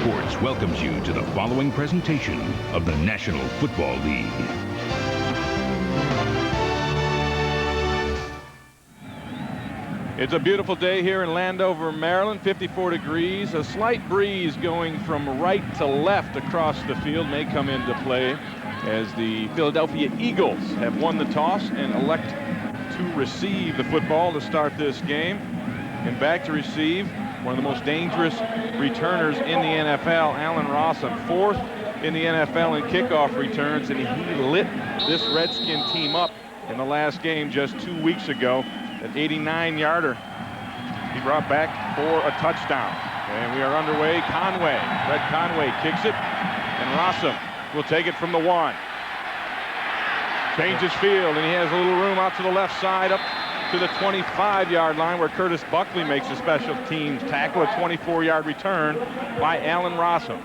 Sports welcomes you to the following presentation of the National Football League. It's a beautiful day here in Landover, Maryland. 54 degrees. A slight breeze going from right to left across the field may come into play as the Philadelphia Eagles have won the toss and elect to receive the football to start this game. And back to receive, one of the most dangerous returners in the NFL, Allen Rossum, fourth in the NFL in kickoff returns, and he lit this Redskin team up in the last game just 2 weeks ago. An 89-yarder he brought back for a touchdown. And we are underway. Red Conway kicks it, and Rossum will take it from the 1. Changes field, and he has a little room out to the left side up to the 25-yard line where Curtis Buckley makes a special teams tackle, a 24-yard return by Allen Rossum.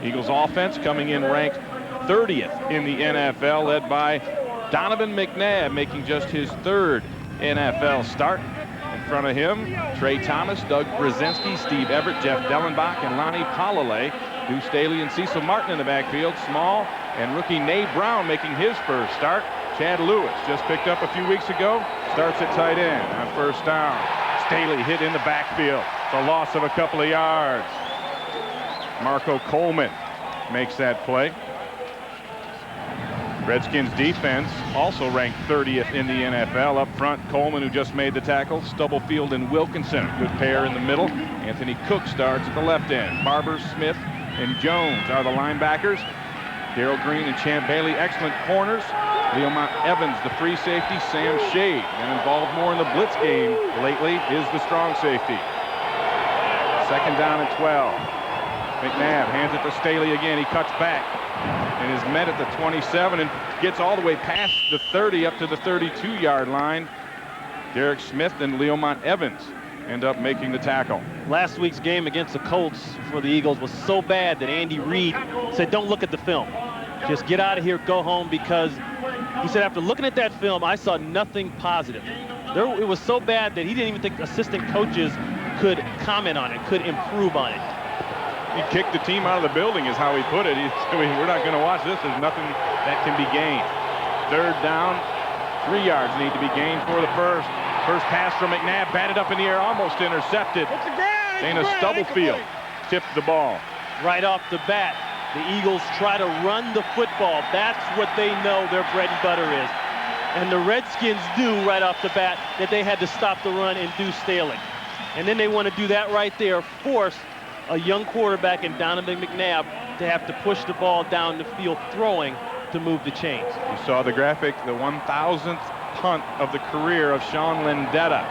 Eagles offense coming in ranked 30th in the NFL, led by Donovan McNabb, making just his third NFL start. In front of him, Trey Thomas, Doug Brzezinski, Steve Everett, Jeff Dellenbach, and Lonnie Polalay. Deuce Staley and Cecil Martin in the backfield. Small and rookie Nate Brown making his first start. Chad Lewis, just picked up a few weeks ago, starts at tight end on first down. Staley hit in the backfield. It's a loss of a couple of yards. Marco Coleman makes that play. Redskins defense also ranked 30th in the NFL. Up front, Coleman, who just made the tackle. Stubblefield and Wilkinson, good pair in the middle. Anthony Cook starts at the left end. Barber, Smith, and Jones are the linebackers. Darrell Green and Champ Bailey, excellent corners. Leomont Evans, the free safety. Sam Shade, and involved more in the blitz game lately, is the strong safety. Second down and 12. McNabb hands it to Staley again. He cuts back and is met at the 27 and gets all the way past the 30 up to the 32-yard line. Derek Smith and Leomont Evans end up making the tackle. Last week's game against the Colts for the Eagles was so bad that Andy Reid said, don't look at the film. Just get out of here, go home, because he said after looking at that film, I saw nothing positive. It was so bad that he didn't even think assistant coaches could comment on it, could improve on it. He kicked the team out of the building is how he put it. We're not going to watch this. There's nothing that can be gained. Third down, 3 yards need to be gained for the first. First pass from McNabb, batted up in the air, almost intercepted. Dana Stubblefield tipped the ball. Right off the bat, the Eagles try to run the football. That's what they know their bread and butter is. And the Redskins knew right off the bat that they had to stop the run and do Staley. And then they want to do that right there, force a young quarterback in Donovan McNabb to have to push the ball down the field throwing to move the chains. You saw the graphic, the 1,000th punt of the career of Sean Lindetta.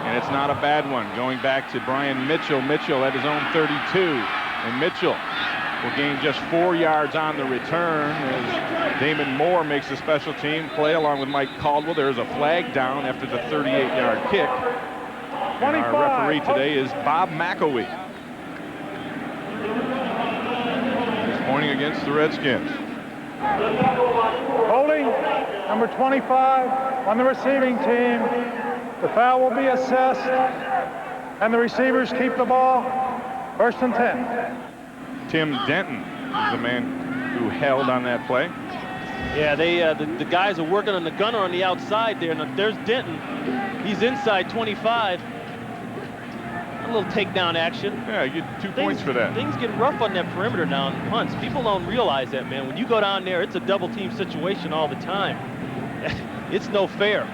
And it's not a bad one. Going back to Brian Mitchell. Mitchell at his own 32. And Mitchell will gain just 4 yards on the return as Damon Moore makes a special team play along with Mike Caldwell. There is a flag down after the 38-yard kick. And our referee today is Bob McElwee. He's pointing against the Redskins. Holding, number 25 on the receiving team. The foul will be assessed, and the receivers keep the ball. First and 10. Tim Denton is the man who held on that play. Yeah, the guys are working on the gunner on the outside there. Now, there's Denton. He's inside 25. A little takedown action. Yeah, you get 2 points for that. Things get rough on that perimeter now in punts. People don't realize that, man. When you go down there, it's a double team situation all the time. It's no fair.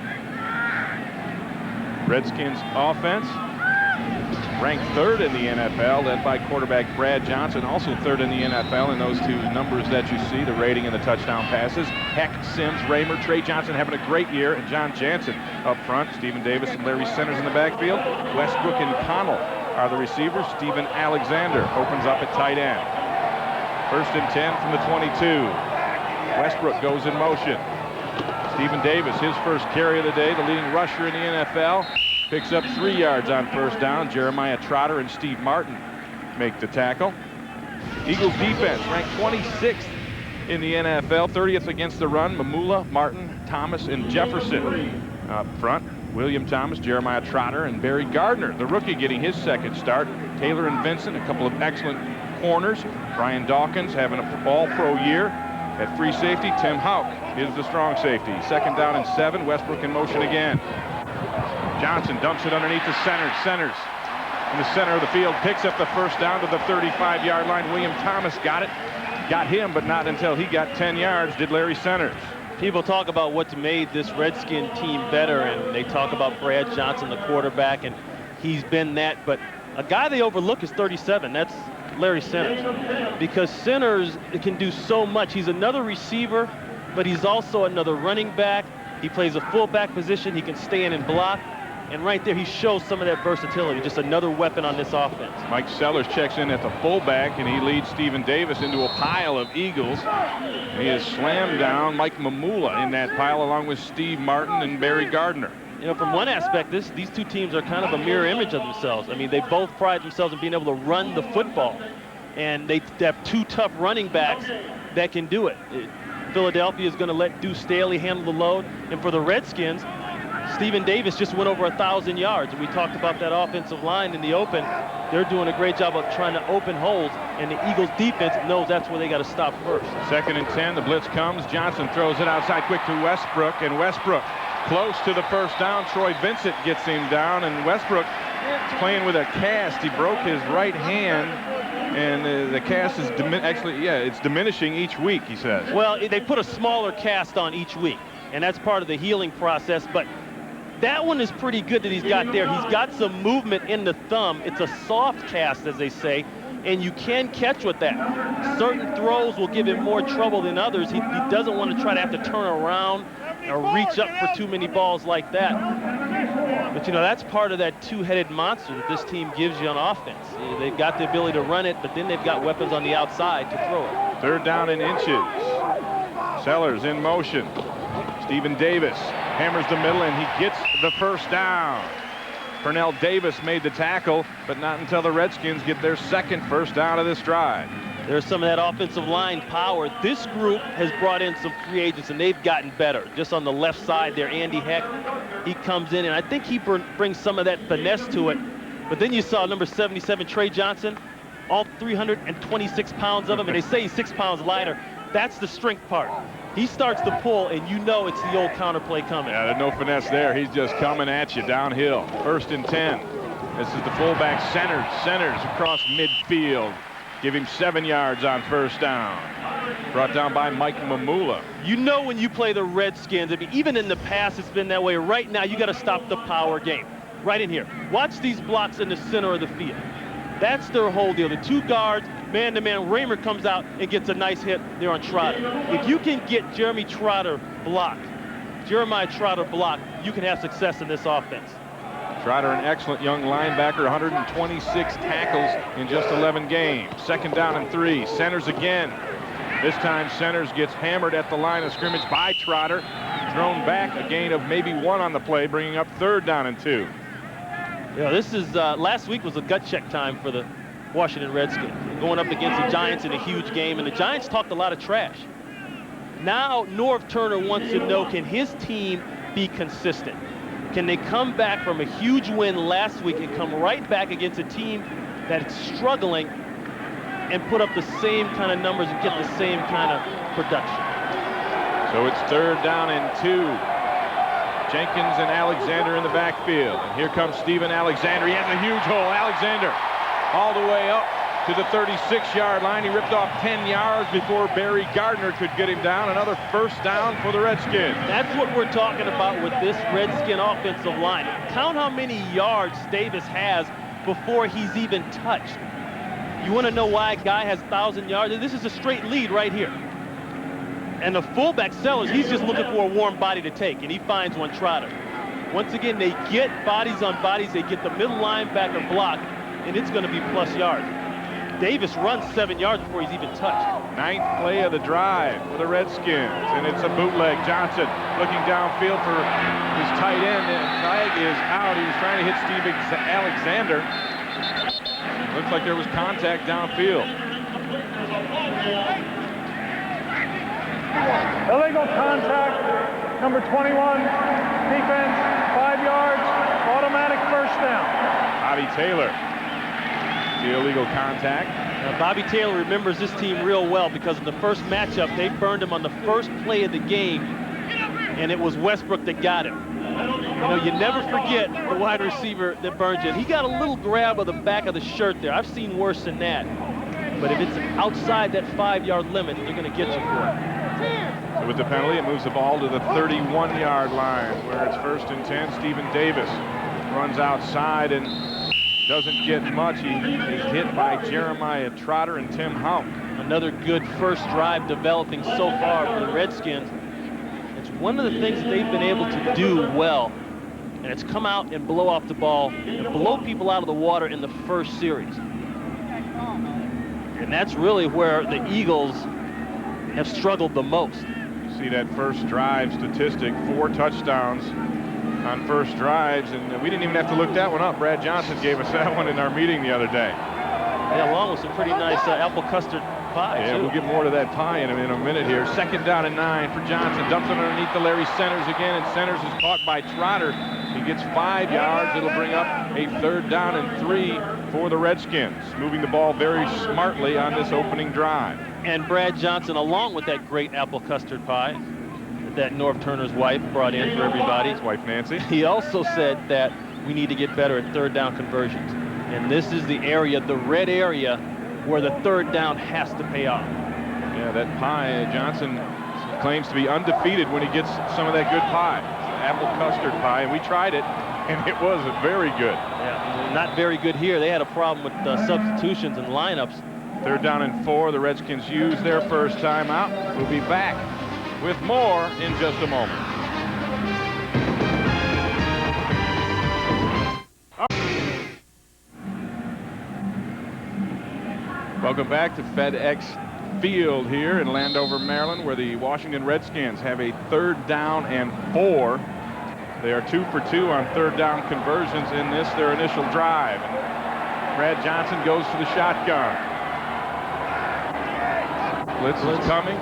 Redskins offense ranked third in the NFL, led by quarterback Brad Johnson, also third in the NFL in those two numbers that you see, the rating and the touchdown passes. Heck, Sims, Raymer, Trey Johnson having a great year, and John Jansen up front. Stephen Davis and Larry Centers in the backfield. Westbrook and Connell are the receivers. Stephen Alexander opens up at tight end. First and 10 from the 22. Westbrook goes in motion. Stephen Davis, his first carry of the day, the leading rusher in the NFL. Picks up 3 yards on first down. Jeremiah Trotter and Steve Martin make the tackle. Eagles defense ranked 26th in the NFL, 30th against the run. Mamula, Martin, Thomas, and Jefferson up front. William Thomas, Jeremiah Trotter, and Barry Gardner, the rookie, getting his second start. Taylor and Vincent, a couple of excellent corners. Brian Dawkins having an all-pro year. At free safety, Tim Houck is the strong safety. Second down and 7. Westbrook in motion again. Johnson dumps it underneath the center. Centers in the center of the field, picks up the first down to the 35-yard line. William Thomas got it. Got him, but not until he got 10 yards did Larry Centers. People talk about what's made this Redskin team better, and they talk about Brad Johnson, the quarterback, and he's been that. But a guy they overlook is 37. That's Larry Centers, because Centers can do so much. He's another receiver, but he's also another running back. He plays a fullback position. He can stay in and block. And right there, he shows some of that versatility, just another weapon on this offense. Mike Sellers checks in at the fullback, and he leads Stephen Davis into a pile of Eagles. He has slammed down Mike Mamula in that pile, along with Steve Martin and Barry Gardner. You know, from one aspect, these two teams are kind of a mirror image of themselves. I mean, they both pride themselves in being able to run the football, and they have two tough running backs that can do it. Philadelphia is going to let Deuce Staley handle the load, and for the Redskins, Stephen Davis just went over 1,000 yards. And we talked about that offensive line in the open. They're doing a great job of trying to open holes, and the Eagles defense knows that's where they got to stop first. Second and 10, the blitz comes. Johnson throws it outside quick to Westbrook, and Westbrook close to the first down. Troy Vincent gets him down, and Westbrook is playing with a cast. He broke his right hand, and the cast is it's diminishing each week, he says. Well, they put a smaller cast on each week, and that's part of the healing process, but that one is pretty good that he's got there. He's got some movement in the thumb. It's a soft cast, as they say, and you can catch with that. Certain throws will give him more trouble than others. He doesn't want to try to have to turn around or reach up for too many balls like that. But, you know, that's part of that two-headed monster that this team gives you on offense. They've got the ability to run it, but then they've got weapons on the outside to throw it. Third down and inches. Sellers in motion. Stephen Davis hammers the middle, and he gets the first down. Pernell Davis made the tackle, but not until the Redskins get their second first down of this drive. There's some of that offensive line power. This group has brought in some free agents, and they've gotten better. Just on the left side there, Andy Heck, he comes in, and I think he brings some of that finesse to it. But then you saw number 77, Trey Johnson, all 326 pounds of him, and they say he's 6 pounds lighter. That's the strength part. He starts to pull, and you know it's the old counterplay coming. Yeah, there's no finesse there. He's just coming at you downhill. First and 10. This is the fullback, Centers across midfield. Give him 7 yards on first down. Brought down by Mike Mamula. You know when you play the Redskins, I mean, even in the past it's been that way. Right now you got to stop the power game. Right in here. Watch these blocks in the center of the field. That's their whole deal. The two guards, man-to-man. Raymer comes out and gets a nice hit there on Trotter. If you can get Jeremiah Trotter blocked, you can have success in this offense. Trotter, an excellent young linebacker, 126 tackles in just 11 games. Second down and 3. Centers again. This time Centers gets hammered at the line of scrimmage by Trotter. Thrown back, a gain of maybe 1 on the play, bringing up third down and 2. Yeah, this is last week was a gut check time for the Washington Redskins, going up against the Giants in a huge game, and the Giants talked a lot of trash. Now Norv Turner wants to know, can his team be consistent? Can they come back from a huge win last week and come right back against a team that's struggling and put up the same kind of numbers and get the same kind of production? So it's third down and 2. Jenkins and Alexander in the backfield. And here comes Steven Alexander. He has a huge hole. Alexander all the way up to the 36-yard line. He ripped off 10 yards before Barry Gardner could get him down. Another first down for the Redskins. That's what we're talking about with this Redskin offensive line. Count how many yards Davis has before he's even touched. You want to know why a guy has 1,000 yards? This is a straight lead right here. And the fullback Sellers, he's just looking for a warm body to take, and he finds one Trotter. Once again, they get bodies on bodies. They get the middle linebacker block, and it's going to be plus yards. Davis runs 7 yards before he's even touched. 9th play of the drive for the Redskins, and it's a bootleg. Johnson looking downfield for his tight end, and flag is out. He was trying to hit Steve Alexander. Looks like there was contact downfield. Illegal contact, number 21, defense, 5 yards. Taylor. The illegal contact. Now, Bobby Taylor remembers this team real well because in the first matchup, they burned him on the first play of the game, and it was Westbrook that got him. You know, you never forget the wide receiver that burned you. And he got a little grab of the back of the shirt there. I've seen worse than that. But if it's outside that 5-yard limit, they're going to get you for it. So with the penalty, it moves the ball to the 31-yard line where it's 1st and 10. Stephen Davis runs outside and doesn't get much. He is hit by Jeremiah Trotter and Tim Hump. Another good first drive developing so far for the Redskins. It's one of the things that they've been able to do well, and it's come out and blow off the ball and blow people out of the water in the first series. And that's really where the Eagles have struggled the most. You see that first drive statistic, 4 touchdowns on first drives, and we didn't even have to look that one up. Brad Johnson gave us that one in our meeting the other day. Yeah, along with some pretty nice apple custard pie, yeah, too. We'll get more to that pie in a minute here. 2nd down and 9 for Johnson. Dumps it underneath the Larry Centers again, and Centers is caught by Trotter. He gets 5 yards. It'll bring up a 3rd down and 3 for the Redskins, moving the ball very smartly on this opening drive. And Brad Johnson, along with that great apple custard pie that Norv Turner's wife brought in for everybody. His wife, Nancy. He also said that we need to get better at 3rd down conversions. And this is the area, the red area, where the 3rd down has to pay off. Yeah, that pie, Johnson claims to be undefeated when he gets some of that good pie. Apple custard pie, and we tried it, and it was very good. Yeah, not very good here. They had a problem with substitutions and lineups. 3rd down and 4. The Redskins use their first timeout. We'll be back with more in just a moment. Welcome back to FedEx Field here in Landover, Maryland, where the Washington Redskins have a 3rd down and 4. They are 2 for 2 on 3rd down conversions in this, their initial drive. Brad Johnson goes for the shotgun. Blitz is coming.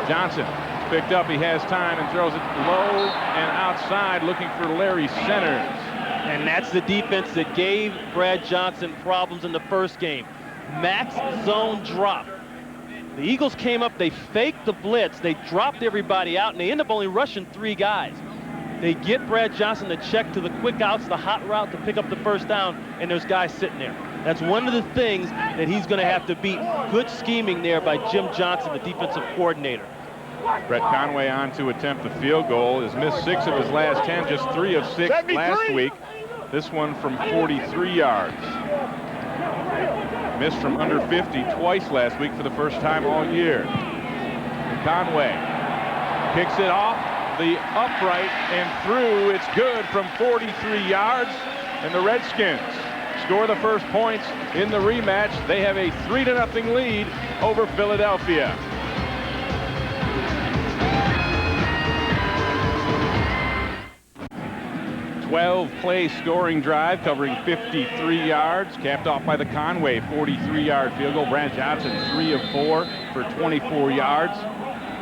Johnson picked up. He has time and throws it low and outside, looking for Larry Centers. And that's the defense that gave Brad Johnson problems in the first game. Max zone drop. The Eagles came up, they faked the blitz, they dropped everybody out, and they end up only rushing 3 guys. They get Brad Johnson to check to the quick outs, the hot route to pick up the 1st down, and there's guys sitting there. That's one of the things that he's going to have to beat. Good scheming there by Jim Johnson, the defensive coordinator. Brett Conway on to attempt the field goal. Has missed 6 of his last 10, just 3 of 6 last week. This one from 43 yards. Missed from under 50 twice last week for the first time all year. Conway kicks it off the upright and through. It's good from 43 yards, and the Redskins score the first points in the rematch. They have a 3-0 lead over Philadelphia. 12-play scoring drive covering 53 yards, capped off by the Conway 43-yard field goal. Brad Johnson 3 of 4 for 24 yards.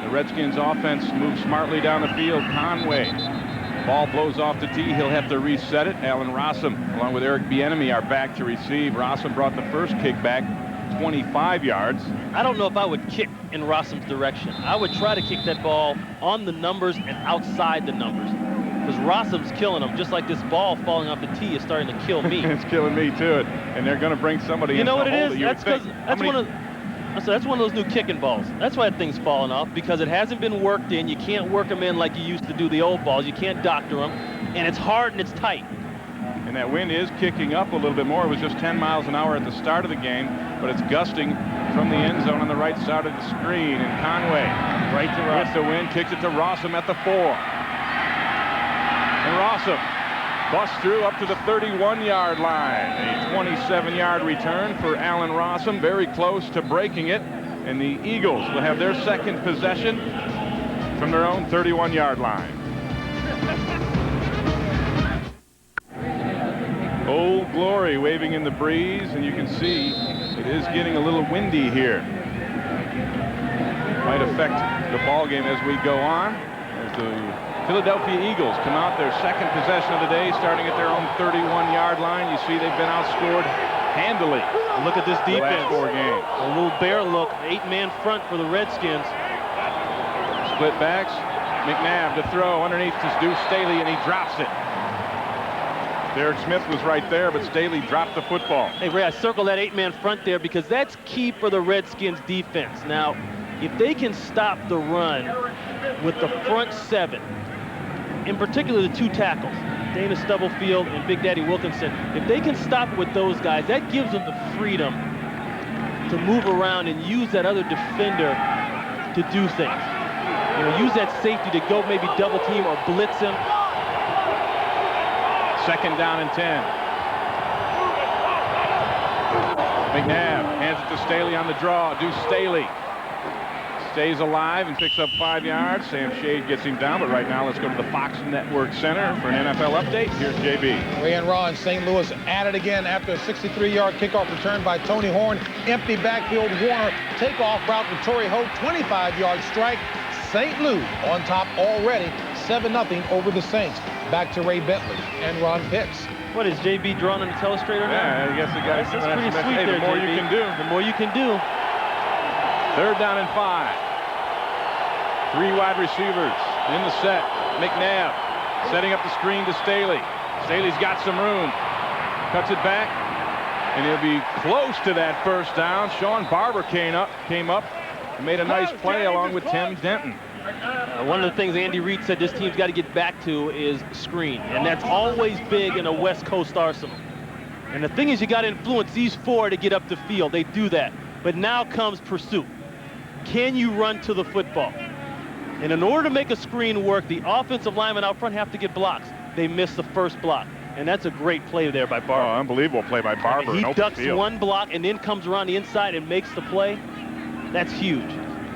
The Redskins offense moves smartly down the field. Conway, ball blows off the tee. He'll have to reset it. Alan Rossum, along with Eric Bieniemy, are back to receive. Rossum brought the first kick back 25 yards. I don't know if I would kick in Rossum's direction. I would try to kick that ball on the numbers and outside the numbers. Because Rossum's killing them, just like this ball falling off the tee is starting to kill me. It's killing me too, and they're going to bring somebody in. You know what it is? That's one of those new kicking balls. That's why that thing's falling off, because it hasn't been worked in. You can't work them in like you used to do the old balls. You can't doctor them, and it's hard and it's tight. And that wind is kicking up a little bit more. It was just 10 miles an hour at the start of the game, but it's gusting from the end zone on the right side of the screen. And Conway, right to Rossum, with the wind, kicks it to Rossum at the 4. And Rossum busts through up to the 31-yard line. A 27-yard return for Alan Rossum, very close to breaking it. And the Eagles will have their second possession from their own 31-yard line. Old Glory waving in the breeze, and you can see it is getting a little windy here. Might affect the ball game as we go on, as the Philadelphia Eagles come out their second possession of the day, starting at their own 31-yard line. You see they've been outscored handily. Look at this defense. The last 4 games. A little bear look, 8-man front for the Redskins. Split backs. McNabb to throw underneath to Deuce Staley, and he drops it. Derek Smith was right there, but Staley dropped the football. Hey, Ray, I circled that 8-man front there because that's key for the Redskins defense. Now, if they can stop the run with the front 7, in particular the 2 tackles, Dana Stubblefield and Big Daddy Wilkinson, if they can stop with those guys, that gives them the freedom to move around and use that other defender to do things. You know, use that safety to go maybe double team or blitz him. Second down and 10. McNabb hands it to Staley on the draw. Deuce Staley stays alive and picks up 5 yards. Sam Shade gets him down, but right now let's go to the Fox Network Center for an NFL update. Here's JB. Ray and Ron, St. Louis at it again after a 63-yard kickoff return by Tony Horn. Empty backfield, Warner. Takeoff route to Torrey Hope, 25-yard strike. St. Louis on top already, 7-0 over the Saints. Back to Ray Bentley and Ron Pitts. What is JB drawing on the telestrator now? Yeah, I guess the guy. That's pretty sweet hey, there, the more JB. you can do. The more you can do. Third down and 5. 3 wide receivers in the set. McNabb setting up the screen to Staley. Staley's got some room. Cuts it back, and he'll be close to that first down. Sean Barber came up and made a nice play along with Tim Denton. One of the things Andy Reid said this team's got to get back to is screen, and that's always big in a West Coast arsenal. And the thing is, you got to influence these 4 to get up the field. They do that. But now comes pursuit. Can you run to the football? And in order to make a screen work, the offensive linemen out front have to get blocks. They missed the first block. And that's a great play there by Barber. Oh, unbelievable play by Barber. He ducks one block and then comes around the inside and makes the play. That's huge.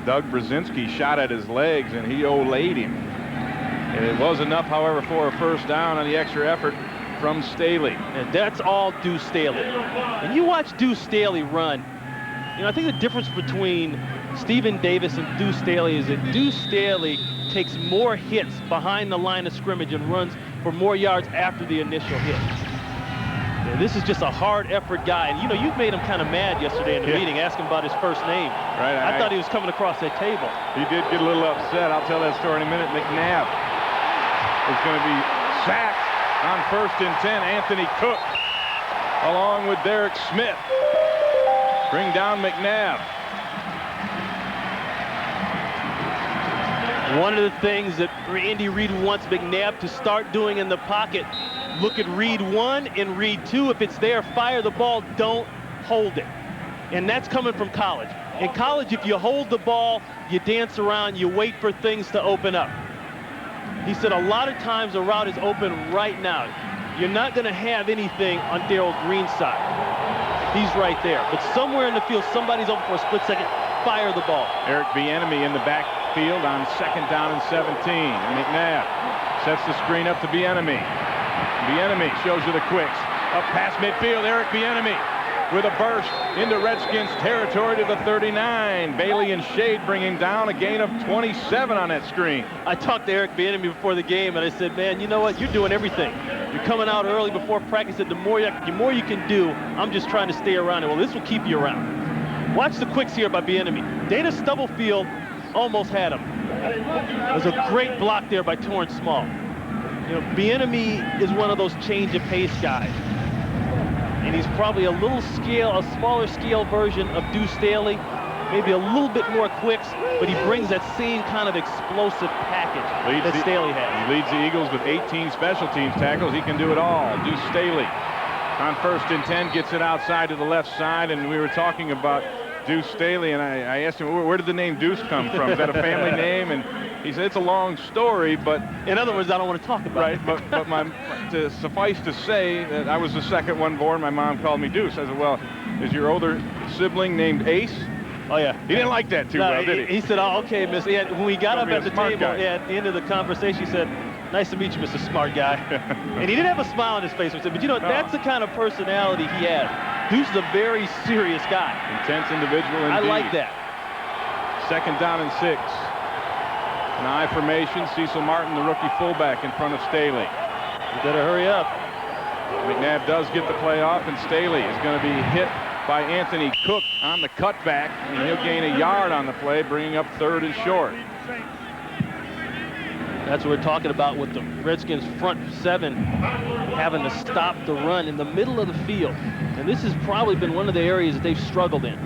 Doug Brzezinski shot at his legs, and he olayed him. And it was enough, however, for a first down on the extra effort from Staley. And that's all Deuce Staley. And you watch Deuce Staley run, you know, I think the difference between Stephen Davis and Deuce Staley is that Deuce Staley takes more hits behind the line of scrimmage and runs for more yards after the initial hit. Yeah, this is just a hard effort guy. And you know, you made him kind of mad yesterday in the meeting, asking about his first name. Right. I thought he was coming across that table. He did get a little upset. I'll tell that story in a minute. McNabb is going to be sacked on 1st and 10. Anthony Cook along with Derek Smith bring down McNabb. One of the things that Andy Reid wants McNabb to start doing in the pocket, look at read 1 and read 2. If it's there, fire the ball, don't hold it. And that's coming from college. In college, if you hold the ball, you dance around, you wait for things to open up. He said a lot of times the route is open right now. You're not going to have anything on Darryl Green's side. He's right there. But somewhere in the field, somebody's open for a split second, fire the ball. Eric Bieniemy in the backfield on 2nd down and 17. And McNabb sets the screen up to Bieniemy. Bieniemy shows you the quicks. Up past midfield, Eric Bieniemy with a burst into Redskins territory to the 39. Bailey and Shade bringing down a gain of 27 on that screen. I talked to Eric Bieniemy before the game, and I said, man, you know what? You're doing everything. You're coming out early before practice. The more you can do, I'm just trying to stay around it. Well, this will keep you around. Watch the quicks here by Bieniemy. Dana Stubblefield almost had him. It was a great block there by Torrance Small. You know, Bieniemy is one of those change of pace guys. And he's probably a smaller scale version of Deuce Staley, maybe a little bit more quicks, but he brings that same kind of explosive package that Staley has. He leads the Eagles with 18 special teams tackles. He can do it all. Deuce Staley on 1st and 10 gets it outside to the left side, and we were talking about Deuce Staley, and I asked him, where did the name Deuce come from? Is that a family name? And he said, it's a long story, but... In other words, I don't want to talk about it. Right, but to suffice to say that I was the second one born. My mom called me Deuce. I said, well, is your older sibling named Ace? Oh, yeah. He didn't like that too well, did he? He said, oh, okay, miss. Yeah, when we got up at the table, at the end of the conversation, he said, nice to meet you, Mr. Smart Guy. And he didn't have a smile on his face. But you know, that's the kind of personality he has. Deuce is a very serious guy. Intense individual indeed. I like that. 2nd down and 6. An I formation. Cecil Martin, the rookie fullback, in front of Staley. You better hurry up. McNabb does get the play off, and Staley is going to be hit by Anthony Cook on the cutback, and he'll gain a yard on the play, bringing up 3rd and short. That's what we're talking about with the Redskins front 7 having to stop the run in the middle of the field. And this has probably been one of the areas that they've struggled in.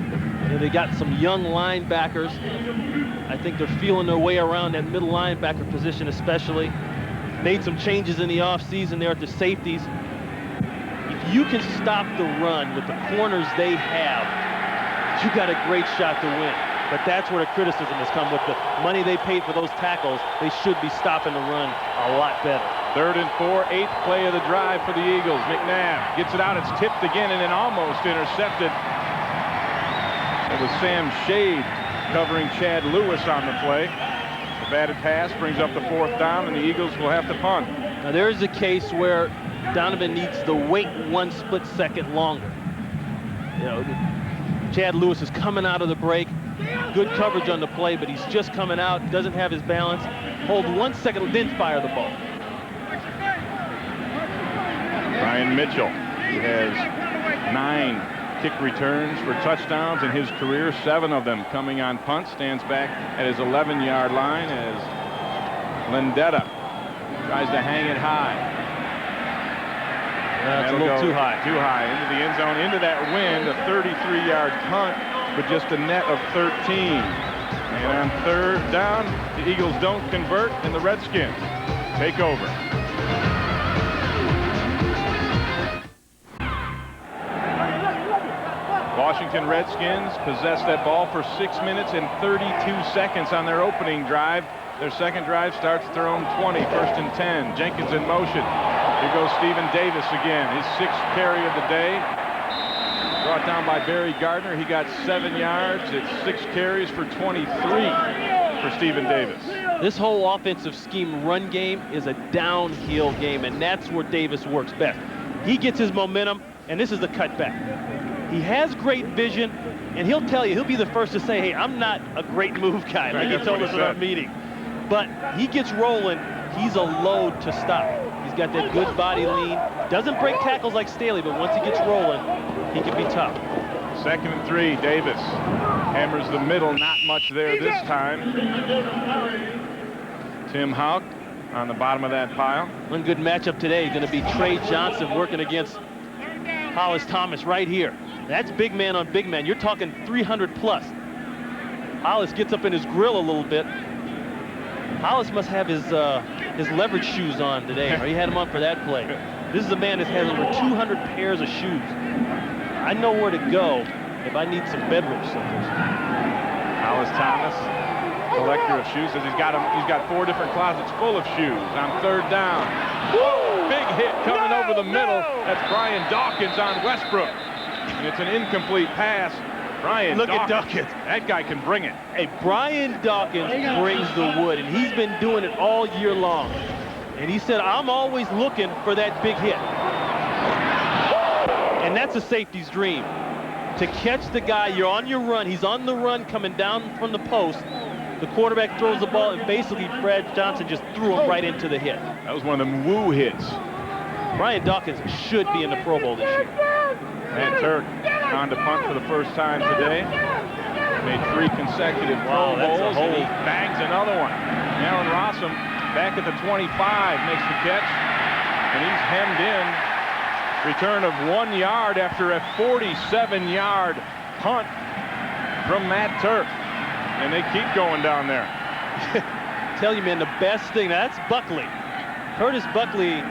You know, they got some young linebackers. I think they're feeling their way around that middle linebacker position especially. Made some changes in the offseason there at the safeties. If you can stop the run with the corners they have, you got a great shot to win. But that's where the criticism has come. With the money they paid for those tackles, they should be stopping the run a lot better. 3rd and 4, 8th play of the drive for the Eagles. McNabb gets it out. It's tipped again and then almost intercepted. It was Sam Shade covering Chad Lewis on the play. The batted pass brings up the 4th down, and the Eagles will have to punt. Now there's a case where Donovan needs to wait 1 split second longer. You know, Chad Lewis is coming out of the break. Good coverage on the play, but he's just coming out, doesn't have his balance. Hold 1 second, then fire the ball. Ryan Mitchell, who has 9 kick returns for touchdowns in his career, 7 of them coming on punts, stands back at his 11-yard line as Lendetta tries to hang it high. That's a little too high. Too high into the end zone, into that wind, a 33-yard punt with just a net of 13. And on 3rd down, the Eagles don't convert, and the Redskins take over. Washington Redskins possess that ball for 6 minutes and 32 seconds on their opening drive. Their second drive starts at their own 20, 1st and 10. Jenkins in motion. Here goes Stephen Davis again, his 6th carry of the day. Brought down by Barry Gardner. He got 7 yards. It's 6 carries for 23 for Stephen Davis. This whole offensive scheme run game is a downhill game, and that's where Davis works best. He gets his momentum, and this is the cutback. He has great vision, and he'll tell you, he'll be the first to say, hey, I'm not a great move guy, like he told us in our meeting. But he gets rolling, he's a load to stop. He's got that good body lean. Doesn't break tackles like Staley, but once he gets rolling, he can be tough. 2nd and 3, Davis hammers the middle, not much there this time. Tim Houck on the bottom of that pile. One good matchup today going to be Trey Johnson working against Hollis Thomas right here. That's big man on big man. You're talking 300 plus. Hollis gets up in his grill a little bit. Hollis must have his leverage shoes on today, or he had them on for that play. This is a man that has over 200 pairs of shoes. I know where to go if I need some bedroom slippers. Hollis Thomas, collector of shoes, says he's got 4 different closets full of shoes. On 3rd down. Woo! Big hit coming over the middle. That's Brian Dawkins on Westbrook. And it's an incomplete pass. Brian Look at Dawkins. That guy can bring it. Hey, Brian Dawkins brings the wood, and he's been doing it all year long. And he said, I'm always looking for that big hit. And that's a safety's dream. To catch the guy, you're on your run, he's on the run coming down from the post. The quarterback throws the ball, and basically Brad Johnson just threw him right into the hit. That was one of them woo hits. Brian Dawkins should be in the Pro Bowl this year. Matt Turk on to punt for the first time today. Made 3 consecutive Pro Bowls, and he bangs another one. Alan Rossum back at the 25 makes the catch, and he's hemmed in. Return of 1 yard after a 47-yard punt from Matt Turk. And they keep going down there. Tell you, man, the best thing, now that's Buckley. Curtis Buckley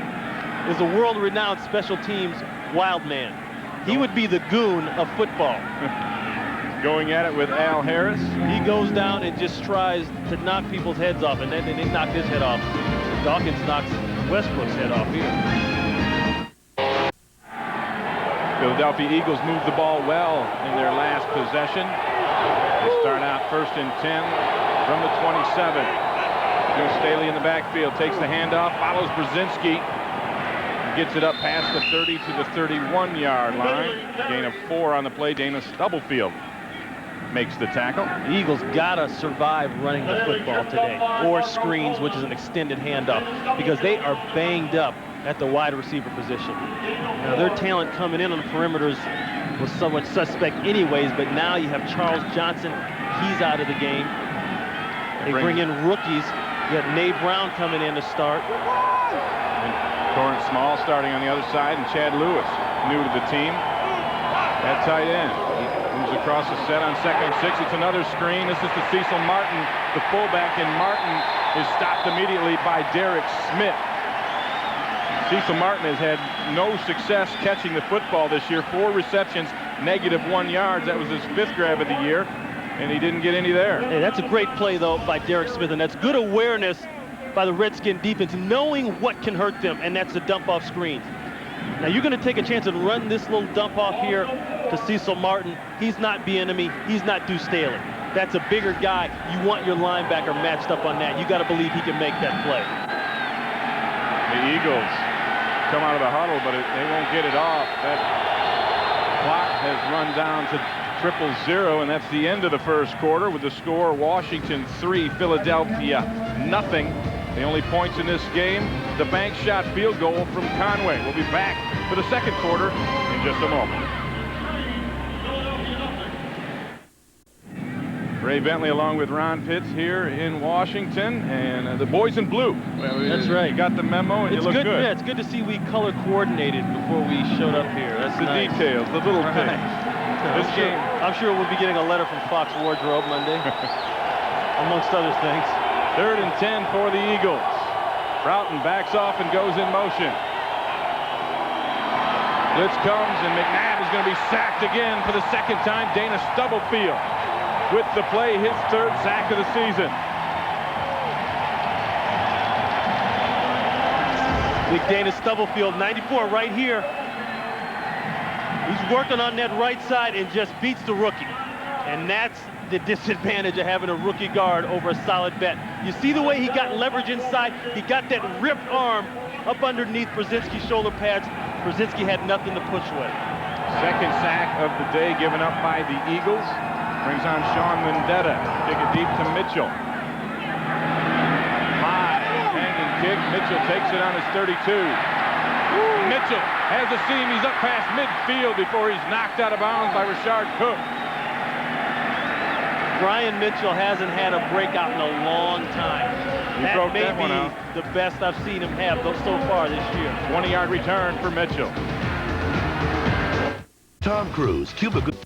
is a world-renowned special teams wild man. He would be the goon of football. Going at it with Al Harris. He goes down and just tries to knock people's heads off, and then they knock his head off. Dawkins knocks Westbrook's head off here. Philadelphia Eagles move the ball well in their last possession. They start out 1st and 10 from the 27. Joe Staley in the backfield, takes the handoff, follows Brzezinski, gets it up past the 30 to the 31-yard line. Gain of 4 on the play. Dana Stubblefield makes the tackle. The Eagles gotta survive running the football today, or screens, which is an extended handoff, because they are banged up at the wide receiver position. Now, their talent coming in on the perimeters was somewhat suspect anyways, but now you have Charles Johnson. He's out of the game. They bring in rookies. You got Nate Brown coming in to start. And Torrance Small starting on the other side, and Chad Lewis, new to the team, at tight end. He moves across the set on 2nd and 6. It's another screen. This is to Cecil Martin, the fullback, and Martin is stopped immediately by Derek Smith. Cecil Martin has had no success catching the football this year. 4 receptions, -1 yards. That was his 5th grab of the year, and he didn't get any there. Hey, that's a great play, though, by Derek Smith, and that's good awareness by the Redskin defense, knowing what can hurt them, and that's the dump-off screens. Now, you're going to take a chance and run this little dump-off here to Cecil Martin. He's not Bieniemy. He's not Deuce Staley. That's a bigger guy. You want your linebacker matched up on that. You got to believe he can make that play. The Eagles come out of the huddle, but they won't get it off. That clock has run down to 0-0, and that's the end of the first quarter with the score Washington 3, Philadelphia 0. The only points in this game, the bank shot field goal from Conway. We'll be back for the second quarter in just a moment. Ray Bentley along with Ron Pitts here in Washington, and the boys in blue. That's right. You got the memo, and It's you look good. Yeah, it's good to see we color coordinated before we showed up here. That's the nice. details, the little things. This game. I'm sure we'll be getting a letter from Fox Wardrobe Monday, amongst other things. 3rd and 10 for the Eagles. Broughton backs off and goes in motion. Blitz comes, and McNabb is going to be sacked again for the 2nd time. Dana Stubblefield with the play, his 3rd sack of the season. Big Dana Stubblefield, 94 right here. He's working on that right side and just beats the rookie. And that's the disadvantage of having a rookie guard over a solid vet. You see the way he got leverage inside? He got that ripped arm up underneath Brzezinski's shoulder pads. Brzezinski had nothing to push with. 2nd sack of the day given up by the Eagles. Brings on Sean Vendetta. Kick it deep to Mitchell. High hanging kick. Mitchell takes it on his 32. Mitchell has a seam. He's up past midfield before he's knocked out of bounds by Rashard Cook. Brian Mitchell hasn't had a breakout in a long time. That may be the best I've seen him have so far this year. 20-yard return for Mitchell. Tom Cruise, Cuba Gooding.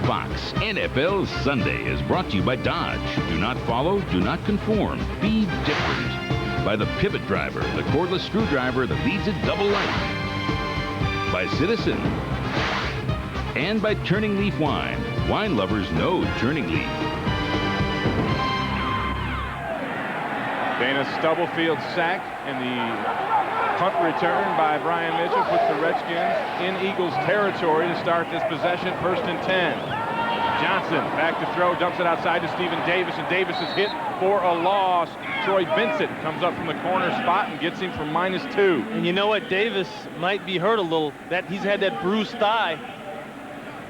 Fox NFL Sunday is brought to you by Dodge. Do not follow, do not conform. Be different. By the Pivot Driver, the cordless screwdriver that leads a double life. By Citizen. And by Turning Leaf Wine. Wine lovers know Turning Leaf. Dana Stubblefield sack, and the punt return by Brian Mitchell puts the Redskins in Eagles territory to start this possession. 1st and 10. Johnson back to throw, dumps it outside to Stephen Davis, and Davis is hit for a loss. Troy Vincent comes up from the corner spot and gets him for -2. And you know what? Davis might be hurt a little. He's had that bruised thigh.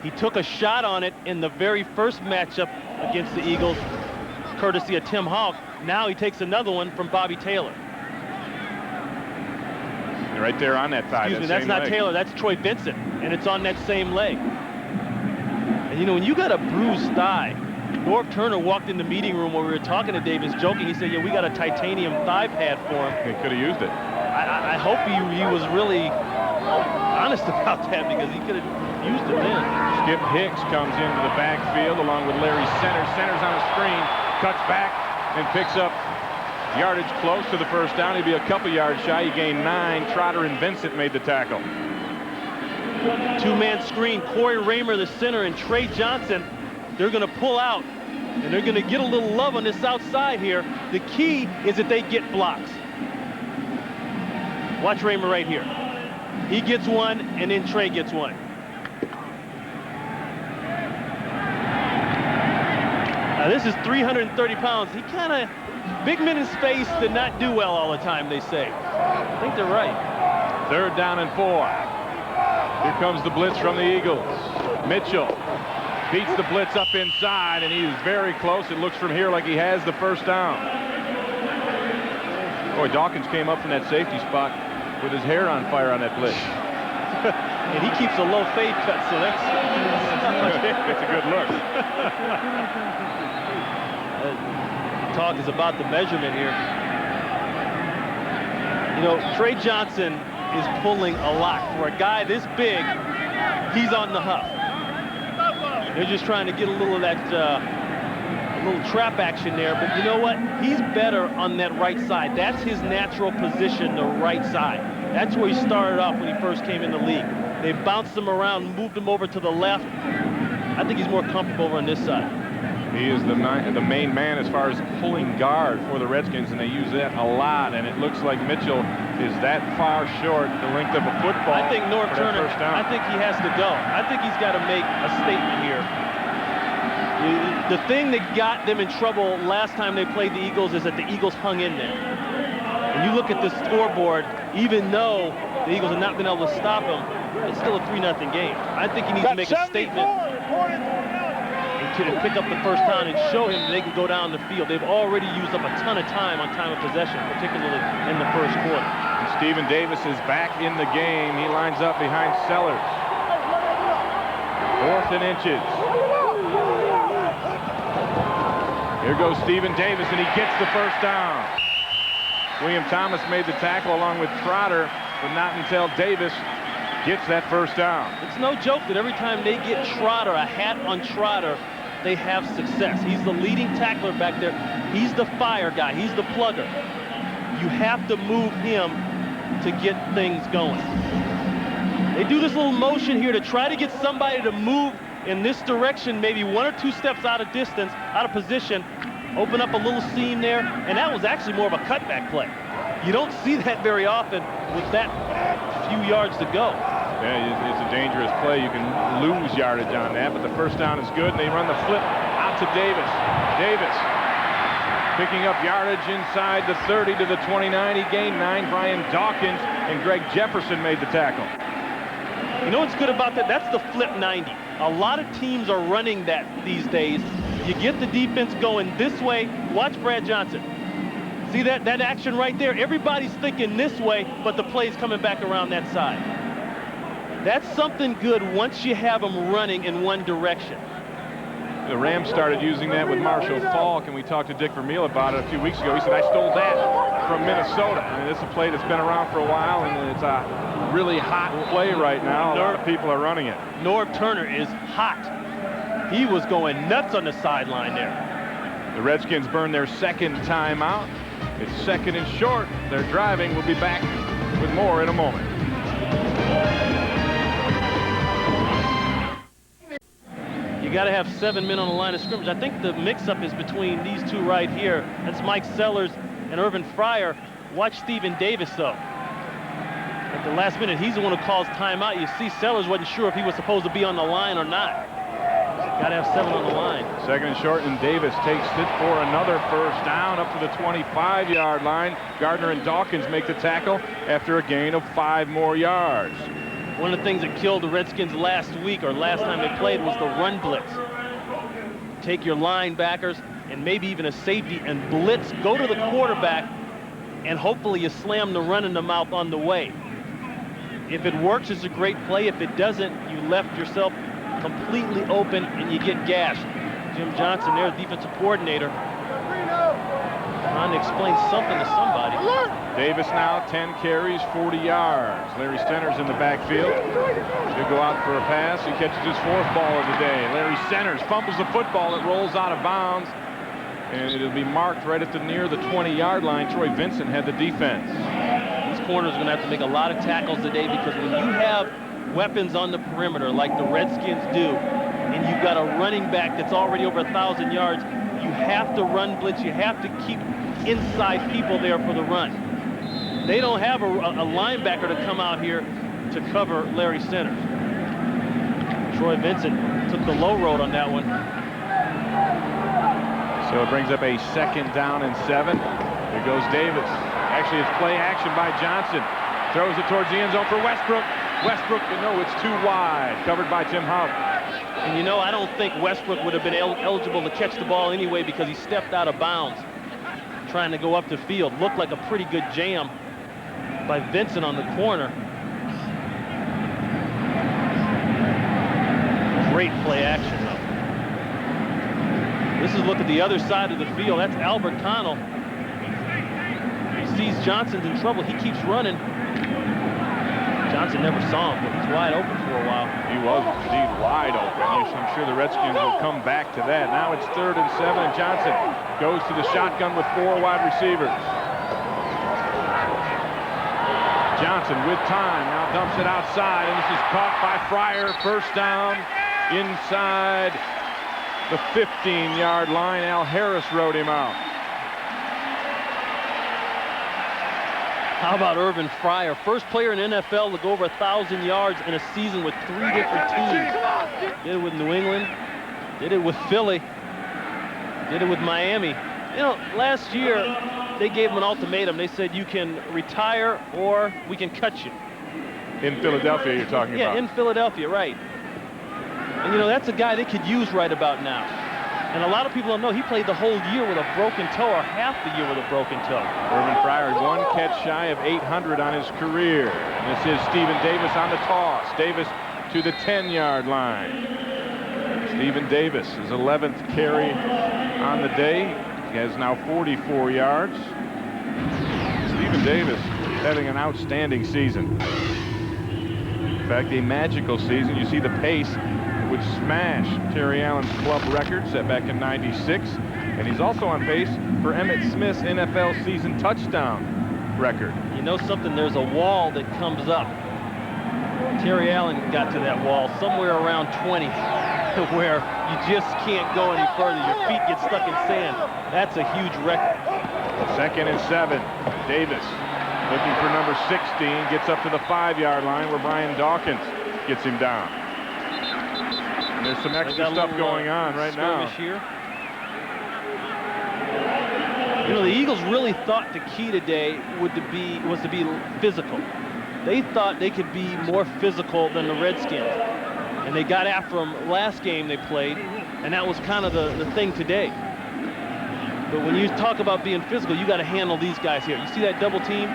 He took a shot on it in the very first matchup against the Eagles, courtesy of Tim Hawk. Now he takes another one from Bobby Taylor. Right there on that thigh. Excuse me, that's not leg. Taylor, that's Troy Vincent, and it's on that same leg. And you know, when you got a bruised thigh, Norv Turner walked in the meeting room where we were talking to Davis, joking. He said, yeah, we got a titanium thigh pad for him. He could have used it. I hope he was really honest about that, because he could have used it then. Skip Hicks comes into the backfield along with Larry Centers. Centers on a screen, cuts back and picks up yardage close to the first down. He'd be a couple yards shy. He gained 9. Trotter and Vincent made the tackle. 2-man screen. Corey Raymer, the center, and Trey Johnson. They're going to pull out, and they're going to get a little love on this outside here. The key is that they get blocks. Watch Raymer right here. He gets one, and then Trey gets one. Now, this is 330 pounds. He kind of, big men in space did not do well all the time, they say. I think they're right. 3rd down and 4. Here comes the blitz from the Eagles. Mitchell Beats the blitz up inside, and he is very close. It looks from here like he has the first down. Boy, Dawkins came up from that safety spot with his hair on fire on that blitz. And he keeps a low fade cut, so that's it's a good look. Talk is about the measurement here. You know, Trey Johnson is pulling a lot. For a guy this big, he's on the huff. They're just trying to get a little of that, a little trap action there. But you know what? He's better on that right side. That's his natural position, the right side. That's where he started off when he first came in the league. They bounced him around, moved him over to the left. I think he's more comfortable over on this side. He is the main man as far as pulling guard for the Redskins, and they use that a lot. And it looks like Mitchell is that far short the length of a football. I think Norv Turner, first down. I think he has to go. I think he's got to make a statement here. The thing that got them in trouble last time they played the Eagles is that the Eagles hung in there. And you look at the scoreboard, even though the Eagles have not been able to stop him, it's still a 3-0 game. I think he needs to make a statement and pick up the first down and show him that they can go down the field. They've already used up a ton of time on time of possession, particularly in the first quarter. And Stephen Davis is back in the game. He lines up behind Sellers. 4th and inches. Here goes Stephen Davis, and he gets the first down. William Thomas made the tackle along with Trotter, but not until Davis gets that first down. It's no joke that every time they get Trotter, a hat on Trotter, they have success. He's the leading tackler back there. He's the fire guy. He's the plugger. You have to move him to get things going. They do this little motion here to try to get somebody to move in this direction, maybe 1 or 2 steps out of distance, out of position, open up a little seam there, and that was actually more of a cutback play. You don't see that very often with that few yards to go. Yeah, it's a dangerous play. You can lose yardage on that, but the first down is good, and they run the flip out to Davis. Davis picking up yardage inside the 30 to the 29. He gained 9. Brian Dawkins and Greg Jefferson made the tackle. You know what's good about that? That's the flip 90. A lot of teams are running that these days. You get the defense going this way. Watch Brad Johnson. See that action right there? Everybody's thinking this way, but the play's coming back around that side. That's something good once you have them running in one direction. The Rams started using that with Marshall Faulk, and we talked to Dick Vermeil about it a few weeks ago. He said, I stole that from Minnesota. And this is a play that's been around for a while, and it's a really hot play right now. A lot of people are running it. Norv Turner is hot. He was going nuts on the sideline there. The Redskins burn their second timeout. It's 2nd and short. They're driving. We'll be back with more in a moment. You got to have 7 men on the line of scrimmage. I think the mix-up is between these two right here. That's Mike Sellers and Irvin Fryer. Watch Stephen Davis, though. At the last minute, he's the one who calls timeout. You see Sellers wasn't sure if he was supposed to be on the line or not. Got to have 7 on the line. 2nd and short, and Davis takes it for another first down up to the 25-yard line. Gardner and Dawkins make the tackle after a gain of 5 more yards. One of the things that killed the Redskins last week or last time they played was the run blitz. Take your linebackers and maybe even a safety and blitz, go to the quarterback, and hopefully you slam the run in the mouth on the way. If it works, it's a great play. If it doesn't, you left yourself completely open and you get gashed. Jim Johnson, their defensive coordinator, trying to explain something to somebody. Davis now 10 carries, 40 yards. Larry Centers in the backfield. He'll go out for a pass. He catches his 4th ball of the day. Larry Centers fumbles the football. It rolls out of bounds, and it'll be marked right at near the 20-yard line. Troy Vincent had the defense. These corners are going to have to make a lot of tackles today, because when you have weapons on the perimeter like the Redskins do, and you've got a running back that's already over 1,000 yards, you have to run blitz. You have to keep inside people there for the run. They don't have a linebacker to come out here to cover Larry Centers. Troy Vincent took the low road on that one. So it brings up a 2nd down and 7. Here goes Davis. Actually, it's play action by Johnson. Throws it towards the end zone for Westbrook. Westbrook, no, it's too wide. Covered by Tim Houck. And you know, I don't think Westbrook would have been eligible to catch the ball anyway because he stepped out of bounds trying to go up the field. Looked like a pretty good jam by Vincent on the corner. Great play action, though. This is a look at the other side of the field. That's Albert Connell. He sees Johnson's in trouble. He keeps running. Johnson never saw him, but he's wide open for a while. He was indeed wide open. I'm sure the Redskins will come back to that. Now it's 3rd and 7, and Johnson goes to the shotgun with 4 wide receivers. Johnson with time, now dumps it outside, and this is caught by Fryer. First down inside the 15-yard line. Al Harris rode him out. How about Irvin Fryer? First player in NFL to go over 1,000 yards in a season with 3 different teams. Did it with New England, did it with Philly, did it with Miami. You know, last year they gave him an ultimatum. They said you can retire or we can cut you. In Philadelphia you're talking about. Yeah, in Philadelphia, right. And you know, that's a guy they could use right about now. And a lot of people don't know he played the whole year with a broken toe, or half the year with a broken toe. Irvin Fryer, 1 catch shy of 800 on his career. And this is Stephen Davis on the toss. Davis to the 10-yard line. Stephen Davis, his 11th carry on the day. He has now 44 yards. Stephen Davis having an outstanding season. In fact, a magical season. You see the pace would smash Terry Allen's club record set back in '96, and he's also on pace for Emmitt Smith's NFL season touchdown record. You know something? There's a wall that comes up. Terry Allen got to that wall somewhere around 20, where you just can't go any further. Your feet get stuck in sand. That's a huge record. 2nd and 7. Davis looking for number 16, gets up to the 5-yard line where Brian Dawkins gets him down. There's some extra stuff going on right now. Here. You know, the Eagles really thought the key today was to be physical. They thought they could be more physical than the Redskins. And they got after them last game they played, and that was kind of the thing today. But when you talk about being physical, you got to handle these guys here. You see that double team?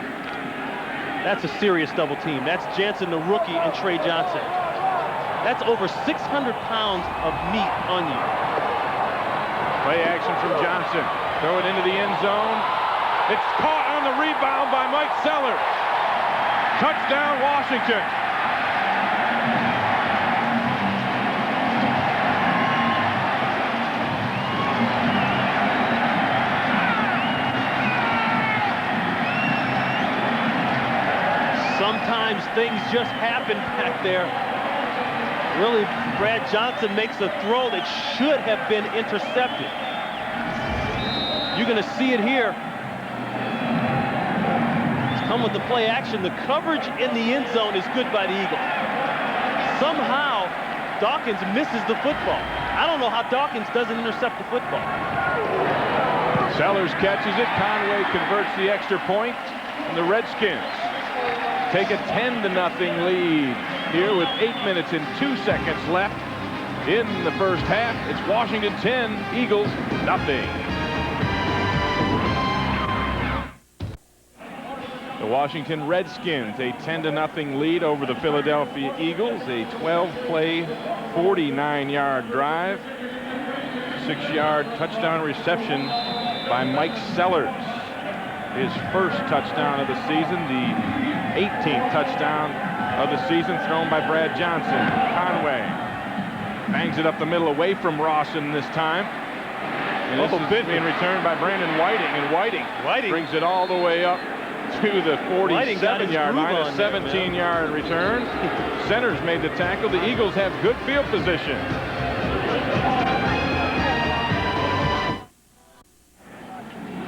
That's a serious double team. That's Jansen, the rookie, and Trey Johnson. That's over 600 pounds of meat on you. Play action from Johnson. Throw it into the end zone. It's caught on the rebound by Mike Sellers. Touchdown, Washington. Sometimes things just happen back there. Really, Brad Johnson makes a throw that should have been intercepted. You're going to see it here. It's come with the play action. The coverage in the end zone is good by the Eagles. Somehow, Dawkins misses the football. I don't know how Dawkins doesn't intercept the football. Sellers catches it. Conway converts the extra point. And the Redskins take a 10-0 lead here with 8 minutes and 2 seconds left in the first half. It's Washington 10, Eagles nothing. The Washington Redskins, a 10-0 lead over the Philadelphia Eagles. A 12-play, 49-yard drive. 6-yard touchdown reception by Mike Sellers. His first touchdown of the season, the 18th touchdown of the season, thrown by Brad Johnson. Conway bangs it up the middle away from Rawson this time. And this is being returned by Brandon Whiting, and Whiting brings it all the way up to the 47-yard line, a 17-yard return. Centers made the tackle. The Eagles have good field position.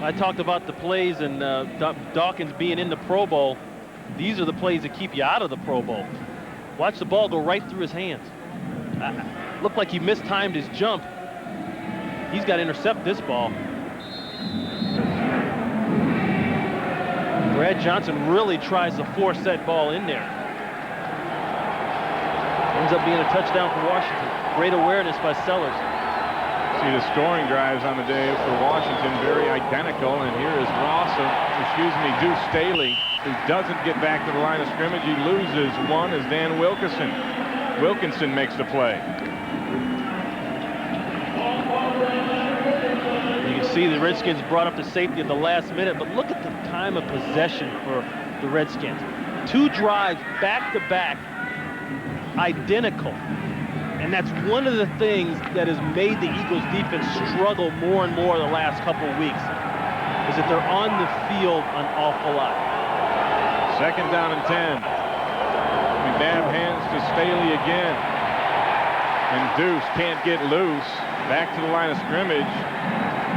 I talked about the plays and Dawkins being in the Pro Bowl. These are the plays that keep you out of the Pro Bowl. Watch the ball go right through his hands. Looked like he mistimed his jump. He's got to intercept this ball. Brad Johnson really tries to force that ball in there. Ends up being a touchdown for Washington. Great awareness by Sellers. See the scoring drives on the day for Washington, very identical. And here is Deuce Staley, who doesn't get back to the line of scrimmage. He loses one as Dan Wilkinson makes the play. You can see the Redskins brought up the safety at the last minute, but look at the time of possession for the Redskins. 2 drives back-to-back, identical. And that's one of the things that has made the Eagles defense struggle more and more the last couple of weeks, is that they're on the field an awful lot. 2nd down and 10. McNabb hands to Staley again. And Deuce can't get loose. Back to the line of scrimmage.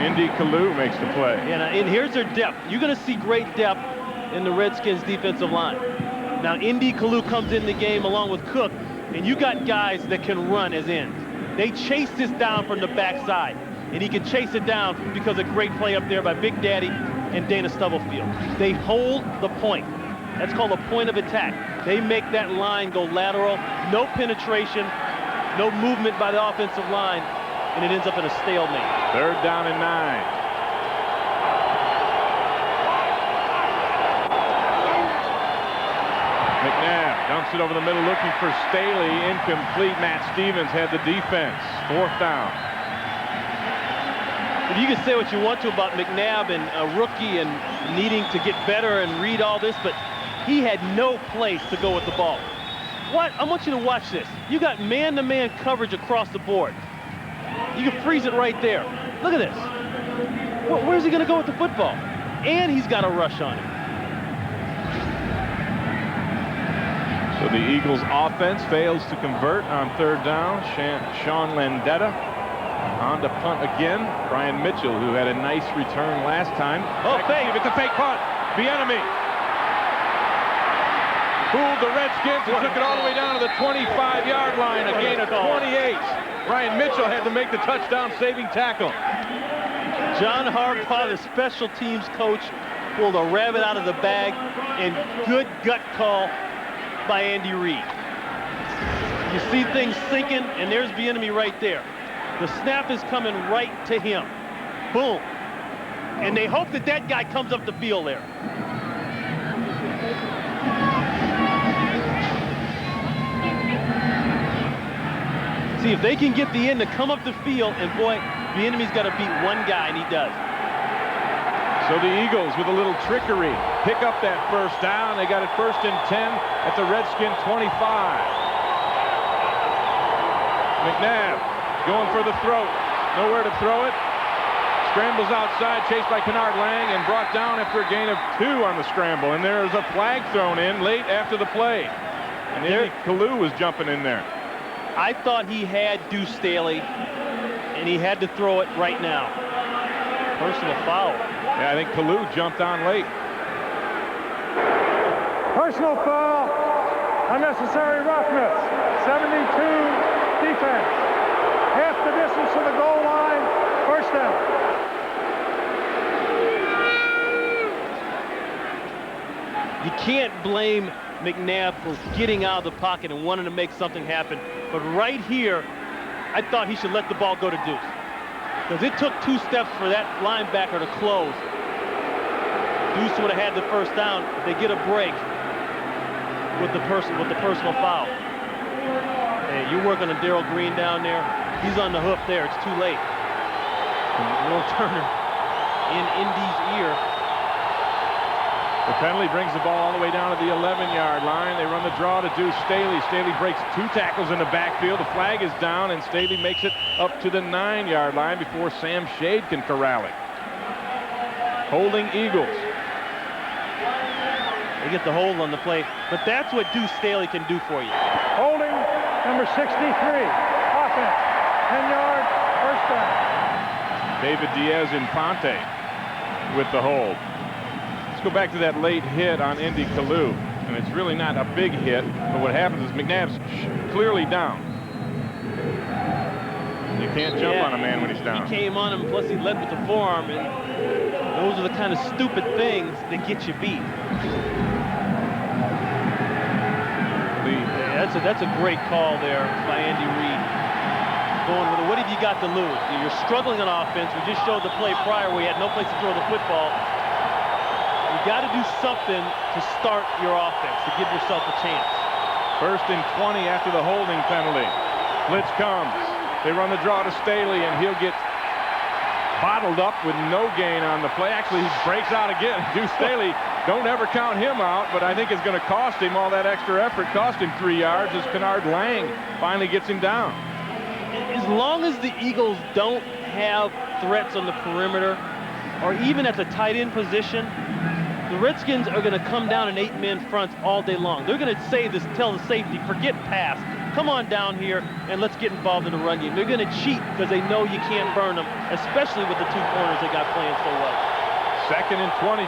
Indy Kalu makes the play. And here's their depth. You're going to see great depth in the Redskins defensive line. Now, Indy Kalu comes in the game along with Cook, and you got guys that can run as ends. They chase this down from the backside, and he can chase it down because of great play up there by Big Daddy and Dana Stubblefield. They hold the point. That's called a point of attack. They make that line go lateral, no penetration, no movement by the offensive line, and it ends up in a stalemate. 3rd down and 9. McNabb dumps it over the middle looking for Staley. Incomplete. Matt Stevens had the defense. 4th down. But you can say what you want to about McNabb and a rookie and needing to get better and read all this, but he had no place to go with the ball. I want you to watch this. You got man-to-man coverage across the board. You can freeze it right there. Look at this. Where's he going to go with the football? And he's got a rush on him. So the Eagles offense fails to convert on 3rd down. Sean Landetta on to punt again. Brian Mitchell, who had a nice return last time. Oh, fake. It's a fake punt. Bieniemy fooled the Redskins and took it all the way down to the 25-yard line. A gain of 28. Brian Mitchell had to make the touchdown-saving tackle. John Harbaugh, the special teams coach, pulled a rabbit out of the bag, and good gut call by Andy Reid. You see things sinking, and there's Bieniemy right there. The snap is coming right to him. Boom. And they hope that that guy comes up the field there. See, if they can get the end to come up the field, and boy, Bieniemy's got to beat one guy, and he does. So the Eagles, with a little trickery, pick up that 1st down. They got it 1st and 10 at the Redskin 25. McNabb going for the throat. Nowhere to throw it. Scrambles outside, chased by Kennard Lang, and brought down after a gain of 2 on the scramble. And there's a flag thrown in late after the play. And Indy Kalu was jumping in there. I thought he had Deuce Staley, and he had to throw it right now. Personal foul. Yeah, I think Kalu jumped on late. Personal foul, unnecessary roughness, 72 defense. Half the distance to the goal line, 1st down. You can't blame McNabb for getting out of the pocket and wanting to make something happen. But right here, I thought he should let the ball go to Deuce. Because it took 2 steps for that linebacker to close. Deuce would have had the 1st down. They get a break with the personal foul. Hey, you're working on Darrell Green down there. He's on the hoof there. It's too late. Will Turner in Indy's ear. The penalty brings the ball all the way down to the 11-yard line. They run the draw to Deuce Staley. Staley breaks 2 tackles in the backfield. The flag is down, and Staley makes it up to the 9-yard line before Sam Shade can corral it. Holding Eagles. They get the hold on the play, but that's what Deuce Staley can do for you. Holding, number 63, offense, 10-yard, 1st down. David Diaz in Ponte with the hold. Go back to that late hit on Indy Kalu, and it's really not a big hit, but what happens is McNabb's clearly down. You can't jump on a man when he's down. He came on him, plus he led with the forearm, and those are the kind of stupid things that get you beat. Yeah, that's a great call there by Andy Reid. going with it. What have you got to lose? You're struggling on offense. We just showed the play prior where you had no place to throw the football. You got to do something to start your offense, to give yourself a chance. 1st and 20 after the holding penalty. Blitz comes. They run the draw to Staley, and he'll get bottled up with no gain on the play. Actually, he breaks out again. Deuce Staley, don't ever count him out, but I think it's going to cost him all that extra effort. Cost him 3 yards as Kennard Lang finally gets him down. As long as the Eagles don't have threats on the perimeter or even at the tight end position, the Redskins are going to come down in 8-man fronts all day long. They're going to tell the safety, forget pass. Come on down here and let's get involved in the run game. They're going to cheat because they know you can't burn them, especially with the 2 corners they got playing so well. 2nd and 22.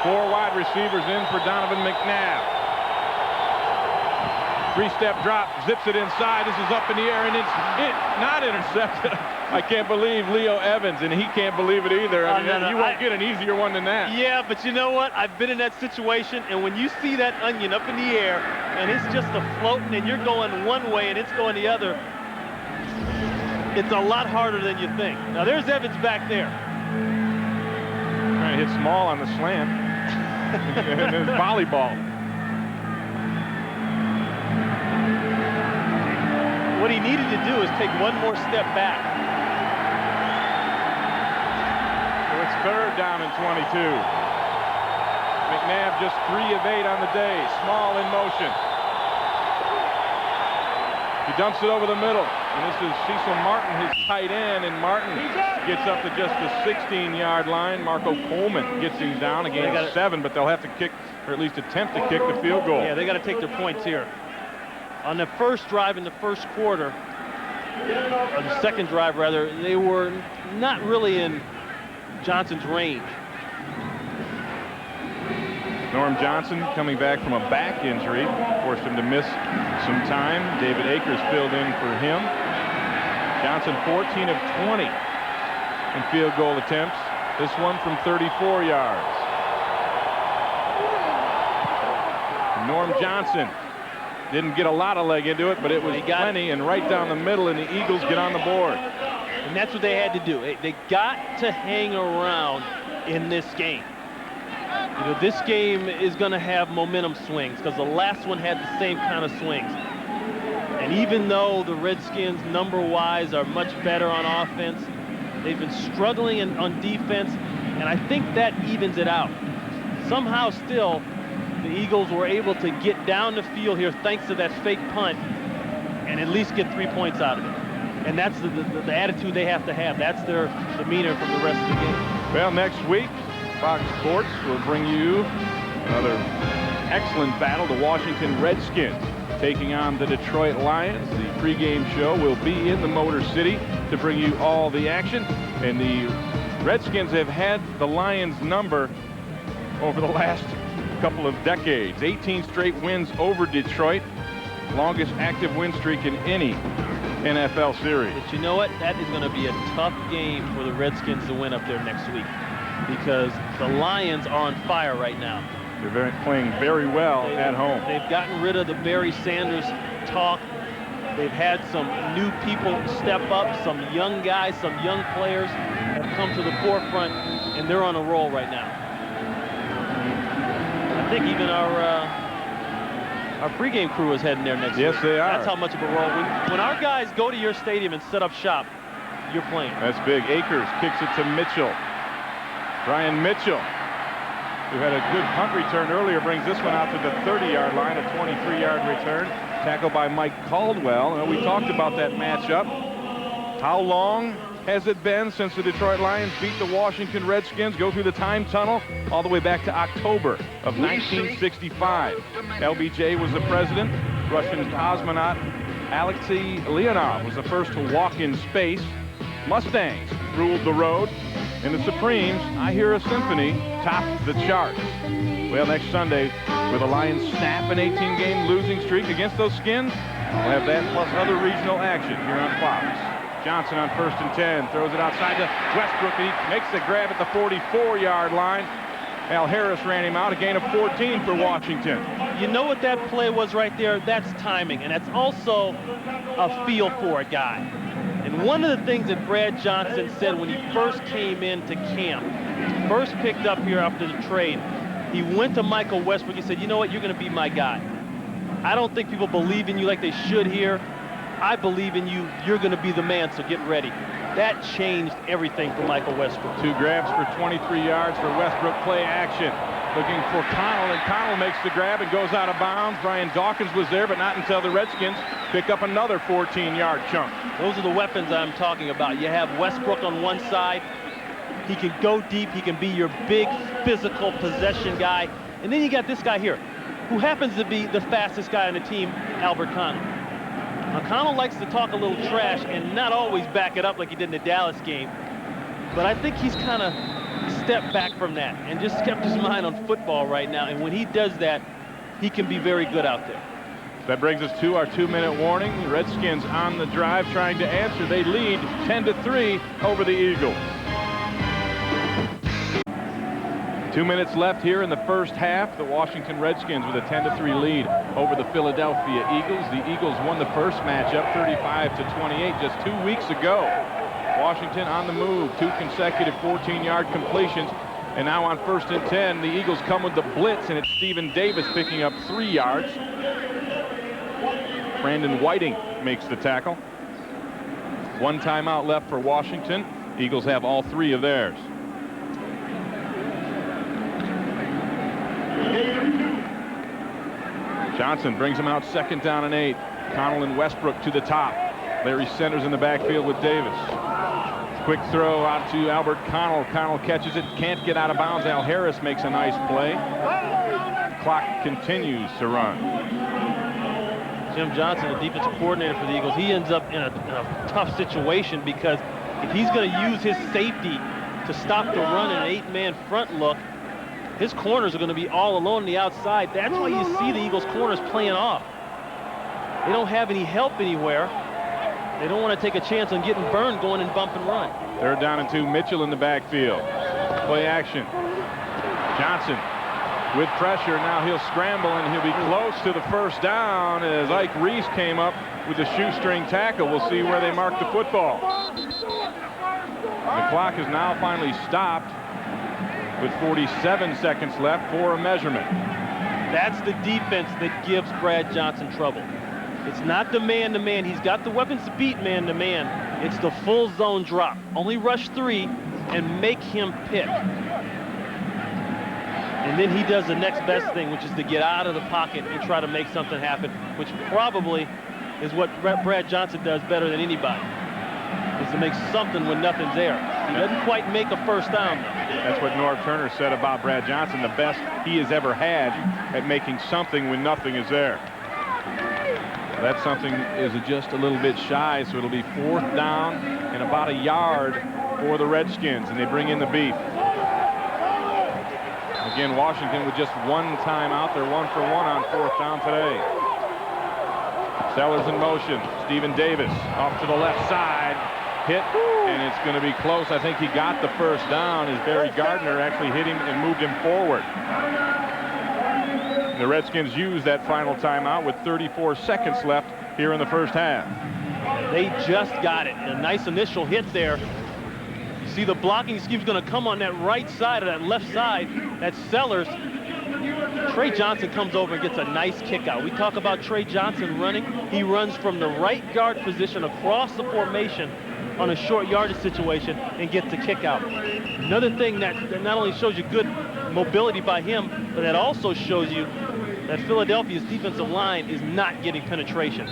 4 wide receivers in for Donovan McNabb. 3-step drop, zips it inside. This is up in the air, and it's not intercepted. I can't believe Leo Evans, and he can't believe it either. I mean, you won't get an easier one than that. Yeah, but you know what? I've been in that situation, and when you see that onion up in the air, and it's just floating, and you're going one way, and it's going the other, it's a lot harder than you think. Now, there's Evans back there. Trying to hit Small on the slant. And it's volleyball. What he needed to do is take one more step back. So it's 3rd down and 22. McNabb just 3 of 8 on the day. Small in motion. He dumps it over the middle. And this is Cecil Martin, his tight end. And Martin gets up to just the 16-yard line. Marco Coleman gets him down. Again, 7, but they'll have to kick, or at least attempt to kick the field goal. Yeah, they got to take their points here. On the first drive in the first quarter, or the second drive rather, they were not really in Johnson's range. Norm Johnson coming back from a back injury, forced him to miss some time. David Akers filled in for him. Johnson 14 of 20 in field goal attempts. This one from 34 yards. Norm Johnson didn't get a lot of leg into it, but it was plenty, and right down the middle, and the Eagles get on the board. And that's what they had to do. They got to hang around in this game. You know, this game is going to have momentum swings because the last one had the same kind of swings. And even though the Redskins, number-wise, are much better on offense, they've been struggling on defense, and I think that evens it out. Somehow still, the Eagles were able to get down the field here thanks to that fake punt and at least get 3 points out of it. And that's the attitude they have to have. That's their demeanor from the rest of the game. Well, next week, Fox Sports will bring you another excellent battle, the Washington Redskins taking on the Detroit Lions. The pregame show will be in the Motor City to bring you all the action. And the Redskins have had the Lions number over the last couple of decades. 18 straight wins over Detroit, longest active win streak in any NFL series. But you know what? That is going to be a tough game for the Redskins to win up there next week because the Lions are on fire right now. They're playing very well at home. They've gotten rid of the Barry Sanders talk. They've had some new people step up, some young guys, some young players have come to the forefront, and they're on a roll right now. I think even our pregame crew is heading there next week. Yes, they are. That's how much of a roll. When our guys go to your stadium and set up shop, you're playing. That's big. Akers kicks it to Mitchell. Brian Mitchell, who had a good punt return earlier, brings this one out to the 30-yard line, a 23-yard return. Tackled by Mike Caldwell. And we talked about that matchup. How long has it been since the Detroit Lions beat the Washington Redskins? Go through the time tunnel all the way back to October of 1965. LBJ was the president. Russian cosmonaut Alexei Leonov was the first to walk in space. Mustangs ruled the road. And the Supremes, I Hear a Symphony, topped the charts. Well, next Sunday, with the Lions snap an 18-game losing streak against those Skins, we'll have that plus other regional action here on Fox. Johnson on 1st and 10, throws it outside to Westbrook, and he makes the grab at the 44-yard line. Al Harris ran him out, a gain of 14 for Washington. You know what that play was right there? That's timing, and that's also a feel for a guy. And one of the things that Brad Johnson said when he first came into camp, first picked up here after the trade, he went to Michael Westbrook. He said, you know what, you're going to be my guy. I don't think people believe in you like they should here. I believe in you. You're going to be the man, so get ready. That changed everything for Michael Westbrook. 2 grabs for 23 yards for Westbrook. Play action. Looking for Connell, and Connell makes the grab and goes out of bounds. Brian Dawkins was there, but not until the Redskins pick up another 14-yard chunk. Those are the weapons I'm talking about. You have Westbrook on one side. He can go deep. He can be your big physical possession guy. And then you got this guy here, who happens to be the fastest guy on the team, Albert Connell. Now, Connell likes to talk a little trash and not always back it up like he did in the Dallas game. But I think he's kind of stepped back from that and just kept his mind on football right now. And when he does that, he can be very good out there. That brings us to our 2-minute warning. The Redskins on the drive trying to answer. They lead 10-3 over the Eagles. 2 minutes left here in the first half. The Washington Redskins with a 10-3 lead over the Philadelphia Eagles. The Eagles won the first matchup 35-28 just 2 weeks ago. Washington on the move, 2 consecutive 14-yard completions. And now on 1st and 10, the Eagles come with the blitz, and it's Stephen Davis picking up 3 yards. Brandon Whiting makes the tackle. 1 timeout left for Washington. Eagles have all 3 of theirs. Johnson brings him out 2nd down and 8. Connell and Westbrook to the top. Larry Centers in the backfield with Davis. Quick throw out to Albert Connell. Connell catches it, can't get out of bounds. Al Harris makes a nice play. Clock continues to run. Jim Johnson, the defensive coordinator for the Eagles, he ends up in a tough situation because if he's going to use his safety to stop the run in an 8-man front look, his corners are going to be all alone on the outside. That's why you see the Eagles' corners playing off. They don't have any help anywhere. They don't want to take a chance on getting burned going and bump and run. 3rd down and 2, Mitchell in the backfield. Play action. Johnson with pressure. Now he'll scramble, and he'll be close to the 1st down as Ike Reese came up with the shoestring tackle. We'll see where they mark the football. The clock is now finally stopped with 47 seconds left for a measurement. That's the defense that gives Brad Johnson trouble. It's not the man-to-man. He's got the weapons to beat man-to-man. It's the full zone drop. Only rush 3 and make him pick. And then he does the next best thing, which is to get out of the pocket and try to make something happen, which probably is what Brad Johnson does better than anybody, is to make something when nothing's there. He doesn't quite make a 1st down, though. That's what Norv Turner said about Brad Johnson, the best he has ever had at making something when nothing is there. That something is just a little bit shy, so it'll be 4th down and about a yard for the Redskins, and they bring in the beef. Again, Washington with just 1 timeout. They're 1 for 1 on 4th down today. Sellers in motion. Stephen Davis off to the left side. Hit, and it's going to be close. I think he got the 1st down as Barry Gardner actually hit him and moved him forward. The Redskins use that final timeout with 34 seconds left here in the first half. They just got it. A nice initial hit there. You see the blocking scheme's going to come on that right side or that left side. That's Sellers. Trey Johnson comes over and gets a nice kick out. We talk about Trey Johnson running. He runs from the right guard position across the formation on a short yardage situation and gets a kick out. Another thing that not only shows you good mobility by him, but that also shows you that Philadelphia's defensive line is not getting penetration.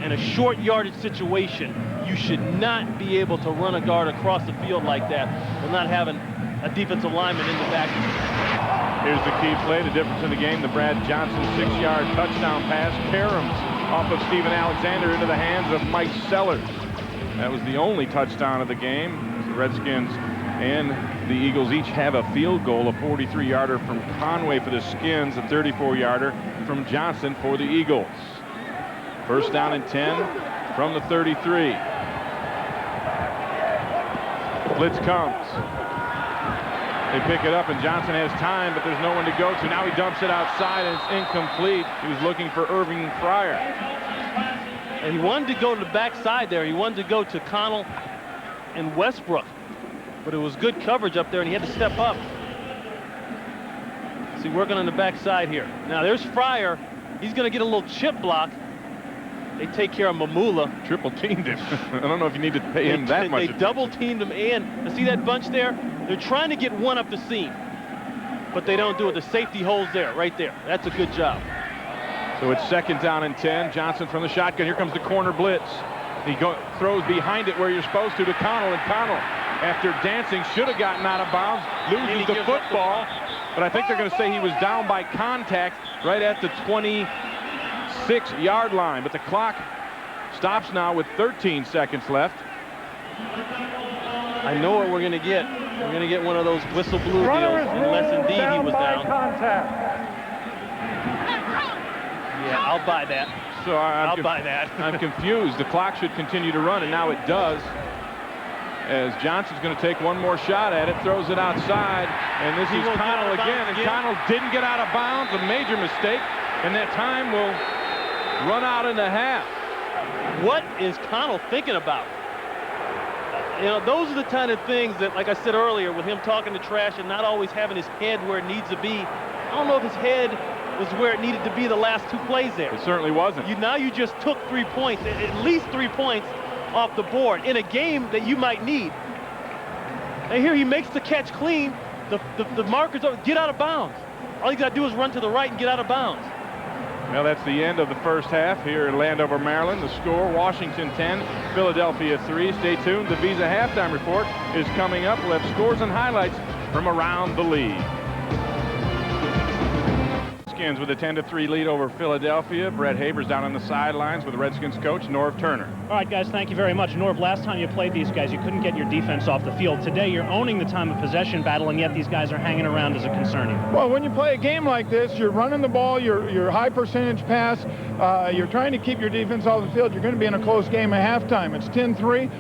In a short yardage situation, you should not be able to run a guard across the field like that while not having a defensive lineman in the back. Here's the key play, the difference in the game. The Brad Johnson 6-yard touchdown pass. Caroms off of Steven Alexander into the hands of Mike Sellers. That was the only touchdown of the game. The Redskins and the Eagles each have a field goal, a 43-yarder from Conway for the Skins, a 34-yarder from Johnson for the Eagles. 1st down and 10 from the 33. Blitz comes. They pick it up, and Johnson has time, but there's no one to go to. Now he dumps it outside, and it's incomplete. He was looking for Irving Fryer. And he wanted to go to the backside there. He wanted to go to Connell and Westbrook. But it was good coverage up there, and he had to step up. See, working on the backside here. Now, there's Fryer. He's going to get a little chip block. They take care of Mamula. Triple teamed him. I don't know if you need to pay him that much. They double teamed him, and see that bunch there? They're trying to get one up the seam, but they don't do it. The safety holds there, right there. That's a good job. So it's 2nd down and 10. Johnson from the shotgun. Here comes the corner blitz. He throws behind it where you're supposed to Connell, and Connell, after dancing, should have gotten out of bounds, loses the football. But I think they're going to say he was down by contact right at the 26-yard line. But the clock stops now with 13 seconds left. I know what we're going to get. We're going to get one of those whistle blue deals, unless indeed he was down. Yeah, I'll buy that. So I'll buy that. I'm confused. The clock should continue to run, and now it does. As Johnson's going to take one more shot at it, throws it outside, and this is Connell again, and Connell didn't get out of bounds, a major mistake, and that time will run out in the half. What is Connell thinking about? You know, those are the kind of things that, like I said earlier, with him talking to trash and not always having his head where it needs to be. I don't know if his head was where it needed to be the last 2 plays there. It certainly wasn't. Now you just took 3 points, at least 3 points off the board in a game that you might need. And here he makes the catch clean. The markers get out of bounds. All you got to do is run to the right and get out of bounds. Well, that's the end of the first half here in Landover, Maryland. The score, Washington 10, Philadelphia 3. Stay tuned. The Visa halftime report is coming up. We'll have scores and highlights from around the league. Redskins with a 10-3 lead over Philadelphia. Brett Haber's down on the sidelines with the Redskins coach, Norv Turner. All right, guys, thank you very much. Norv, last time you played these guys, you couldn't get your defense off the field. Today, you're owning the time of possession battle, and yet these guys are hanging around as a concern here. Well, when you play a game like this, you're running the ball, you're high percentage pass, you're trying to keep your defense off the field. You're going to be in a close game at halftime. It's 10-3.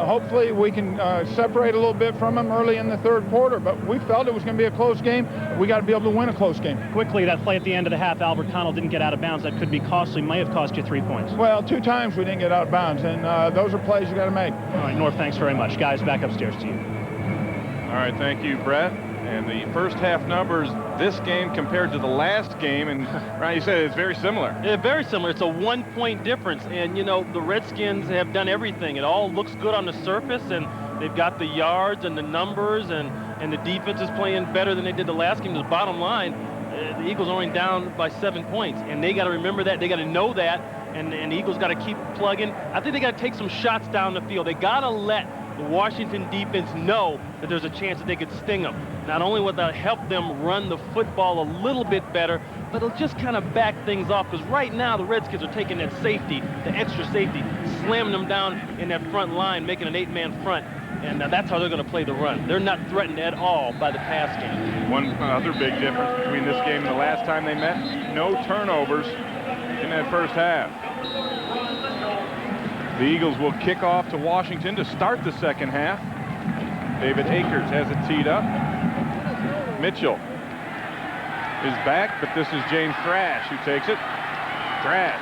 Hopefully, we can separate a little bit from them early in the third quarter, but we felt it was going to be a close game. We got to be able to win a close game. Quickly, that play at the end of the half, Albert Connell didn't get out of bounds. That could be costly, may have cost you 3 points. Well, 2 times we didn't get out of bounds, and those are plays you got to make. All right, Norv, thanks very much. Guys, back upstairs to you. All right, thank you, Brett. And the first half numbers, this game compared to the last game, and Ryan, you said it's very similar. Yeah, very similar. It's a 1-point difference, and you know the Redskins have done everything. It all looks good on the surface, and they've got the yards and the numbers, and the defense is playing better than they did the last game. The bottom line, the Eagles are only down by 7 points, and they got to remember that. They got to know that, and the Eagles got to keep plugging. I think they got to take some shots down the field. They got to let the Washington defense know that there's a chance that they could sting them. Not only will that help them run the football a little bit better, but it'll just kind of back things off, because right now the Redskins are taking that safety, the extra safety, slamming them down in that front line, making an 8-man front, and that's how they're going to play the run. They're not threatened at all by the pass game. One other big difference between this game and the last time they met, no turnovers in that first half. The Eagles will kick off to Washington to start the second half. David Akers has it teed up. Mitchell is back, but this is James Thrash who takes it. Thrash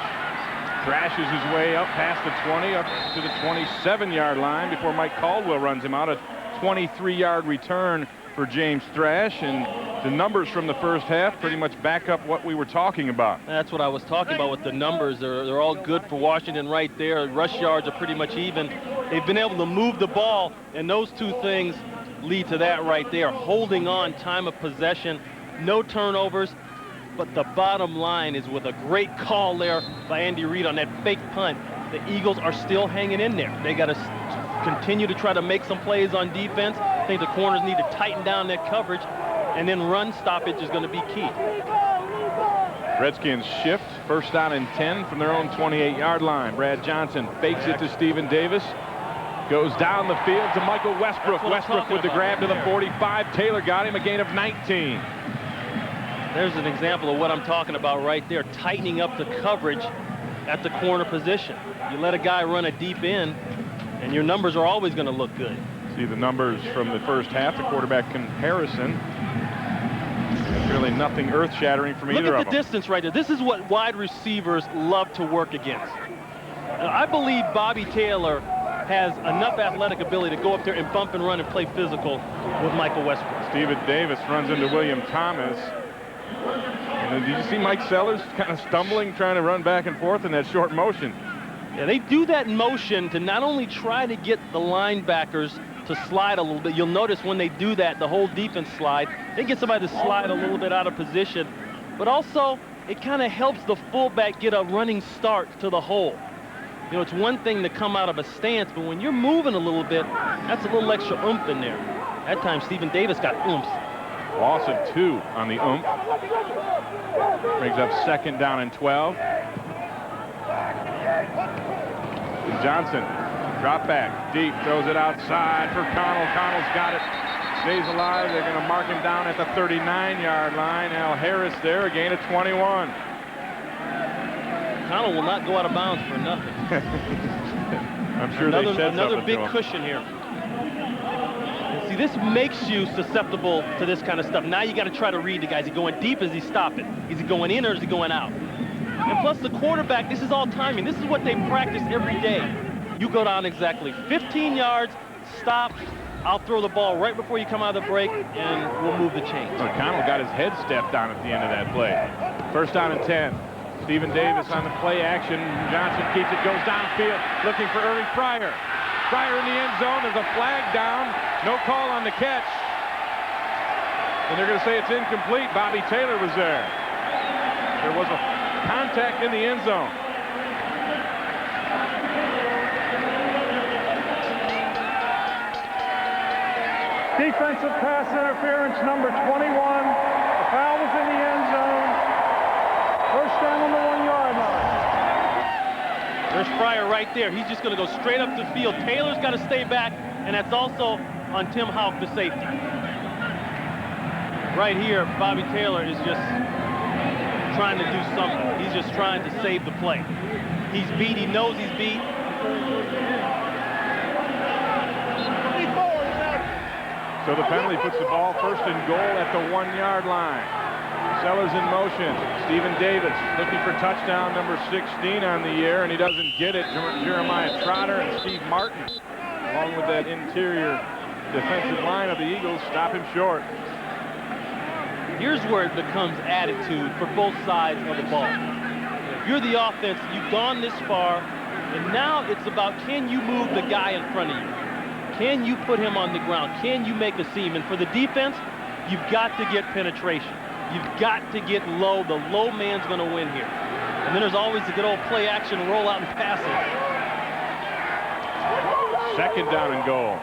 crashes his way up past the 20, up to the 27-yard line before Mike Caldwell runs him out. A 23-yard return for James Thrash, and the numbers from the first half pretty much back up what we were talking about. That's what I was talking about with the numbers. They're all good for Washington right there. Rush yards are pretty much even. They've been able to move the ball, and those two things lead to that right there. Holding on, time of possession, no turnovers. But the bottom line is, with a great call there by Andy Reid on that fake punt, the Eagles are still hanging in there. They got to continue to try to make some plays on defense. I think the corners need to tighten down that coverage, and then run stoppage is going to be key. Redskins shift, first down and 10 from their own 28-yard line. Brad Johnson fakes it to Stephen Davis. Goes down the field to Michael Westbrook. Westbrook with the grab to the 45. Taylor got him, a gain of 19. There's an example of what I'm talking about right there, tightening up the coverage at the corner position. You let a guy run a deep end, and your numbers are always going to look good. See the numbers from the first half, the quarterback comparison. There's really nothing earth-shattering from either of them. Look at the distance right there. This is what wide receivers love to work against. Now, I believe Bobby Taylor has enough athletic ability to go up there and bump and run and play physical with Michael Westbrook. Steven Davis runs into William Thomas. And did you see Mike Sellers kind of stumbling, trying to run back and forth in that short motion? Yeah, they do that motion to not only try to get the linebackers to slide a little bit. You'll notice when they do that, the whole defense slide. They get somebody to slide a little bit out of position. But also, it kind of helps the fullback get a running start to the hole. You know, it's one thing to come out of a stance, but when you're moving a little bit, that's a little extra oomph in there. That time, Steven Davis got oomphs. Loss of 2 on the oomph. Brings up 2nd down and 12. Johnson, drop back, deep, throws it outside for Connell. Connell's got it, stays alive. They're going to mark him down at the 39-yard line. Al Harris there, a gain of 21. Connell will not go out of bounds for nothing. I'm sure they said another something big to him. cushion here. And see, this makes you susceptible to this kind of stuff. Now you got to try to read the guy. Is he going deep? Is he stopping? Is he going in or is he going out? And plus the quarterback, this is all timing. This is what they practice every day. You go down exactly 15 yards, stop, I'll throw the ball right before you come out of the break, and we'll move the chains. So Connell got his head stepped on at the end of that play. 1st down and 10. Steven Davis on the play action. Johnson keeps it, goes downfield, looking for Irving Pryor. Pryor in the end zone. There's a flag down. No call on the catch. And they're going to say it's incomplete. Bobby Taylor was there. There was a contact in the end zone. Defensive pass interference, number 21. The foul was in the end zone. 1st down on the 1-yard line. There's Pryor right there. He's just going to go straight up the field. Taylor's got to stay back, and that's also on Tim Houck, the safety. Right here, Bobby Taylor is just trying to do something. He's just trying to save the play. He's beat. He knows he's beat. So the penalty puts the ball 1st and goal at the 1-yard line. Sellers in motion. Steven Davis looking for touchdown number 16 on the year, and he doesn't get it. Jeremiah Trotter and Steve Martin, along with that interior defensive line of the Eagles, stop him short. Here's where it becomes attitude for both sides of the ball. If you're the offense, you've gone this far, and now it's about, can you move the guy in front of you? Can you put him on the ground? Can you make a seam? And for the defense, you've got to get penetration. You've got to get low. The low man's going to win here. And then there's always the good old play action, roll out and pass it. 2nd down and goal.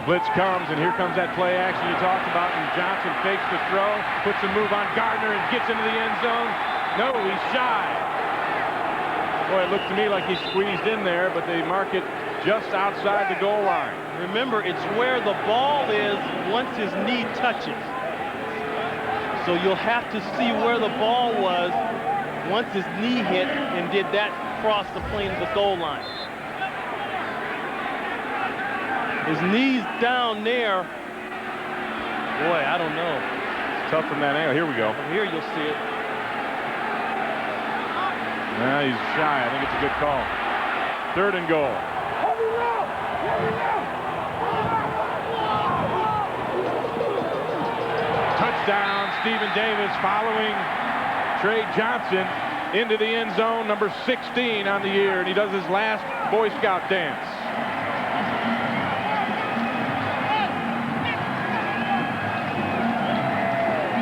Blitz comes, and here comes that play action you talked about, and Johnson fakes the throw, puts a move on Gardner and gets into the end zone. No, he's shy. Boy, it looked to me like he squeezed in there, but they mark it just outside the goal line. Remember, it's where the ball is once his knee touches. So you'll have to see where the ball was once his knee hit and did that cross the plane of the goal line. His knee's down there. Boy, I don't know. It's tough from that angle. Here we go. From here you'll see it. Nah, he's shy. I think it's a good call. 3rd and goal. Touchdown, Steven Davis following Trey Johnson into the end zone, number 16 on the year, and he does his last Boy Scout dance.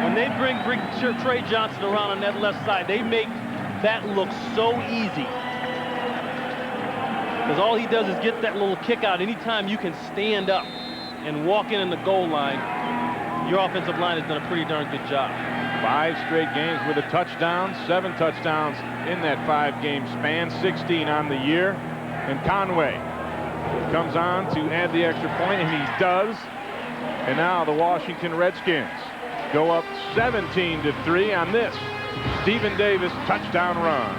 When they bring Trey Johnson around on that left side, they make that look so easy. Because all he does is get that little kick out. Anytime you can stand up and walk in the goal line, your offensive line has done a pretty darn good job. 5 straight games with a touchdown, 7 touchdowns in that 5-game span, 16 on the year. And Conway comes on to add the extra point, and he does. And now the Washington Redskins go up 17-3 on this Steven Davis touchdown run.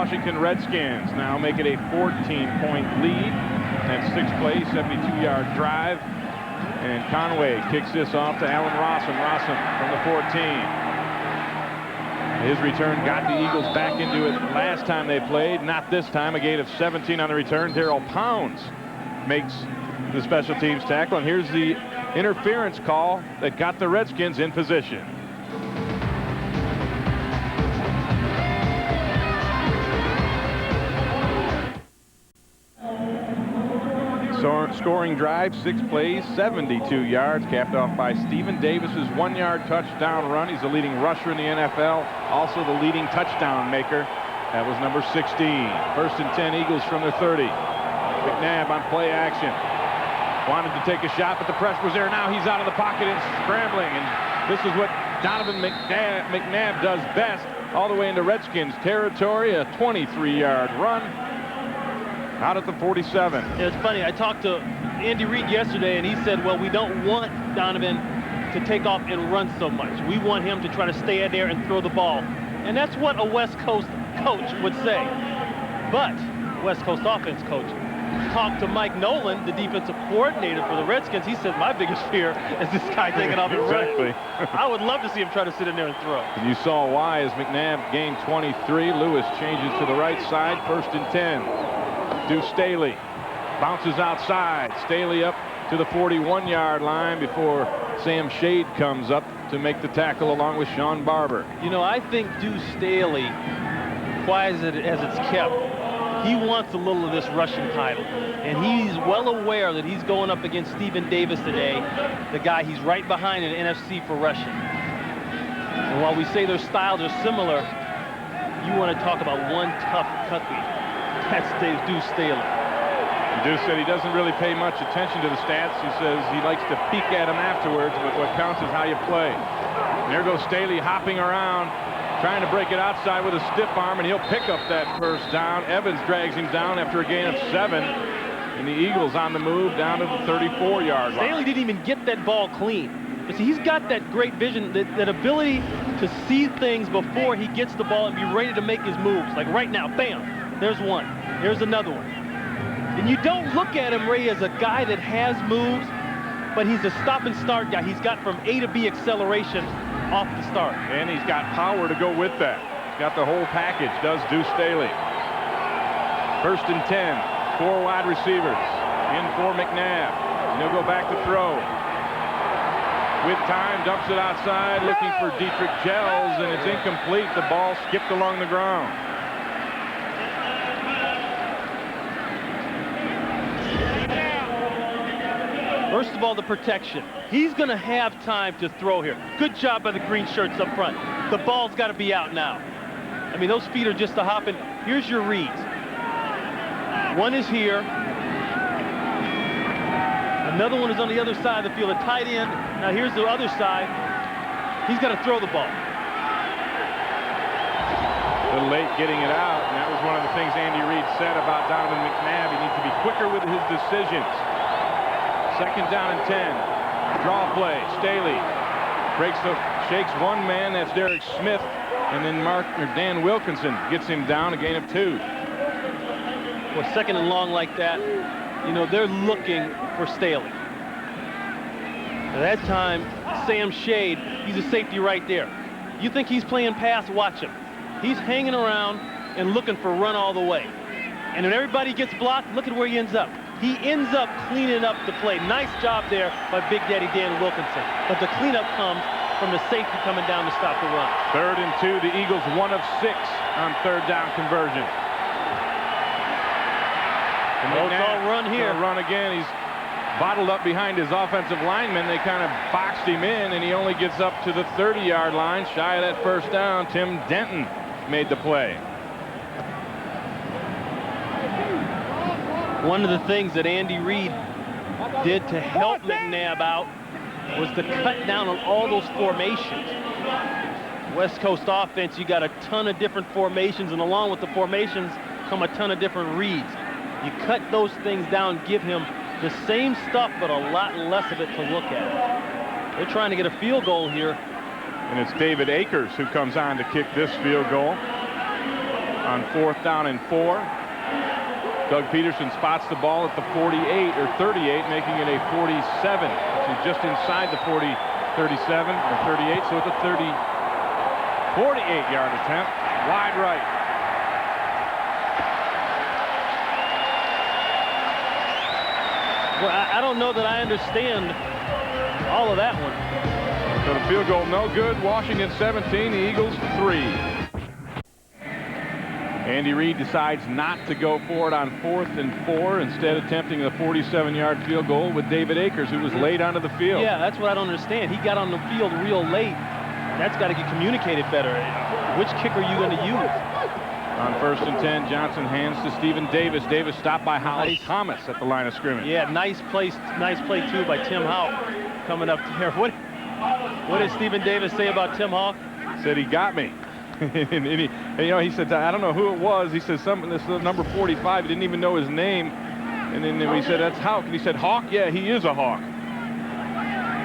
Washington Redskins now make it a 14-point lead. That 6th play, 72-yard drive. And Conway kicks this off to Allen Rossum. Rossum from the 14. His return got the Eagles back into it last time they played. Not this time. A gain of 17 on the return. Darrell Pounds makes the special teams tackle. And here's the interference call that got the Redskins in position. Scoring drive, 6 plays, 72 yards, capped off by Stephen Davis's 1-yard touchdown run. He's the leading rusher in the NFL, also the leading touchdown maker. That was number 16. 1st and 10 Eagles from their 30. McNabb on play action. Wanted to take a shot, but the pressure was there. Now he's out of the pocket and scrambling, and this is what Donovan McNabb does best, all the way into Redskins territory. A 23-yard run out at the 47. Yeah, it's funny. I talked to Andy Reid yesterday, and he said, well, we don't want Donovan to take off and run so much. We want him to try to stay in there and throw the ball. And that's what a West Coast coach would say. But West Coast offense coach talked to Mike Nolan, the defensive coordinator for the Redskins. He said, my biggest fear is this guy taking off and running. I would love to see him try to sit in there and throw. And you saw why as McNabb gained 23. Lewis changes to the right side. 1st and 10. Deuce Staley bounces outside. Staley up to the 41-yard line before Sam Shade comes up to make the tackle along with Sean Barber. You know, I think Deuce Staley, quiet as it's kept, he wants a little of this rushing title. And he's well aware that he's going up against Stephen Davis today, the guy he's right behind in NFC for rushing. And while we say their styles are similar, you want to talk about one tough cookie. That's Deuce Staley. Deuce said he doesn't really pay much attention to the stats. He says he likes to peek at them afterwards, but what counts is how you play. And there goes Staley hopping around, trying to break it outside with a stiff arm, and he'll pick up that 1st down. Evans drags him down after a gain of 7. And the Eagles on the move down to the 34-yard line. Staley didn't even get that ball clean. But see, he's got that great vision, that ability to see things before he gets the ball and be ready to make his moves. Like right now, bam. There's one. Here's another one. And you don't look at him, Ray, as a guy that has moves, but he's a stop-and-start guy. He's got from A to B acceleration off the start. And he's got power to go with that. He's got the whole package, does Deuce Staley. 1st and 10. 4 wide receivers. In for McNabb. And he'll go back to throw. With time, dumps it outside, looking for Dietrich Gels, and it's incomplete. The ball skipped along the ground. First of all, the protection. He's going to have time to throw here. Good job by the green shirts up front. The ball's got to be out now. I mean, those feet are just a hopping. Here's your reads. One is here. Another one is on the other side of the field, a tight end. Now here's the other side. He's got to throw the ball. A little late getting it out, and that was one of the things Andy Reid said about Donovan McNabb. He needs to be quicker with his decisions. 2nd down and 10. Draw play. Staley shakes one man. That's Derek Smith. And then Dan Wilkinson gets him down, a gain of 2. Well, 2nd and long like that, you know, they're looking for Staley. At that time, Sam Shade, he's a safety right there. You think he's playing pass? Watch him. He's hanging around and looking for run all the way. And when everybody gets blocked, look at where he ends up. He ends up cleaning up the play. Nice job there by Big Daddy Dan Wilkinson. But the cleanup comes from the safety coming down to stop the run. 3rd and 2. The Eagles 1 of 6 on 3rd down conversion. It's all run here. Run again. He's bottled up behind his offensive lineman. They kind of boxed him in, and he only gets up to the 30-yard line. Shy of that 1st down. Tim Denton made the play. One of the things that Andy Reid did to help McNabb out was to cut down on all those formations. West Coast offense, you got a ton of different formations, and along with the formations come a ton of different reads. You cut those things down, give him the same stuff, but a lot less of it to look at. They're trying to get a field goal here. And it's David Akers who comes on to kick this field goal. on 4th down and 4. Doug Peterson spots the ball at the 48 or 38, making it a 47. Which is just inside the 40, 37 or 38, so it's a 48-yard attempt. Wide right. Well, I don't know that I understand all of that one. So the field goal no good. Washington 17, the Eagles 3. Andy Reid decides not to go for it on 4th and 4, instead attempting the 47-yard field goal with David Akers, who was late onto the field. Yeah, that's what I don't understand. He got on the field real late. That's got to get communicated better. Which kicker are you going to use? On 1st and 10, Johnson hands to Stephen Davis. Davis stopped by Hollis Thomas at the line of scrimmage. Yeah, nice play too by Tim Houck coming up here. What did Stephen Davis say about Tim Houck? Said he got me. and he said, I don't know who it was. He said something. This is number 45. He didn't even know his name. And then we said, that's Houck. And he said, Hawk? Yeah, he is a Hawk.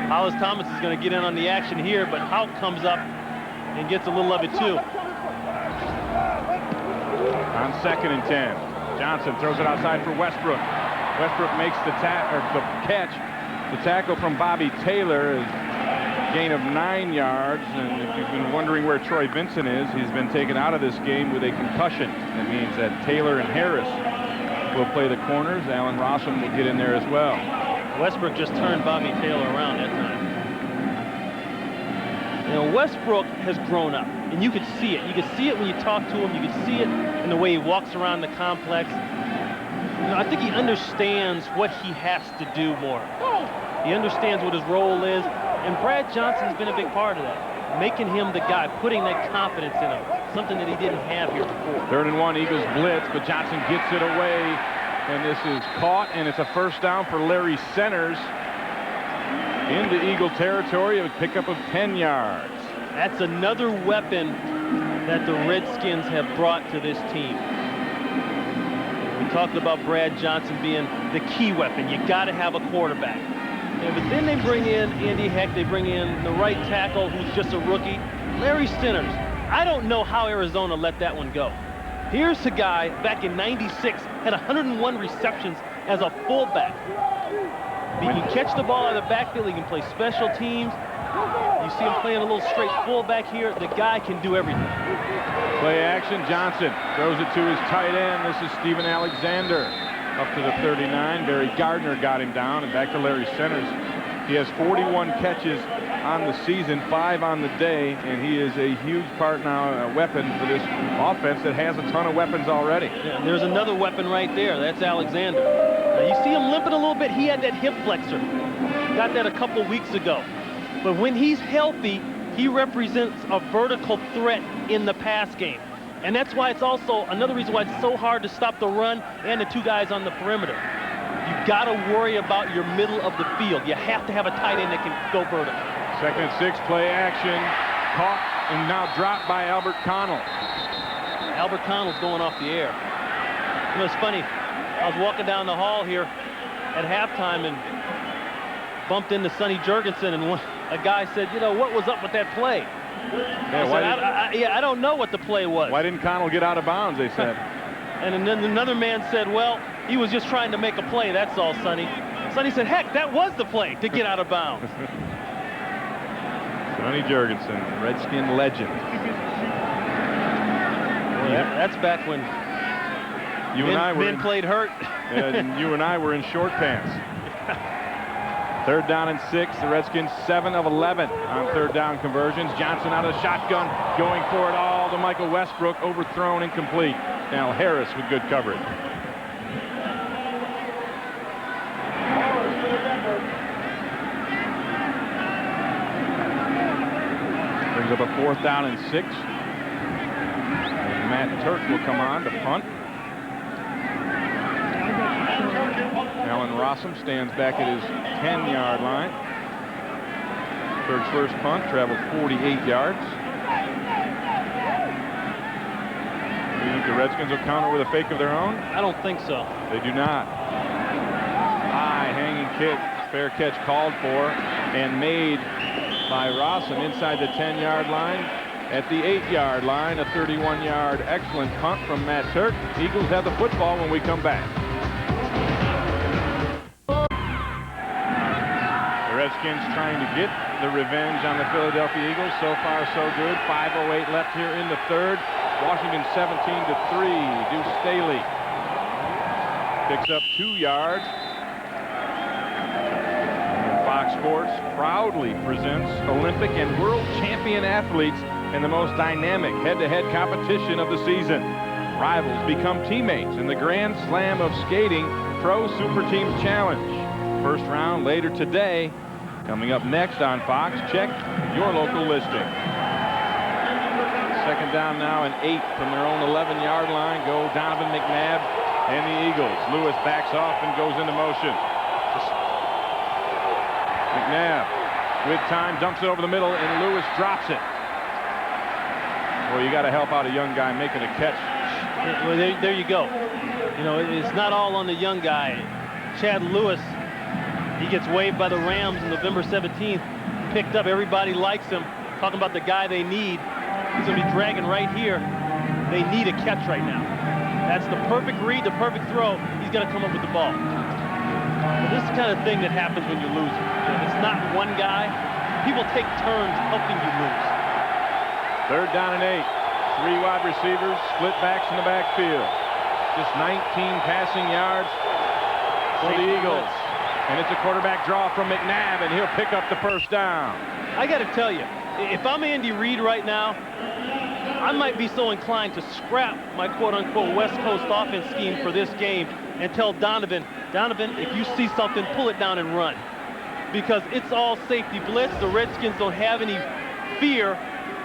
Hollis Thomas is going to get in on the action here, but Houck comes up and gets a little of it too. On 2nd and 10, Johnson throws it outside for Westbrook. Westbrook makes the catch. The tackle from Bobby Taylor is a gain of 9 yards. And if you've been wondering where Troy Vincent is, he's been taken out of this game with a concussion. That means that Taylor and Harris will play the corners. Alan Rossum will get in there as well. Westbrook just turned Bobby Taylor around that time. You know, Westbrook has grown up, and you could see it. You could see it when you talk to him. You could see it in the way he walks around the complex. You know, I think he understands what he has to do more. He understands what his role is, and Brad Johnson's been a big part of that, making him the guy, putting that confidence in him, something that he didn't have here before. 3rd and 1, Eagles blitz, but Johnson gets it away, and this is caught, and it's a 1st down for Larry Centers into Eagle territory, a pickup of 10 yards. That's another weapon that the Redskins have brought to this team. We talked about Brad Johnson being the key weapon. You got to have a quarterback. Yeah, but then they bring in Andy Heck. They bring in the right tackle, who's just a rookie, Larry Centers. I don't know how Arizona let that one go. Here's a guy back in '96 had 101 receptions as a fullback. He can catch the ball out of the backfield. He can play special teams. You see him playing a little straight fullback here. The guy can do everything. Play action. Johnson throws it to his tight end. This is Steven Alexander up to the 39. Barry Gardner got him down, and back to Larry Centers. He has 41 catches on the season, 5 on the day, and he is a huge part now, a weapon for this offense that has a ton of weapons already. Yeah, there's another weapon right there. That's Alexander. Now, you see him limping a little bit. He had that hip flexor. Got that a couple weeks ago. But when he's healthy, he represents a vertical threat in the pass game. And that's why it's also another reason why it's so hard to stop the run and the 2 guys on the perimeter. You got to worry about your middle of the field. You have to have a tight end that can go vertical. 2nd and 6, play action. Caught and now dropped by Albert Connell. Albert Connell's going off the air. You know, it's funny. I was walking down the hall here at halftime and bumped into Sonny Jurgensen, and a guy said, you know, what was up with that play? Yeah, I don't know what the play was. Why didn't Connell get out of bounds, they said. And then another man said, well, he was just trying to make a play, that's all, Sonny. Sonny said, heck, that was the play to get out of bounds. Sonny Jurgensen, Redskin legend. Yeah, that's back when men played hurt. And you and I were in short pants. 3rd down and 6. The Redskins 7 of 11 on 3rd down conversions. Johnson out of the shotgun, going for it all to Michael Westbrook, overthrown, incomplete. Now Harris with good coverage. Brings up a 4th down and 6. And Matt Turk will come on to punt. Alan Rossum stands back at his 10-yard line. Turk's first punt traveled 48 yards. Do you think the Redskins will counter with a fake of their own? I don't think so. They do not. High hanging kick. Fair catch called for and made by Rossum inside the 10-yard line. at the 8-yard line. A 31-yard excellent punt from Matt Turk. Eagles have the football when we come back. The Redskins trying to get the revenge on the Philadelphia Eagles. So far, so good. 5:08 left here in the third. Washington 17-3. Deuce Staley picks up 2 yards. Fox Sports proudly presents Olympic and world champion athletes in the most dynamic head-to-head competition of the season. Rivals become teammates in the Grand Slam of Skating Pro Super Teams Challenge. First round later today. Coming up next on Fox, check your local listing. Second down now and 8 from their own 11-yard line. Go Donovan McNabb and the Eagles. Lewis backs off and goes into motion. McNabb with time dumps it over the middle and Lewis drops it. Well, you got to help out a young guy making a catch. Well, there you go. You know, it's not all on the young guy. Chad Lewis, he gets waived by the Rams on November 17th. Picked up. Everybody likes him. Talking about the guy they need. He's going to be dragging right here. They need a catch right now. That's the perfect read, the perfect throw. He's got to come up with the ball. Well, this is the kind of thing that happens when you're losing. It's not one guy. People take turns helping you lose. Third down and 8. 3 wide receivers, split backs in the backfield. Just 19 passing yards for the Eagles. And it's a quarterback draw from McNabb, and he'll pick up the first down. I got to tell you, if I'm Andy Reid right now, I might be so inclined to scrap my quote-unquote West Coast offense scheme for this game and tell Donovan, if you see something, pull it down and run. Because it's all safety blitz. The Redskins don't have any fear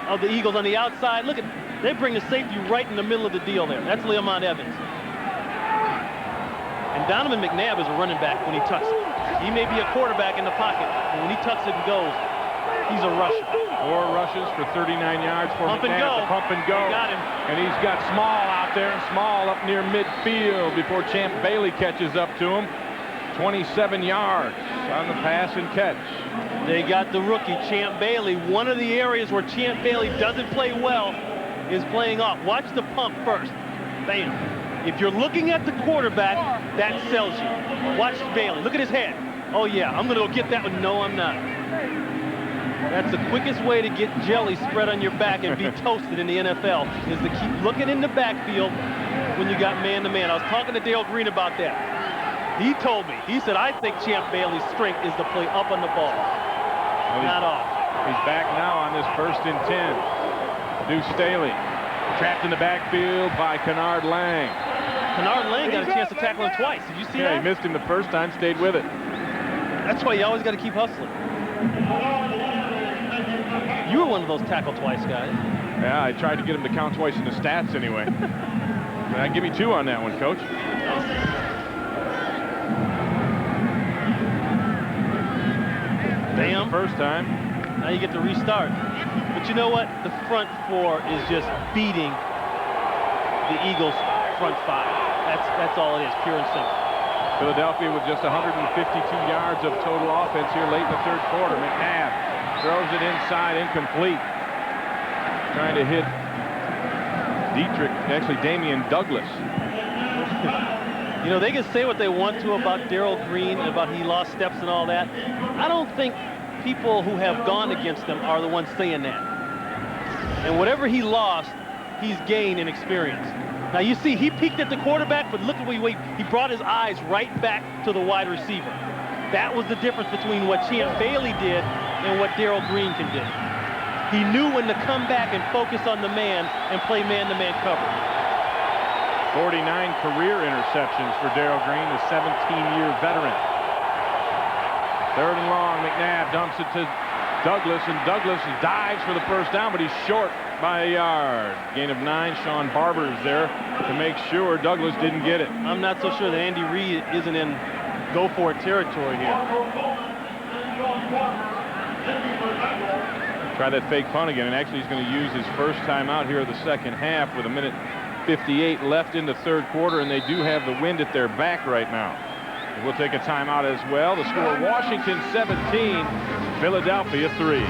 of the Eagles on the outside. Look at, they bring the safety right in the middle of the deal there. That's Le'Mond Evans. And Donovan McNabb is a running back when he tucks it. He may be a quarterback in the pocket, but when he tucks it and goes, he's a rusher. 4 rushes for 39 yards for Pump McNabb. and go. The pump and go. They got him. And he's got Small out there. Small up near midfield before Champ Bailey catches up to him. 27 yards on the pass and catch. They got the rookie, Champ Bailey. One of the areas where Champ Bailey doesn't play well is playing off. Watch the pump first. Bam. If you're looking at the quarterback, that sells you. Watch Bailey. Look at his head. Oh, yeah, I'm going to go get that one. No, I'm not. That's the quickest way to get jelly spread on your back and be toasted in the NFL is to keep looking in the backfield when you got man-to-man. I was talking to Dale Green about that. He told me, he said, I think Champ Bailey's strength is to play up on the ball, not off. He's back now on this 1st and 10. Deuce Staley trapped in the backfield by Kennard Lang. Kennard Lang got a chance to tackle him twice. Did you see that? Yeah, he missed him the first time, stayed with it. That's why you always got to keep hustling. You were one of those tackle twice guys. Yeah, I tried to get him to count twice in the stats anyway. I'd give you 2 on that one, Coach. Bam. First time. Now you get to restart. But you know what? The front 4 is just beating the Eagles' front 5. That's all it is, pure and simple. Philadelphia with just 152 yards of total offense here late in the 3rd quarter. McNabb throws it inside, incomplete. Trying to hit Damian Douglas. You know, they can say what they want to about Darrell Green, about he lost steps and all that. I don't think people who have gone against him are the ones saying that. And whatever he lost, he's gained in experience. Now, you see, he peeked at the quarterback, but look at what he brought his eyes right back to the wide receiver. That was the difference between what Champ Bailey did and what Darrell Green can do. He knew when to come back and focus on the man and play man-to-man cover. 49 career interceptions for Darrell Green, the 17-year veteran. 3rd and long, McNabb dumps it to Douglas, and Douglas dives for the first down, but he's short by a yard. Gain of 9. Sean Barber's there to make sure Douglas didn't get it. I'm not so sure that Andy Reid isn't in go-for-it territory here. Try that fake punt again, and actually he's going to use his first time out here of the second half with 1:58 left in the 3rd quarter, and they do have the wind at their back right now. We'll take a timeout as well. The score, Washington 17, Philadelphia 3.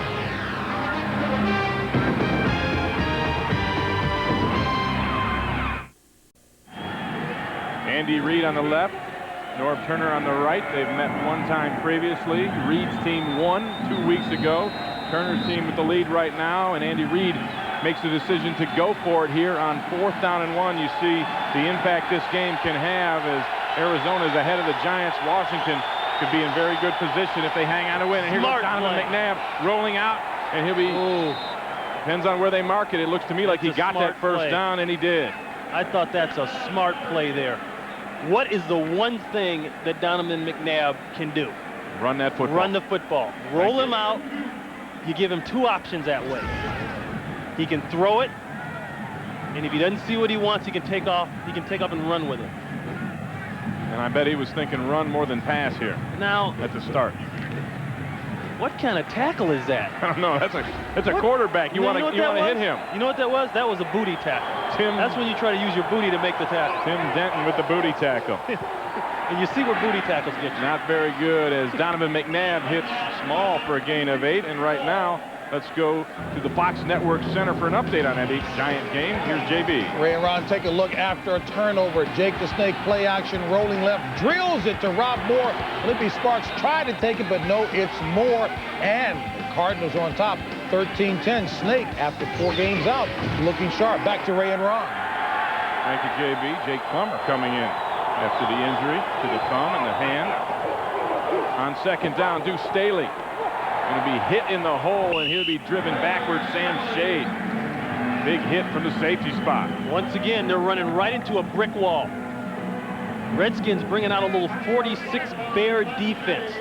Andy Reid on the left, Norv Turner on the right. They've met one time previously. Reid's team won 2 weeks ago. Turner's team with the lead right now, and Andy Reid makes the decision to go for it here on 4th down and 1. You see the impact this game can have as Arizona's ahead of the Giants. Washington could be in very good position if they hang on to win. And here goes Donovan McNabb rolling out, and he'll be, depends on where they mark it. It looks to me like he got that first down, and he did. I thought that's a smart play there. What is the one thing that Donovan McNabb can do? Run that football. Run the football. Roll him out. You give him 2 options that way. He can throw it, and if he doesn't see what he wants, he can take off. He can take up and run with it. And I bet he was thinking run more than pass here. Now at the start. What kind of tackle is that? I don't know. That's a quarterback. You want to hit him. You know what that was? That was a booty tackle. That's when you try to use your booty to make the tackle. Tim Denton with the booty tackle. And you see where booty tackles get you. Not very good as Donovan McNabb hits small for a gain of 8. And right now, let's go to the Fox Network Center for an update on that Giant game. Here's JB. Ray and Ron take a look after a turnover. Jake the Snake play action, rolling left, drills it to Rob Moore. Lippy Sparks tried to take it, but no, it's Moore. And the Cardinals on top, 13-10. Snake, after 4 games out, looking sharp. Back to Ray and Ron. Thank you, JB. Jake Plummer coming in after the injury to the thumb and the hand. On 2nd down, Deuce Staley. Going to be hit in the hole, and he'll be driven backward. Sam Shade. Big hit from the safety spot. Once again, they're running right into a brick wall. Redskins bringing out a little 46 Bear defense.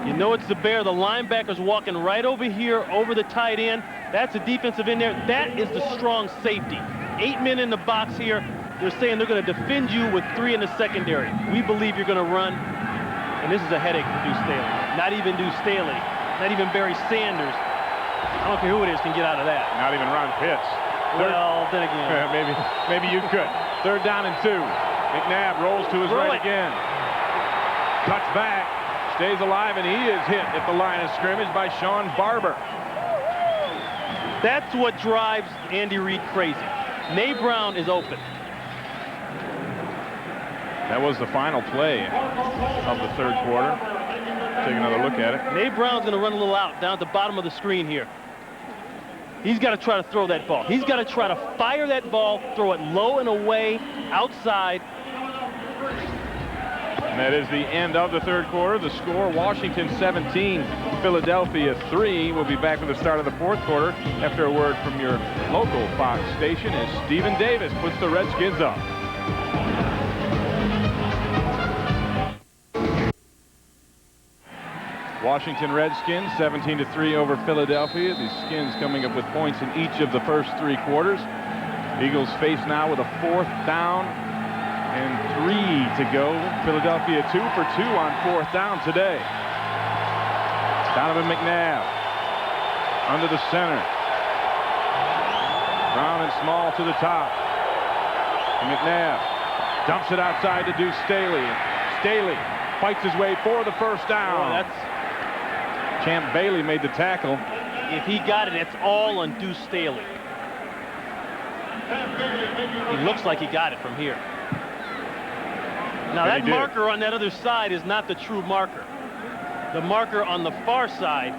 You know it's the Bear. The linebacker's walking right over here, over the tight end. That's a defensive end there. That is the strong safety. 8 men in the box here. They're saying they're going to defend you with 3 in the secondary. We believe you're going to run. And this is a headache for Deuce Staley. Not even Deuce Staley. Not even Barry Sanders. I don't care who it is can get out of that. Not even Ron Pitts. Well, then again. Maybe you could. 3rd down and 2. McNabb rolls to his right again. Cuts back. Stays alive, and he is hit at the line of scrimmage by Sean Barber. That's what drives Andy Reid crazy. May Brown is open. That was the final play of the 3rd quarter. Take another look at it. May Brown's going to run a little out down at the bottom of the screen here. He's got to try to throw that ball. He's got to try to fire that ball, throw it low and away, outside. And that is the end of the 3rd quarter. The score, Washington 17, Philadelphia 3. We'll be back with the start of the 4th quarter after a word from your local Fox station as Stephen Davis puts the Redskins up. Washington Redskins 17-3 over Philadelphia. The Skins coming up with points in each of the first 3 quarters. Eagles face now with a 4th down and 3 to go. Philadelphia 2 for 2 on 4th down today. Donovan McNabb under the center. Brown and Small to the top. And McNabb dumps it outside to Deuce Staley. Staley fights his way for the 1st down. Champ Bailey made the tackle. If he got it, it's all on Deuce Staley. He looks like he got it from here. Now that marker on that other side is not the true marker. The marker on the far side.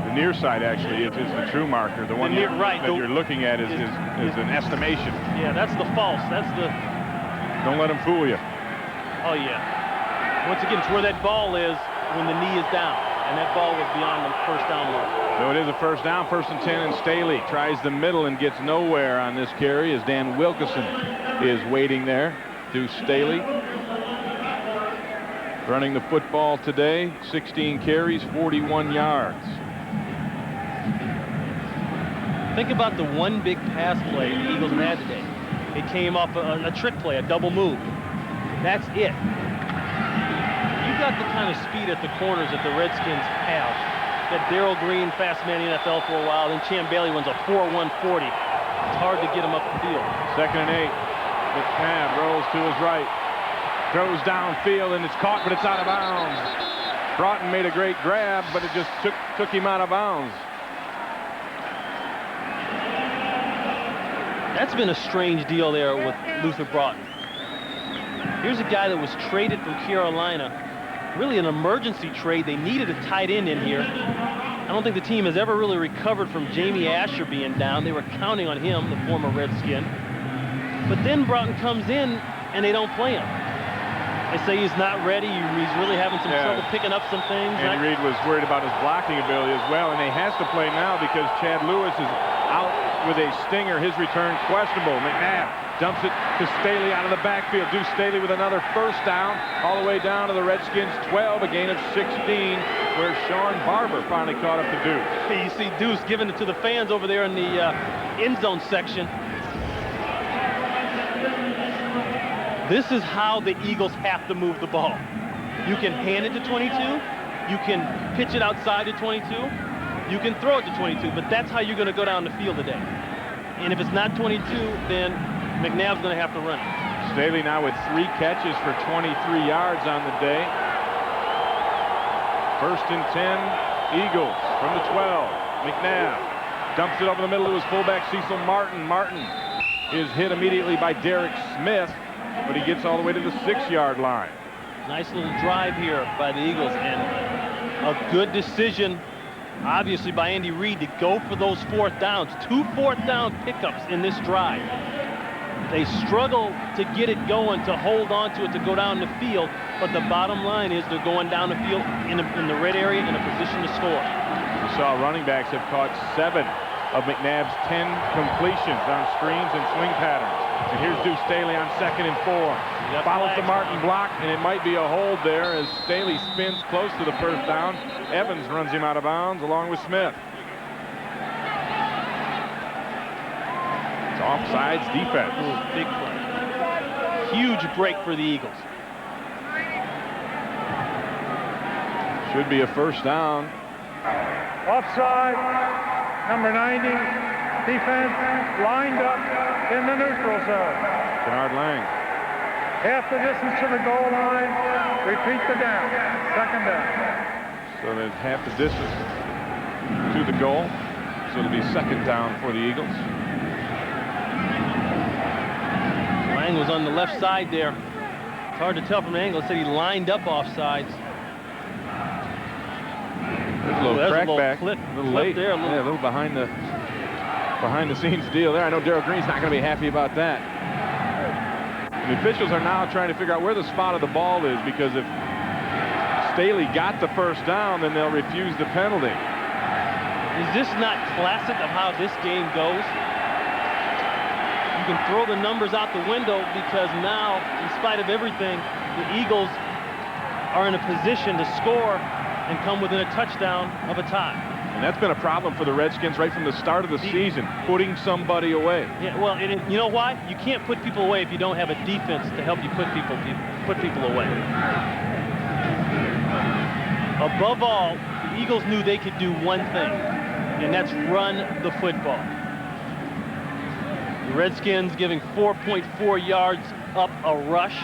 The near side actually is the true marker. The one that you're looking at is an estimation. Yeah, that's the false. That's the. Don't let him fool you. Oh yeah. Once again, it's where that ball is when the knee is down. And that ball was beyond the 1st down mark. So it is a 1st down, 1st and 10, and Staley tries the middle and gets nowhere on this carry as Dan Wilkerson is waiting there. Deuce Staley running the football today, 16 carries, 41 yards. Think about the one big pass play the Eagles had today. It came off a trick play, a double move. That's it. Got the kind of speed at the corners that the Redskins have. That Darrell Green, fast man in the NFL for a while, then Champ Bailey runs a 4.140. It's hard to get him up the field. 2nd and 8. McNabb rolls to his right. Throws downfield, and it's caught, but it's out of bounds. Broughton made a great grab, but it just took him out of bounds. That's been a strange deal there with Luther Broughton. Here's a guy that was traded from Carolina, really an emergency trade. They needed a tight end in here. I don't think the team has ever really recovered from Jamie Asher being down. They were counting on him, the former Redskin. But then Broughton comes in and they don't play him. They say he's not ready. He's really having some trouble picking up some things. Andy Reid was worried about his blocking ability as well, and he has to play now because Chad Lewis is out with a stinger. His return questionable. McNabb dumps it to Staley out of the backfield. Deuce Staley with another first down all the way down to the Redskins 12, a gain of 16, where Sean Barber finally caught up to Deuce. You see Deuce giving it to the fans over there in the end zone section. This is how the Eagles have to move the ball. You can hand it to 22. You can pitch it outside to 22. You can throw it to 22, but that's how you're going to go down the field today. And if it's not 22, then McNabb's going to have to run it. Staley now with 3 catches for 23 yards on the day. 1st and 10, Eagles from the 12. McNabb dumps it over the middle to his fullback, Cecil Martin. Martin is hit immediately by Derek Smith, but he gets all the way to the 6-yard line. Nice little drive here by the Eagles, and a good decision, obviously, by Andy Reid to go for those 4th downs. 2 4th down pickups in this drive. They struggle to get it going, to hold on to it, to go down the field, but the bottom line is they're going down the field in the red area in a position to score. We saw running backs have caught 7 of McNabb's 10 completions on screens and swing patterns. And here's Deuce Staley on 2nd and 4. Follows the Martin block, and it might be a hold there as Staley spins close to the 1st down. Evans runs him out of bounds along with Smith. It's offsides defense. Ooh, big play. Huge break for the Eagles. Should be a 1st down. Offside, number 90, defense lined up in the neutral zone. Bernard Lang. Half the distance to the goal line, repeat the down, 2nd down. So there's half the distance to the goal. So it'll be 2nd down for the Eagles. Lang was on the left side there. It's hard to tell from the angle. It said he lined up offsides. There's a little crack back, clip, a little late there, a little behind the scenes deal there. I know Darrell Green's not going to be happy about that. And the officials are now trying to figure out where the spot of the ball is, because if Staley got the 1st down, then they'll refuse the penalty. Is this not classic of how this game goes? You can throw the numbers out the window because now, in spite of everything, the Eagles are in a position to score and come within a touchdown of a tie. And that's been a problem for the Redskins right from the start of the season, putting somebody away. Yeah, well, and you know why? You can't put people away if you don't have a defense to help you put people away. Above all, the Eagles knew they could do one thing, and that's run the football. The Redskins giving 4.4 yards up a rush.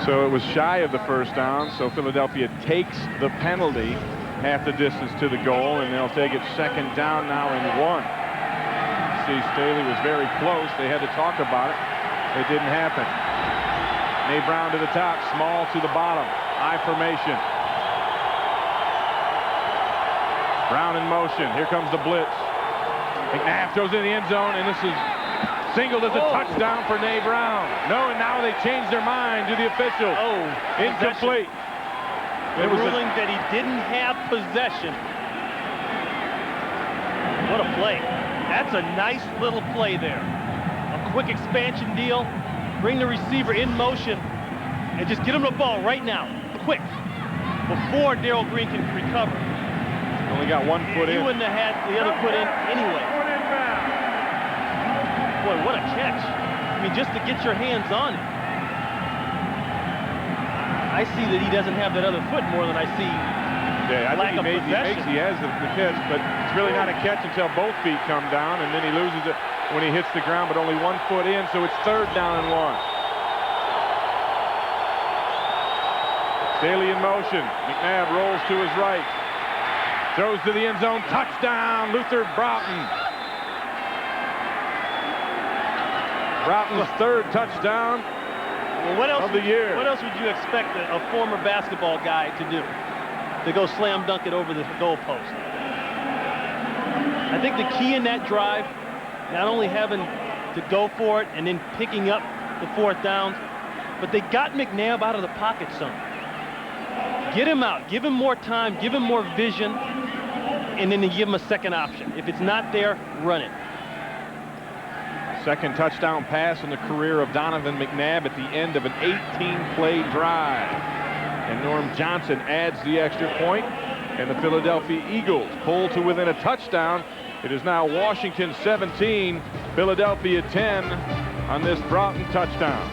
So it was shy of the 1st down, so Philadelphia takes the penalty half the distance to the goal, and they'll take it 2nd down now and 1. See, Staley was very close. They had to talk about it. It didn't happen. Nate Brown to the top, Small to the bottom. I formation. Brown in motion. Here comes the blitz. McNabb throws it in the end zone, and this is singled as a touchdown for Nate Brown. No, and now they changed their mind to the officials. Incomplete. They're ruling that he didn't have possession. What a play. That's a nice little play there. A quick expansion deal. Bring the receiver in motion and just get him the ball right now. Quick. Before Darrell Green can recover. Only got 1 foot in. He wouldn't have had the other foot in anyway. Boy, what a catch. I mean, just to get your hands on it. I see that he doesn't have that other foot more than I see lack of possession. He has the catch, but it's really not a catch until both feet come down, and then he loses it when he hits the ground, but only 1 foot in, so it's 3rd down and 1. Staley in motion. McNabb rolls to his right. Throws to the end zone. Touchdown, Luther Broughton. Broughton's third touchdown of the year. What else would you expect a former basketball guy to do? To go slam dunk it over the goalpost. I think the key in that drive, not only having to go for it and then picking up the fourth downs, but they got McNabb out of the pocket some. Get him out, give him more time, give him more vision, and then you give him a second option. If it's not there, run it. Second touchdown pass in the career of Donovan McNabb at the end of an 18-play drive. And Norm Johnson adds the extra point, and the Philadelphia Eagles pull to within a touchdown. It is now Washington 17, Philadelphia 10 on this Broughton touchdown.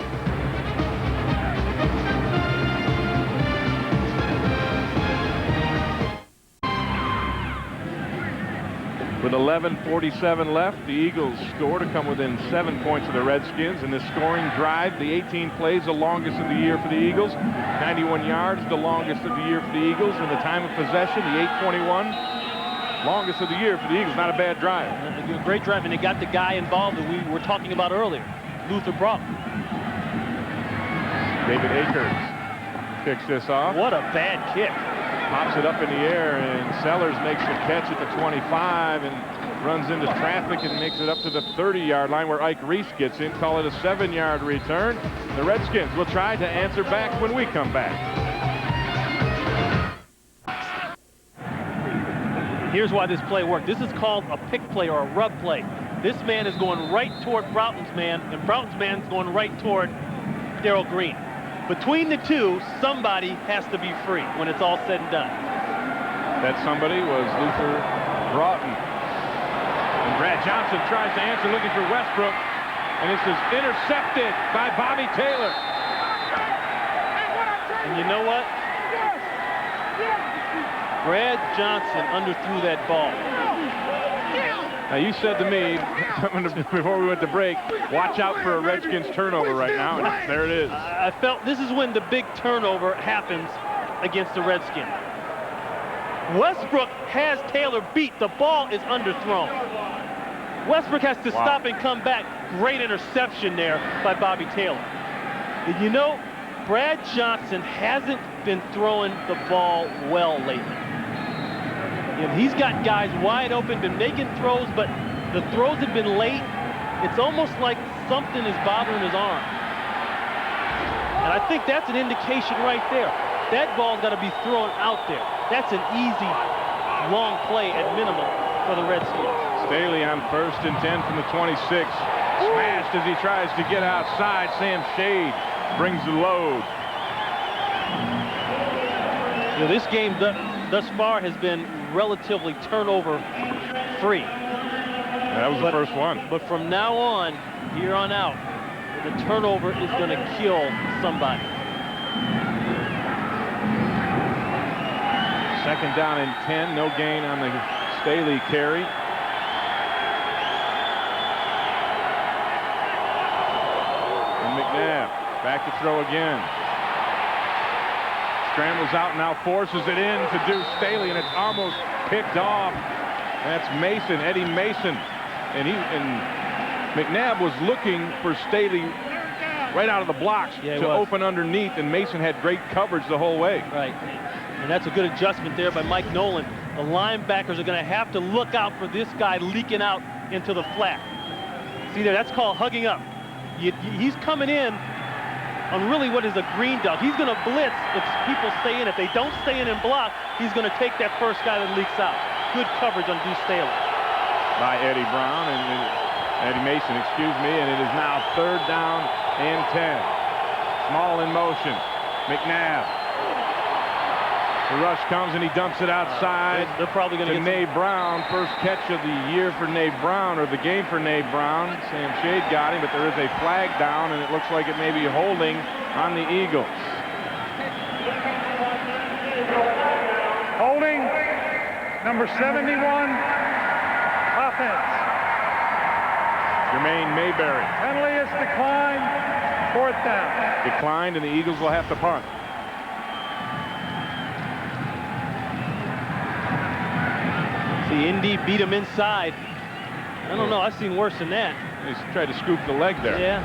With 11:47 left, the Eagles score to come within 7 points of the Redskins. In this scoring drive, the 18 plays, the longest of the year for the Eagles. 91 yards, the longest of the year for the Eagles. And the time of possession, the 8:21, longest of the year for the Eagles. Not a bad drive. A great drive, and they got the guy involved that we were talking about earlier, Luther Broughton. David Akers kicks this off. What a bad kick. Pops it up in the air, and Sellers makes the catch at the 25 and runs into traffic and makes it up to the 30-yard line where Ike Reese gets in. Call it a 7-yard return. The Redskins will try to answer back when we come back. Here's why this play worked. This is called a pick play or a rub play. This man is going right toward Broughton's man, and Broughton's man is going right toward Darrell Green. Between the two, somebody has to be free when it's all said and done. That somebody was Luther Broughton. And Brad Johnson tries to answer, looking for Westbrook, and this is intercepted by Bobby Taylor. And you know what? Brad Johnson underthrew that ball. Now, you said to me before we went to break, watch out for a Redskins turnover right now, and there it is. I felt this is when the big turnover happens against the Redskins. Westbrook has Taylor beat. The ball is underthrown. Westbrook has to stop and come back. Great interception there by Bobby Taylor. And you know, Brad Johnson hasn't been throwing the ball well lately. And he's got guys wide open, been making throws, but the throws have been late. It's almost like something is bothering his arm. And I think that's an indication right there. That ball's got to be thrown out there. That's an easy, long play at minimum for the Redskins. Staley on 1st and 10 from the 26. Smashed as he tries to get outside. Sam Shade brings the load. You know, this game thus far has been relatively turnover free. That was the first one. But from now on, here on out, the turnover is going to kill somebody. 2nd down and 10. No gain on the Staley carry. And McNabb back to throw again. Scrambles out, now forces it in to Deuce Staley, and it's almost picked off. That's Mason, Eddie Mason. And McNabb was looking for Staley right out of the blocks to open underneath, and Mason had great coverage the whole way. Right. And that's a good adjustment there by Mike Nolan. The linebackers are going to have to look out for this guy leaking out into the flat. See there, that's called hugging up. He's coming in on really what is a green dog. He's going to blitz if people stay in. If they don't stay in and block, he's going to take that first guy that leaks out. Good coverage on Deuce Staley. By Eddie Brown and Eddie Mason, excuse me, and it is now 3rd down and 10. Small in motion. McNabb. The rush comes and he dumps it outside. They're probably going to get Nate Brown. First catch of the year for Nate Brown, or the game for Nate Brown. Sam Shade got him, but there is a flag down, and it looks like it may be holding on the Eagles. Holding, number 71, offense. Jermaine Mayberry. Penalty is declined, 4th down. Declined, and the Eagles will have to punt. See, Indy beat him inside. I don't know. I've seen worse than that. He tried to scoop the leg there. Yeah.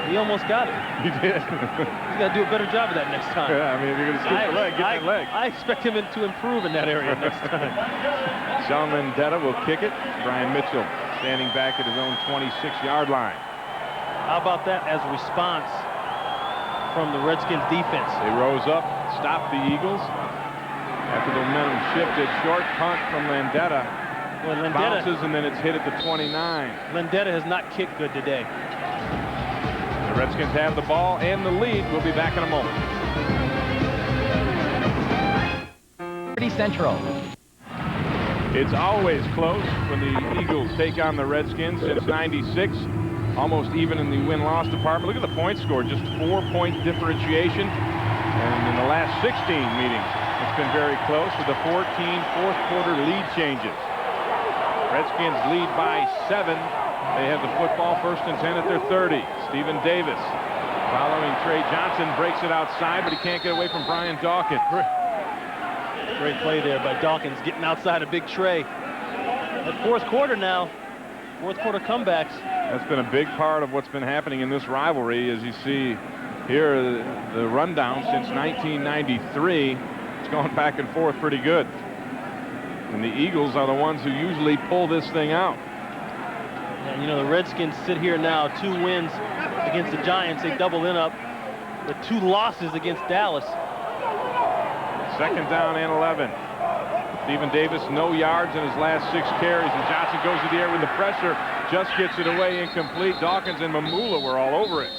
He almost got it. He did. He's got to do a better job of that next time. Yeah, I mean, if you're going to scoop the leg, get that leg. I expect him to improve in that area next time. Sean Landeta will kick it. Brian Mitchell standing back at his own 26-yard line. How about that as a response from the Redskins defense? They rose up, stopped the Eagles. After the momentum shifted, short punt from Landeta. Well, Landeta bounces, and then it's hit at the 29. Landeta has not kicked good today. The Redskins have the ball and the lead. We'll be back in a moment. Central. It's always close when the Eagles take on the Redskins since '96. Almost even in the win-loss department. Look at the point score, just 4-point differentiation. And in the last 16 meetings, it's been very close with the 14 fourth-quarter lead changes. Redskins lead by 7. They have the football, 1st and 10 at their 30. Stephen Davis following Trey Johnson, breaks it outside, but he can't get away from Brian Dawkins. Great play there by Dawkins, getting outside a big Trey. At fourth quarter now, fourth quarter comebacks. That's been a big part of what's been happening in this rivalry. As you see here, the rundown since 1993, it's going back and forth pretty good. And the Eagles are the ones who usually pull this thing out. And you know, the Redskins sit here now, 2 wins against the Giants. They double in up with 2 losses against Dallas. 2nd down and 11. Stephen Davis, no yards in his last 6 carries, and Johnson goes to the air with the pressure, just gets it away incomplete. Dawkins and Mamula were all over it.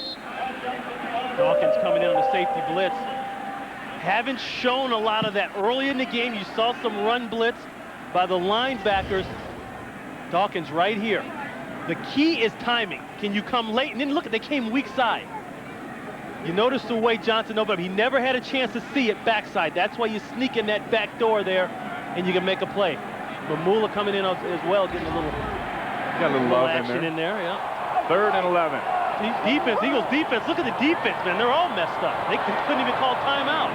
Dawkins coming in on the safety blitz. Haven't shown a lot of that early in the game. You saw some run blitz by the linebackers. Dawkins right here. The key is timing. Can you come late? And then look, they came weak side. You notice the way Johnson opened up. He never had a chance to see it backside. That's why you sneak in that back door there, and you can make a play. Mamula coming in as well, getting a little, got a little love action in there. yeah. 3rd and 11. Defense, Eagles defense. Look at the defense, man. They're all messed up. They couldn't even call timeout.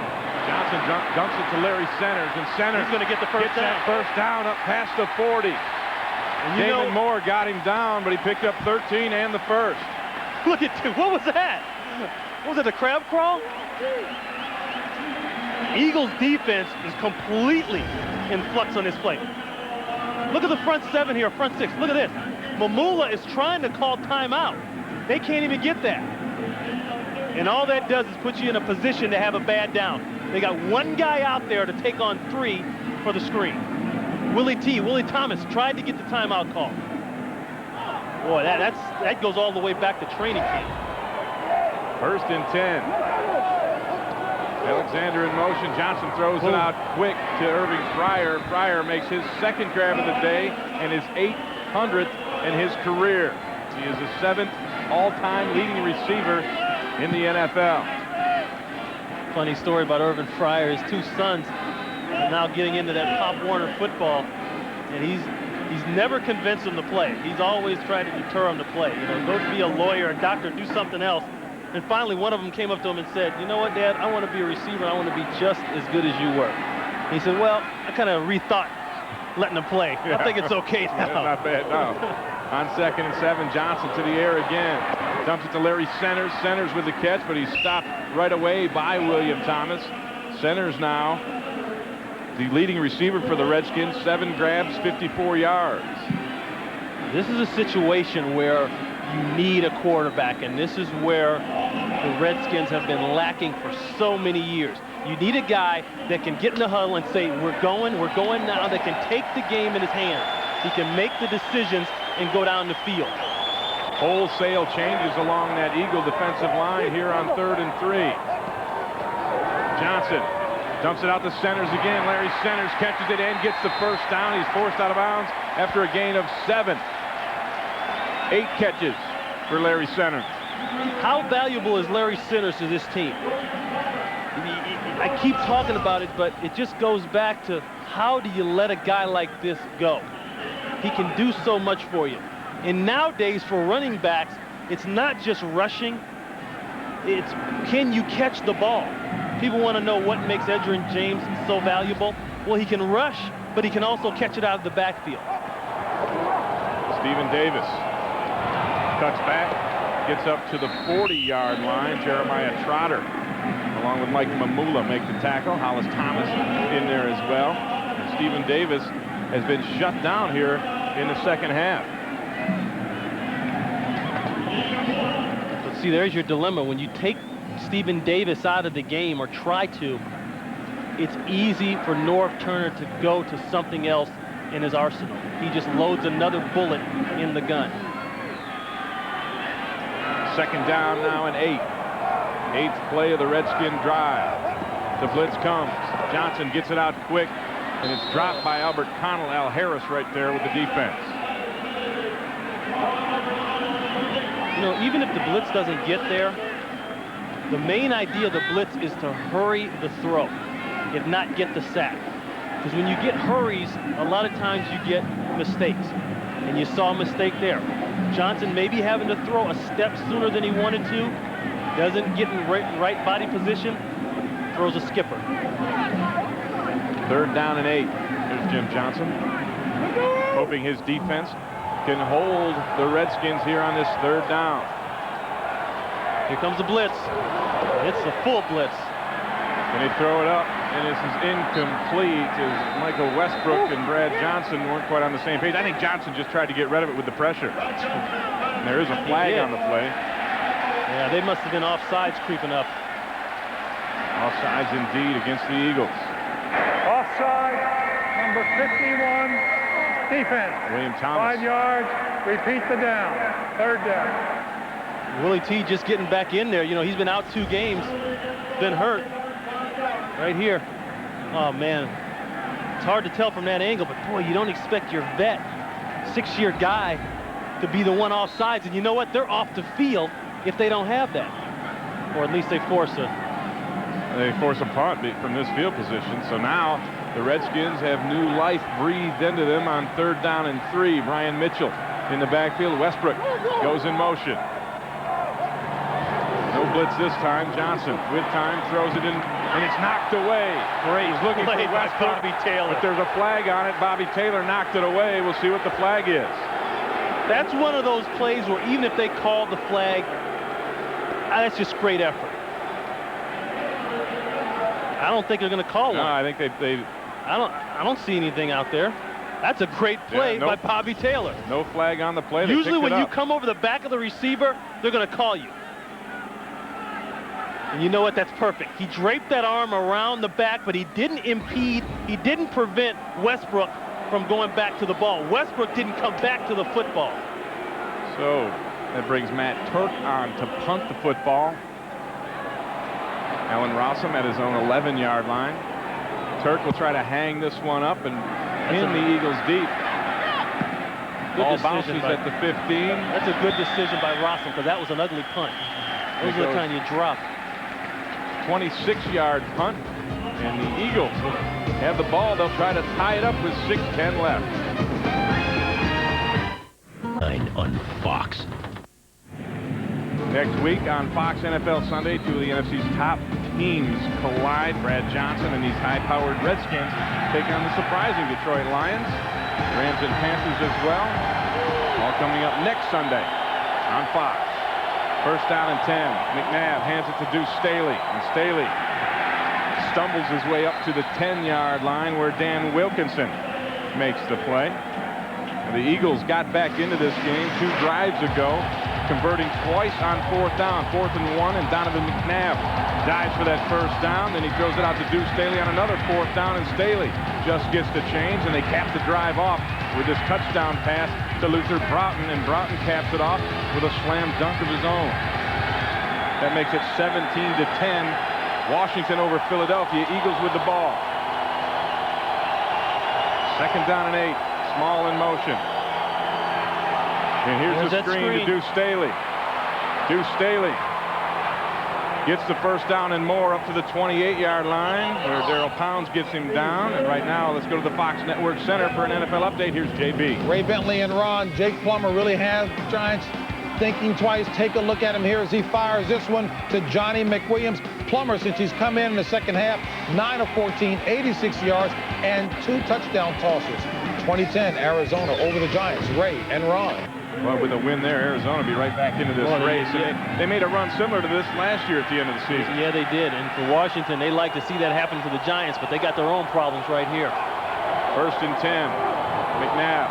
Johnson dumps it to Larry Centers, and Centers He's going to get the first down. That first down up past the 40. And Damon Moore got him down, but he picked up 13 and the first. Look at what was that? What was it, a crab crawl? Eagles defense is completely in flux on this play. Look at the front 7 here, front 6. Look at this. Mamula is trying to call timeout. They can't even get that. And all that does is put you in a position to have a bad down. They got 1 guy out there to take on 3 for the screen. Willie Thomas tried to get the timeout call. Boy, that goes all the way back to training camp. 1st and 10. Alexander in motion. Johnson throws it out quick to Irving Fryer. Fryer makes his 2nd grab of the day and his 800th in his career. He is the 7th all-time leading receiver in the NFL. Funny story about Irving Fryer. His 2 sons are now getting into that Pop Warner football, and he's never convinced them to play. He's always tried to deter them to play. You know, go be a lawyer, a doctor, do something else. And finally, one of them came up to him and said, "You know what, Dad? I want to be a receiver. I want to be just as good as you were." He said, "Well, I kind of rethought letting him play. I think it's okay now." That's not bad, no. On 2nd and 7, Johnson to the air again. Dumps it to Larry Centers. Centers with the catch, but he's stopped right away by William Thomas. Centers now the leading receiver for the Redskins. 7 grabs, 54 yards. This is a situation where you need a quarterback, and this is where the Redskins have been lacking for so many years. You need a guy that can get in the huddle and say, we're going now, that can take the game in his hands. He can make the decisions and go down the field. Wholesale changes along that Eagle defensive line here on 3rd and 3. Johnson dumps it out to Centers again. Larry Centers catches it and gets the first down. He's forced out of bounds after a gain of 7. 8 catches for Larry Centers. How valuable is Larry Centers to this team? I keep talking about it, but it just goes back to how do you let a guy like this go? He can do so much for you. And nowadays, for running backs, it's not just rushing. It's can you catch the ball? People want to know what makes Edgerrin James so valuable. Well, he can rush, but he can also catch it out of the backfield. Stephen Davis Cuts back, gets up to the 40-yard line. Jeremiah Trotter, along with Mike Mamula, make the tackle. Hollis Thomas in there as well. And Stephen Davis has been shut down here in the second half. But see, there's your dilemma. When you take Stephen Davis out of the game, or try to, it's easy for Norv Turner to go to something else in his arsenal. He just loads another bullet in the gun. Second down now and 8. 8th play of the Redskin drive. The blitz comes. Johnson gets it out quick, and it's dropped by Albert Connell. Al Harris right there with the defense. You know, even if the blitz doesn't get there, the main idea of the blitz is to hurry the throw, if not get the sack. Because when you get hurries, a lot of times you get mistakes. And you saw a mistake there. Johnson maybe having to throw a step sooner than he wanted to, doesn't get in right body position, throws a skipper. Third down and 8. Here's Jim Johnson, hoping his defense can hold the Redskins here on this third down. Here comes the blitz. It's a full blitz. And they throw it up, and this is incomplete as Michael Westbrook and Brad Johnson weren't quite on the same page. I think Johnson just tried to get rid of it with the pressure. And there is a flag on the play. Yeah, they must have been offsides creeping up. Offsides indeed against the Eagles. Offside, number 51, defense. William Thomas. 5 yards, repeat the down. Third down. Willie T just getting back in there. You know, he's been out 2 games, been hurt. Right here. Oh, man. It's hard to tell from that angle, but boy, you don't expect your vet, 6-year guy, to be the one offsides. And you know what? They're off the field if they don't have that. Or at least they force a punt from this field position. So now the Redskins have new life breathed into them on third down and 3. Brian Mitchell in the backfield. Westbrook goes in motion. No blitz this time. Johnson with time throws it in, and it's knocked away. Great. He's looking for Westbrook, Bobby Taylor. but there's a flag on it. Bobby Taylor knocked it away. We'll see what the flag is. That's one of those plays where even if they call the flag, that's just great effort. I don't think they're going to call one. No, I think they I don't see anything out there. That's a great play by Bobby Taylor. No flag on the play. Usually when you come over the back of the receiver, they're going to call you. And you know what? That's perfect. He draped that arm around the back, but he didn't impede, he didn't prevent Westbrook from going back to the ball. Westbrook didn't come back to the football. So that brings Matt Turk on to punt the football. Alan Rossum at his own 11-yard line. Turk will try to hang this one up and pin the Eagles deep. Ball bounces at the 15. That's a good decision by Rossum, because that was an ugly punt. Those are the kind you drop. 26-yard punt, and the Eagles will have the ball. They'll try to tie it up with 6:10 left. On Fox. Next week on Fox NFL Sunday, 2 of the NFC's top teams collide. Brad Johnson and these high-powered Redskins take on the surprising Detroit Lions. Rams and Panthers as well. All coming up next Sunday on Fox. First down and 10. McNabb hands it to Deuce Staley. And Staley stumbles his way up to the 10-yard line where Dan Wilkinson makes the play. And the Eagles got back into this game 2 drives ago, converting twice on 4th down. 4th and 1, and Donovan McNabb dives for that first down. Then he throws it out to Deuce Staley on another 4th down, and Staley just gets the change, and they cap the drive off with this touchdown pass to Luther Broughton, and Broughton caps it off with a slam dunk of his own. That makes it 17-10. Washington over Philadelphia. Eagles with the ball. Second down and 8. Small in motion. And here's the screen to Deuce Staley. Deuce Staley gets the first down and more up to the 28-yard line where Darryl Pounds gets him down. And right now, let's go to the Fox Network Center for an NFL update. Here's JB. Ray Bentley and Ron. Jake Plummer really has the Giants thinking twice. Take a look at him here as he fires this one to Johnny McWilliams. Plummer, since he's come in the second half, 9 of 14, 86 yards, and 2 touchdown tosses. 2010 Arizona over the Giants. Ray and Ron. Well, with a win there, Arizona will be right back into this race. Yeah. And they made a run similar to this last year at the end of the season. Yeah, they did. And for Washington, they like to see that happen to the Giants, but they got their own problems right here. 1st and 10. McNabb.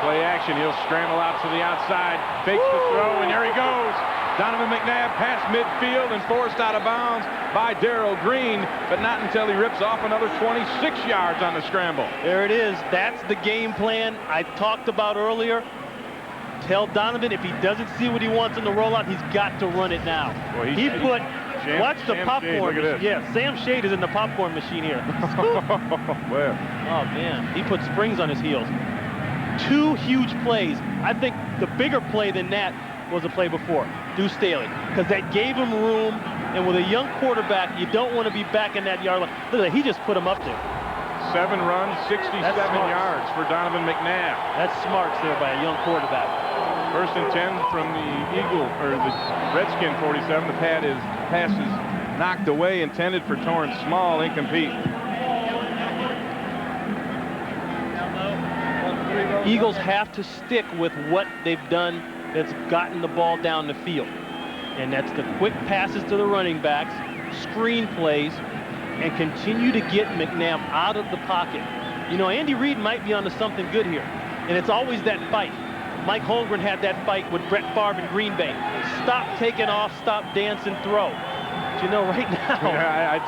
Play action. He'll scramble out to the outside. Fakes the throw, and there he goes. Donovan McNabb past midfield and forced out of bounds by Darrell Green, but not until he rips off another 26 yards on the scramble. There it is. That's the game plan I talked about earlier. Tell Donovan if he doesn't see what he wants in the rollout, he's got to run it now. Well, watch the popcorn machine. Yeah, Sam Shade is in the popcorn machine here. Well. Oh, man. He put springs on his heels. 2 huge plays. I think the bigger play than that was a play before. Deuce Staley. Because that gave him room. And with a young quarterback, you don't want to be back in that yard line. Look at that. He just put him up there. 7 runs, 67 yards for Donovan McNabb. That's smarts there by a young quarterback. 1st and 10 from the the Redskin 47. The pass is knocked away, intended for Torrance Small, incomplete. Eagles have to stick with what they've done that's gotten the ball down the field. And that's the quick passes to the running backs, screen plays, and continue to get McNabb out of the pocket. You know, Andy Reid might be onto something good here. And it's always that fight. Mike Holmgren had that fight with Brett Favre in Green Bay. Stop taking off, stop dancing, throw. But you know, right now,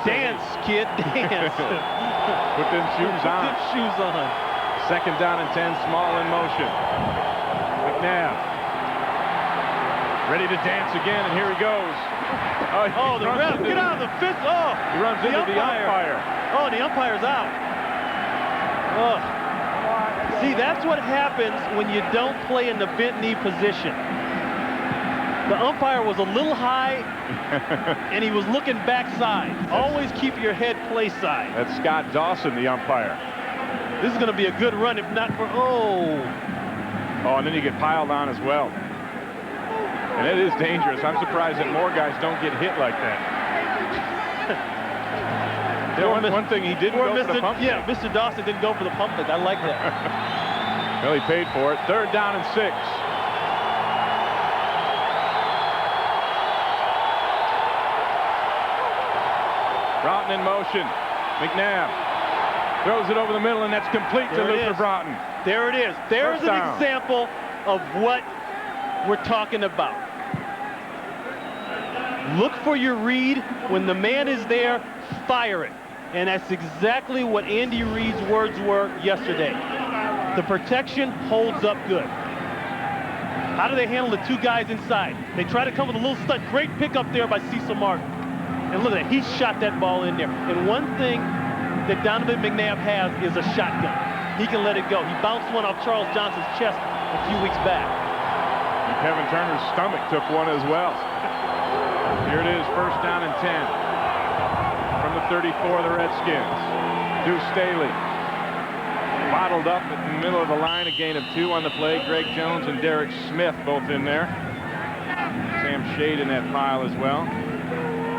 dance, kid, dance. Put them shoes on. Put them shoes on. 2nd down and 10, Small in motion. McNabb ready to dance again, and here he goes. Oh, the ref, get out of the fifth. Oh, he runs into the umpire. Oh, the umpire's out. Oh. See, that's what happens when you don't play in the bent knee position. The umpire was a little high, and he was looking backside. Always keep your head play side. That's Scott Dawson, the umpire. This is going to be a good run, if not for, Oh, and then you get piled on as well. And it is dangerous. I'm surprised that more guys don't get hit like that. One thing he didn't go for the pump. Yeah, Mr. Dawson didn't go for the pump fake. I like that. Well, he paid for it. 3rd down and 6. Broughton in motion. McNabb throws it over the middle, and that's complete to Luther Broughton. There it is. There's an example of what we're talking about. Look for your read. When the man is there, fire it. And that's exactly what Andy Reid's words were yesterday. The protection holds up good. How do they handle the 2 guys inside? They try to come with a little stunt. Great pickup there by Cecil Martin. And look at that. He shot that ball in there. And one thing that Donovan McNabb has is a shotgun. He can let it go. He bounced one off Charles Johnson's chest a few weeks back. And Kevin Turner's stomach took one as well. Here it is, 1st down and 10. From the 34 of the Redskins. Deuce Staley. Bottled up in the middle of the line, a gain of 2 on the play. Greg Jones and Derek Smith both in there. Sam Shade in that pile as well.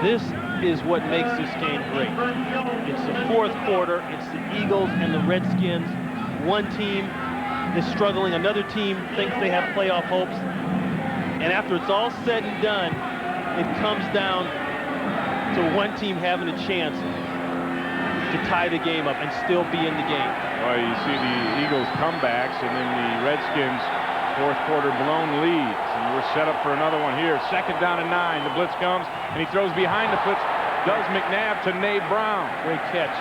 This is what makes this game great. It's the 4th quarter. It's the Eagles and the Redskins. One team is struggling. Another team thinks they have playoff hopes. And after it's all said and done, it comes down to one team having a chance to tie the game up and still be in the game. Well, you see the Eagles comebacks, and then the Redskins 4th quarter blown leads. And we're set up for another one here. 2nd down and 9. The blitz comes, and he throws behind the blitz. Does McNabb to Nate Brown. Great catch.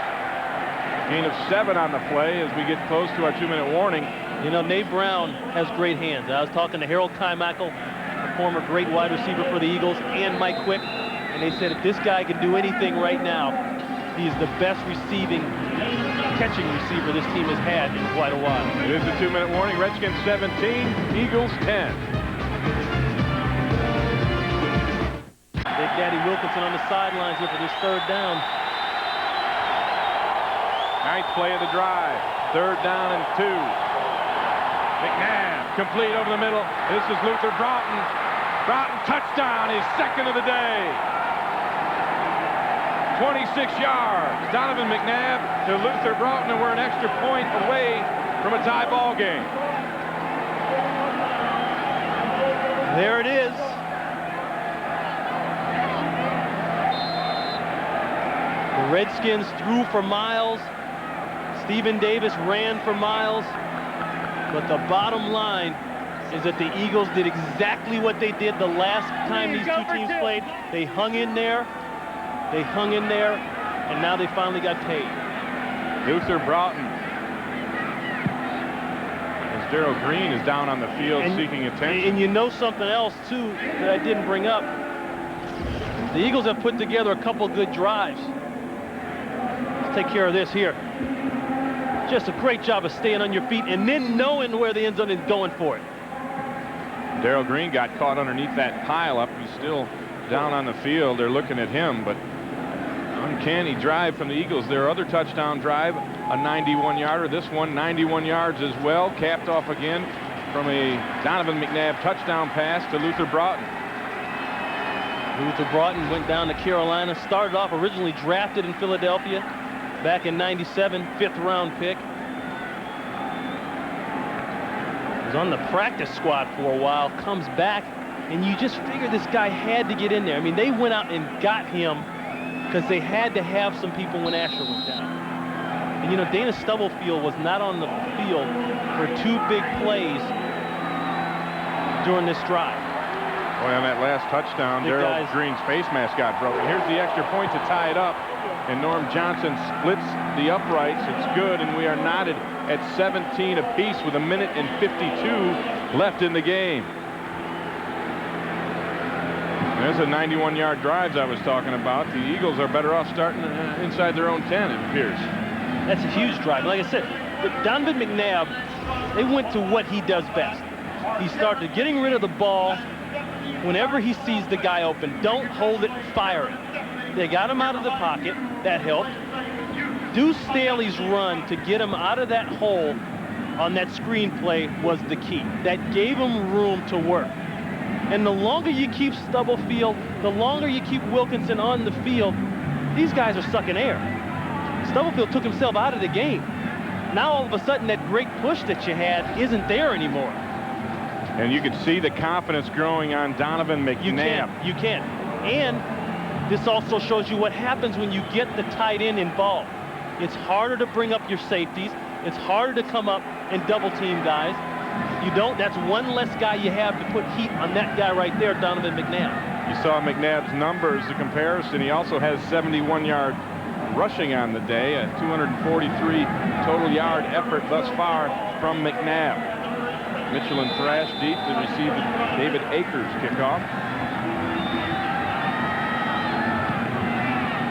Gain of 7 on the play as we get close to our 2-minute warning. You know, Nate Brown has great hands. I was talking to Harold Keimakel, a former great wide receiver for the Eagles, and Mike Quick, and they said if this guy can do anything right now, he's the best catching receiver this team has had in quite a while. It is a 2-minute warning. Redskins 17, Eagles 10. Big Daddy Wilkinson on the sidelines here for this 3rd down. 9th play of the drive. 3rd down and 2. McNabb complete over the middle. This is Luther Broughton. Broughton touchdown, his 2nd of the day. 26 yards. Donovan McNabb to Luther Broughton, and we're an extra point away from a tie ball game. There it is. The Redskins threw for miles. Stephen Davis ran for miles. But the bottom line is that the Eagles did exactly what they did the last time these two teams played. They hung in there. They hung in there. And now they finally got paid. Luther Broughton. As Darrell Green is down on the field seeking attention. And you know something else, too, that I didn't bring up. The Eagles have put together a couple good drives. Let's take care of this here. Just a great job of staying on your feet and then knowing where the end zone is, going for it. Darrell Green got caught underneath that pile up. He's still down on the field. They're looking at him, but uncanny drive from the Eagles. Their other touchdown drive, a 91-yarder. This one, 91 yards as well, capped off again from a Donovan McNabb touchdown pass to Luther Broughton. Luther Broughton went down to Carolina, started off originally drafted in Philadelphia back in '97, 5th round pick. Was on the practice squad for a while, comes back, and you just figure this guy had to get in there. I mean, they went out and got him because they had to have some people when Asher went down. And you know, Dana Stubblefield was not on the field for 2 big plays during this drive. Boy, on that last touchdown, Darrell Green's face mask got broken. Here's the extra point to tie it up. And Norm Johnson splits the uprights. It's good, and we are knotted at 17 apiece with 1 minute and 52 left in the game. There's the 91-yard drives I was talking about. The Eagles are better off starting inside their own 10, it appears. That's a huge drive. Like I said, Donovan McNabb, they went to what he does best. He started getting rid of the ball whenever he sees the guy open. Don't hold it, fire it. They got him out of the pocket. That helped. Deuce Staley's run to get him out of that hole on that screenplay was the key. That gave him room to work. And the longer you keep Stubblefield, the longer you keep Wilkinson on the field, these guys are sucking air. Stubblefield took himself out of the game. Now all of a sudden that great push that you had isn't there anymore. And you can see the confidence growing on Donovan McNabb. You can. And this also shows you what happens when you get the tight end involved. It's harder to bring up your safeties. It's harder to come up and double team guys. You don't, that's one less guy you have to put heat on that guy right there, Donovan McNabb. You saw McNabb's numbers, the comparison. He also has 71-yard rushing on the day, a 243 total yard effort thus far from McNabb. Mitchell and Thrash deep to receive the David Akers kickoff.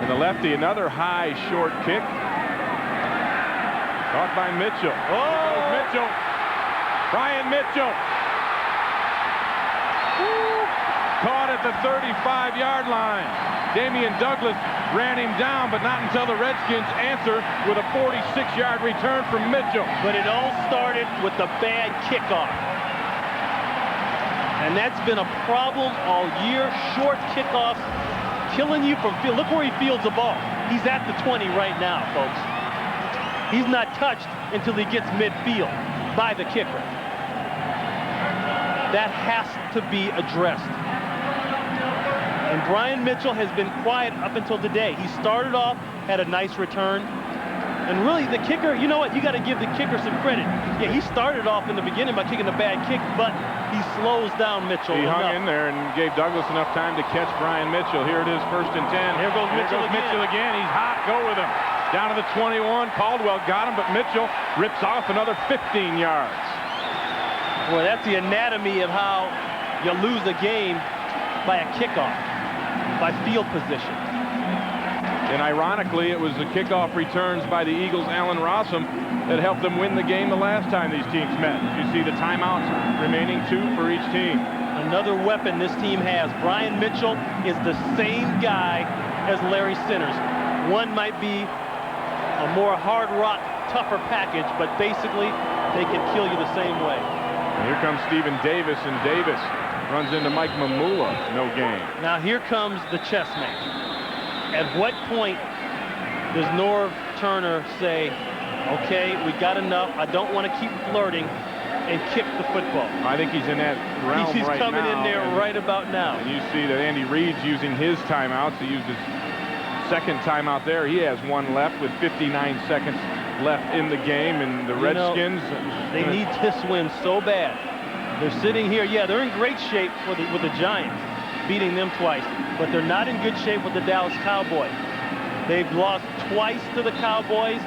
And the lefty, another high short kick. Caught by Mitchell. Oh, Mitchell. Brian Mitchell. Caught at the 35-yard line. Damian Douglas ran him down, but not until the Redskins answer with a 46-yard return from Mitchell. But it all started with the bad kickoff. And that's been a problem all year. Short kickoffs killing you from field. Look where he fields the ball. He's at the 20 right now, folks. He's not touched until he gets midfield by the kicker. That has to be addressed. And Brian Mitchell has been quiet up until today. He started off, had a nice return. And really, the kicker, you know what? You got to give the kicker some credit. Yeah, he started off in the beginning by kicking a bad kick, but he slows down Mitchell. He hung in there and gave Douglas enough time to catch Brian Mitchell. Here it is, 1st and 10. Here goes Mitchell again. He's hot. Go with him. Down to the 21. Caldwell got him, but Mitchell rips off another 15 yards. Boy, that's the anatomy of how you lose a game by a kickoff, by field position. And ironically, it was the kickoff returns by the Eagles' Allen Rossum that helped them win the game the last time these teams met. You see the timeouts remaining 2 for each team. Another weapon this team has. Brian Mitchell is the same guy as Larry Sinners. One might be a more hard rock, tougher package, but basically they can kill you the same way. And here comes Stephen Davis, and Davis runs into Mike Mamula. No gain. Now here comes the chess match. At what point does Norv Turner say, okay, we got enough, I don't want to keep flirting, and kick the football. I think he's in that realm He's right coming now, in there right about now. And you see that Andy Reid's using his timeouts. He used his second timeout there. He has one left with 59 seconds left in the game, and the Redskins, they need this win so bad. They're sitting here. Yeah, they're in great shape with the Giants, beating them twice, but they're not in good shape with the Dallas Cowboys. They've lost twice to the Cowboys.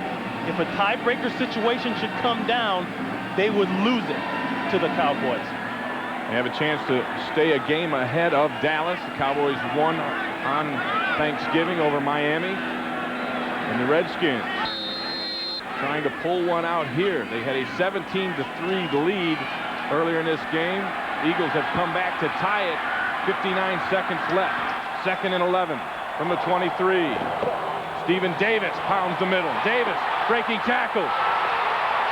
If a tiebreaker situation should come down, they would lose it to the Cowboys. They have a chance to stay a game ahead of Dallas. The Cowboys won on Thanksgiving over Miami. And the Redskins trying to pull one out here. They had a 17-3 lead earlier in this game. Eagles have come back to tie it. 59 seconds left. 2nd and 11 from the 23. Stephen Davis pounds the middle. Davis breaking tackles.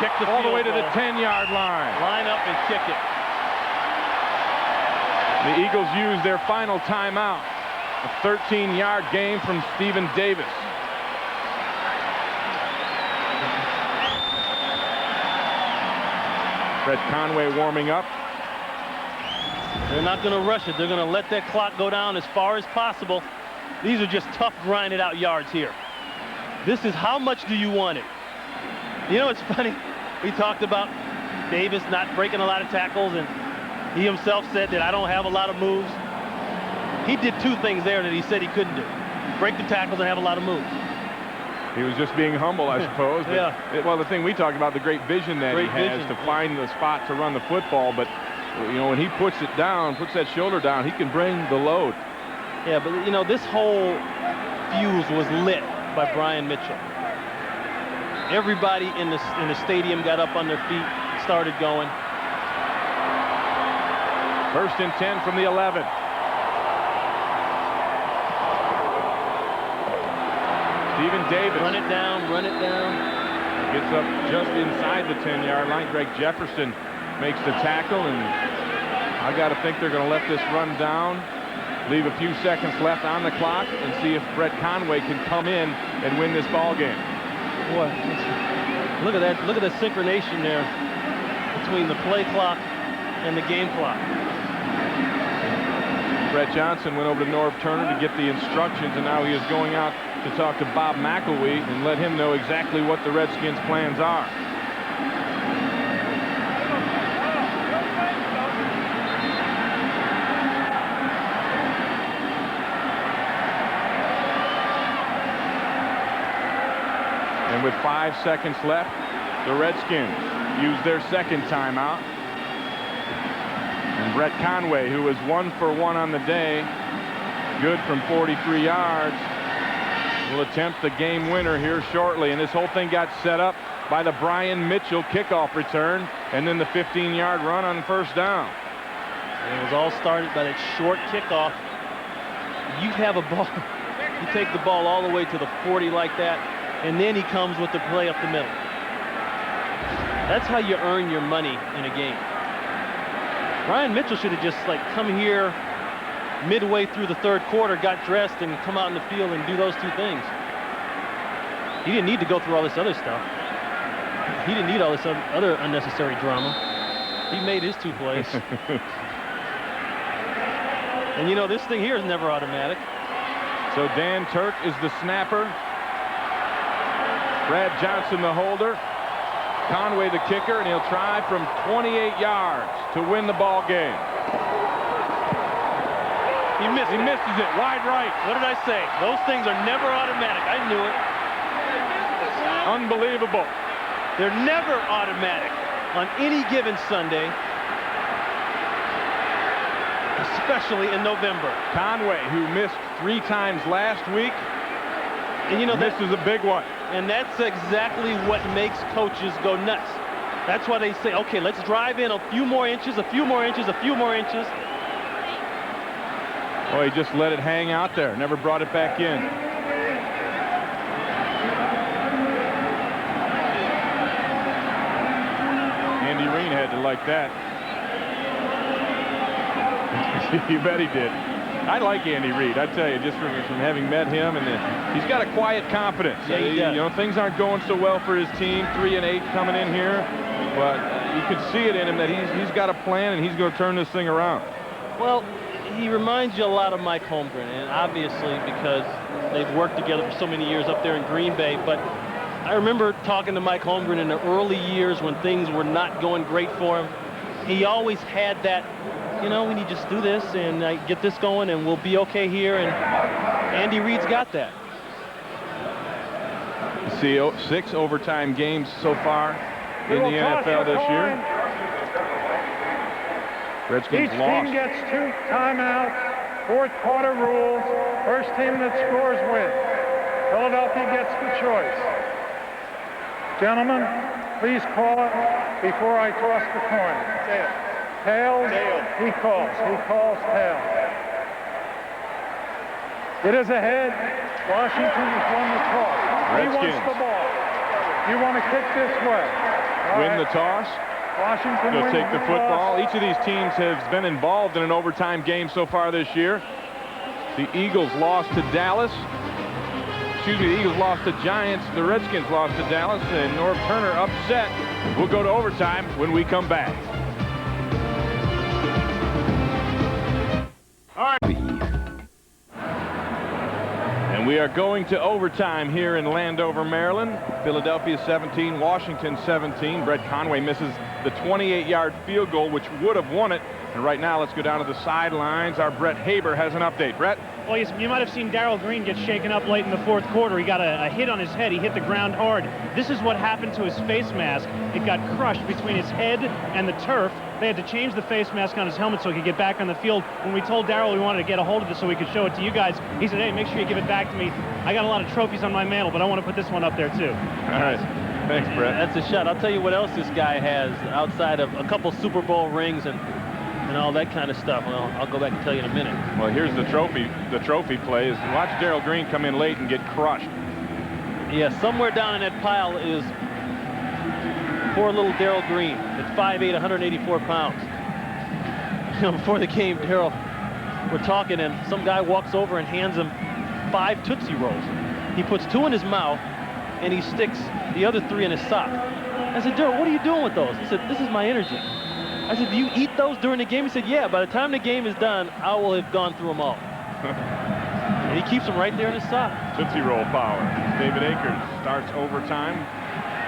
Kick the all the way to goal. the 10-yard line. Line up and kick it. The Eagles use their final timeout. A 13-yard game from Stephen Davis. Brett Conway warming up. They're not going to rush it. They're going to let that clock go down as far as possible. These are just tough, grinded out yards here. This is how much do you want it? You know, it's funny. We talked about Davis not breaking a lot of tackles, and he himself said that I don't have a lot of moves. He did two things there that he said he couldn't do. Break the tackles and have a lot of moves. He was just being humble, I suppose. But Yeah. Well, the thing we talked about, the great vision that he has to find the spot to run the football. But, you know, when he puts it down, puts that shoulder down, he can bring the load. Yeah, but, you know, this whole fuse was lit by Brian Mitchell. Everybody in the stadium got up on their feet, started going. 1st and 10 from the 11. Stephen Davis. Run it down, run it down. Gets up just inside the 10-yard line. Greg Jefferson makes the tackle, and I got to think they're going to let this run down. Leave a few seconds left on the clock and see if Brett Conway can come in and win this ball game. Boy, look at that. Look at the synchronization there between the play clock and the game clock. Brett Johnson went over to Norv Turner to get the instructions, and now he is going out to talk to Bob McElwee and let him know exactly what the Redskins' plans are. And with 5 seconds left, the Redskins use their second timeout. And Brett Conway, who was 1 for 1 on the day, good from 43 yards, will attempt the game winner here shortly. And this whole thing got set up by the Brian Mitchell kickoff return and then the 15-yard run on 1st down. It was all started by that short kickoff. You have a ball, you take the ball all the way to the 40 like that, and then he comes with the play up the middle. That's how you earn your money in a game. Brian Mitchell should have just come here midway through the 3rd quarter, got dressed, and come out in the field and do those two things. He didn't need to go through all this other stuff. He didn't need all this other unnecessary drama. He made his 2 plays. And you know, this thing here is never automatic. So Dan Turk is the snapper. Brad Johnson the holder. Conway the kicker, and he'll try from 28 yards to win the ball game. He misses it wide right. What did I say? Those things are never automatic. I knew it. Unbelievable. They're never automatic on any given Sunday, especially in November. Conway, who missed 3 times last week, and you know, this is a big one. And that's exactly what makes coaches go nuts. That's why they say, okay, let's drive in a few more inches, a few more inches, a few more inches. Oh, he just let it hang out there, never brought it back in. Andy Reid had to like that. You bet he did. I like Andy Reid, I tell you, just from having met him, and he's got a quiet confidence. Yeah, he does. You know, things aren't going so well for his team, 3-8 coming in here, but you can see it in him that he's got a plan and he's going to turn this thing around. Well, he reminds you a lot of Mike Holmgren, and obviously because they've worked together for so many years up there in Green Bay. But I remember talking to Mike Holmgren in the early years when things were not going great for him. He always had that, you know, we need to just do this and get this going and we'll be okay here. And Andy Reid's got that. See 6 overtime games so far in the NFL this year. Redskins Each lost. team gets 2 timeouts, 4th quarter rules. First team that scores wins. Philadelphia gets the choice. Gentlemen, please call it before I toss the coin. Tails. Tails? Tails. He calls. He calls tails. It is a head. Washington has won the toss. He wants the ball. You want to kick this way. Win the toss. Washington They'll wins take the football. toss. Each of these teams has been involved in an overtime game so far this year. The Eagles lost to Dallas. Excuse me, the Eagles lost to Giants. The Redskins lost to Dallas, and Norv Turner upset. We'll go to overtime when we come back. All right. And we are going to overtime here in Landover, Maryland. Philadelphia 17, Washington 17. Brett Conway misses the 28-yard field goal, which would have won it. And right now, let's go down to the sidelines. Our Brett Haber has an update. Brett? Well, you might have seen Darrell Green get shaken up late in the 4th quarter. He got a hit on his head. He hit the ground hard. This is what happened to his face mask. It got crushed between his head and the turf. They had to change the face mask on his helmet so he could get back on the field. When we told Darrell we wanted to get a hold of this so we could show it to you guys, he said, hey, make sure you give it back to me. I got a lot of trophies on my mantle, but I want to put this one up there, too. All right. Thanks, Brett. That's a shot. I'll tell you what else this guy has outside of a couple Super Bowl rings and all that kind of stuff. Well, I'll go back and tell you in a minute. Well, here's the trophy play. Is watch Darrell Green come in late and get crushed. Yeah, somewhere down in that pile is poor little Darrell Green at 5'8", 184 pounds. You know, before the game, Darrell, we're talking, and some guy walks over and hands him 5 Tootsie Rolls. He puts 2 in his mouth, and he sticks the other 3 in his sock. I said, Darrell, what are you doing with those? He said, this is my energy. I said, do you eat those during the game? He said, yeah, by the time the game is done, I will have gone through them all. And he keeps them right there in his sock. Tootsie Roll power. David Akers starts overtime,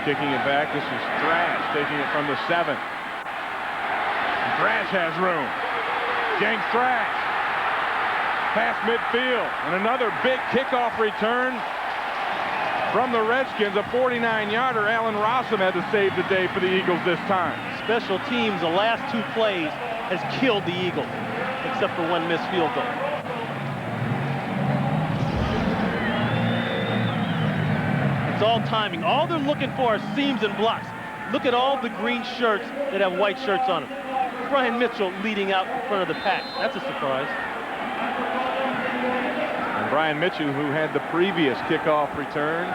kicking it back. This is Thrash taking it from the 7. Thrash has room. James Thrash. Past midfield. And another big kickoff return from the Redskins. A 49-yarder. Allen Rossum had to save the day for the Eagles this time. Special teams, the last 2 plays, has killed the Eagles, except for 1 missed field goal. It's all timing. All they're looking for are seams and blocks. Look at all the green shirts that have white shirts on them. Brian Mitchell leading out in front of the pack. That's a surprise. And Brian Mitchell, who had the previous kickoff return,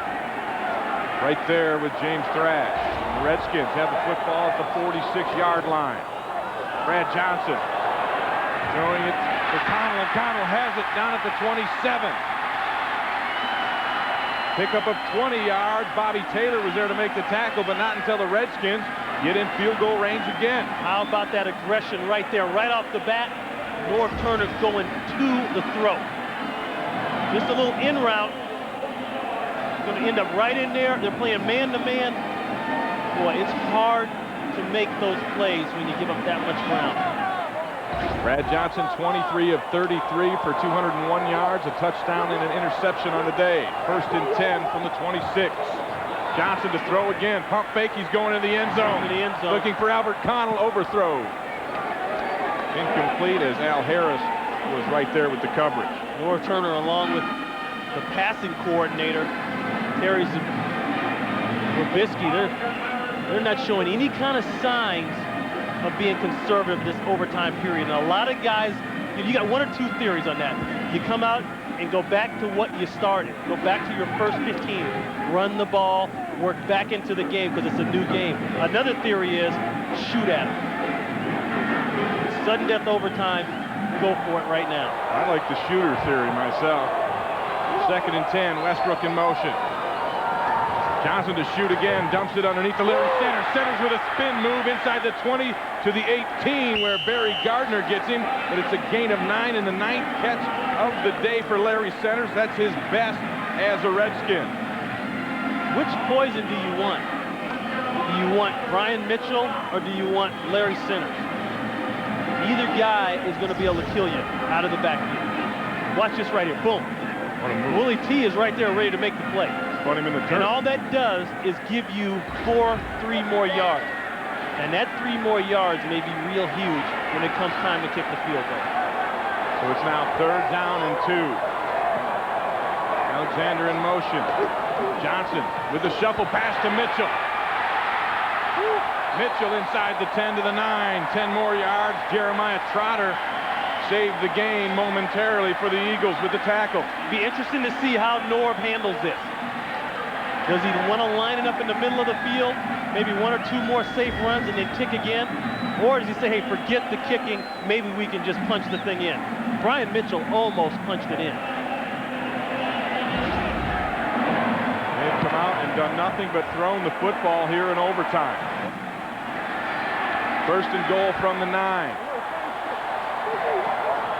right there with James Thrash. The Redskins have the football at the 46-yard line. Brad Johnson throwing it to Connell, and Connell has it down at the 27. Pickup of 20 yards. Bobby Taylor was there to make the tackle, but not until the Redskins get in field goal range again. How about that aggression right there, right off the bat? Norv Turner going to the throat. Just a little in route. Going to end up right in there. They're playing man-to-man. Boy, it's hard to make those plays when you give up that much ground. Brad Johnson, 23 of 33 for 201 yards, a touchdown and an interception on the day. 1st and 10 from the 26. Johnson to throw again. Pump fake. He's going in the end zone. Looking for Albert Connell. Overthrow. Incomplete as Al Harris was right there with the coverage. Norv Turner, along with the passing coordinator, Terry Robisky, they're not showing any kind of signs of being conservative this overtime period. And a lot of guys, you got 1 or 2 theories on that. You come out and go back to what you started. Go back to your first 15. Run the ball, work back into the game because it's a new game. Another theory is shoot at them. Sudden death overtime, go for it right now. I like the shooter theory myself. 2nd and 10, Westbrook in motion. Johnson to shoot again, dumps it underneath the Larry Centers. Centers with a spin move inside the 20 to the 18 where Barry Gardner gets him, but it's a gain of 9 and the 9th catch of the day for Larry Centers. That's his best as a Redskin. Which poison do you want? Do you want Brian Mitchell or do you want Larry Centers? Either guy is going to be able to kill you out of the backfield. Watch this right here. Boom. Willie T is right there ready to make the play. Put him in the turn. And all that does is give you 3 more yards. And that 3 more yards may be real huge when it comes time to kick the field goal. So it's now 3rd down and 2. Alexander in motion. Johnson with the shuffle pass to Mitchell. Mitchell inside the 10 to the 9. 10 more yards. Jeremiah Trotter saved the gain momentarily for the Eagles with the tackle. Be interesting to see how Norb handles this. Does he want to line it up in the middle of the field, maybe 1 or 2 more safe runs and then kick again? Or does he say, hey, forget the kicking, maybe we can just punch the thing in? Brian Mitchell almost punched it in. They've come out and done nothing but thrown the football here in overtime. 1st and goal from the 9.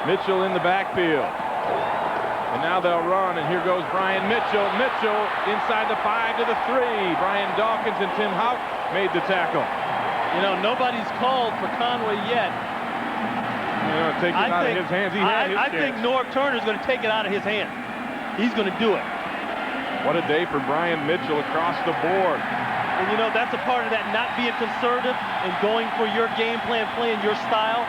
Mitchell in the backfield. And now they'll run, and here goes Brian Mitchell. Mitchell inside the 5 to the 3. Brian Dawkins and Tim Houck made the tackle. You know, nobody's called for Conway yet. Take it out of his hands. I think Norb Turner's going to take it out of his hands. He's going to do it. What a day for Brian Mitchell across the board. And you know, that's a part of that not being conservative and going for your game plan, playing your style.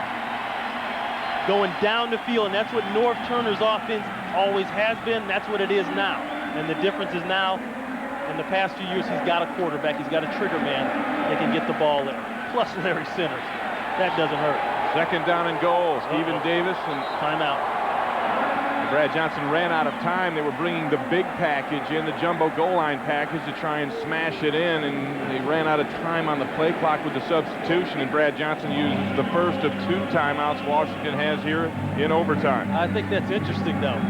Going down the field, and that's what Norb Turner's offense always has been. That's what it is now. And the difference is now, in the past few years, he's got a quarterback. He's got a trigger man that can get the ball there. Plus Larry Centers. That doesn't hurt. 2nd down and goal. Stephen Davis and timeout. Brad Johnson ran out of time. They were bringing the big package in, the jumbo goal line package, to try and smash it in, and they ran out of time on the play clock with the substitution, and Brad Johnson uses the first of 2 timeouts Washington has here in overtime. I think that's interesting, though.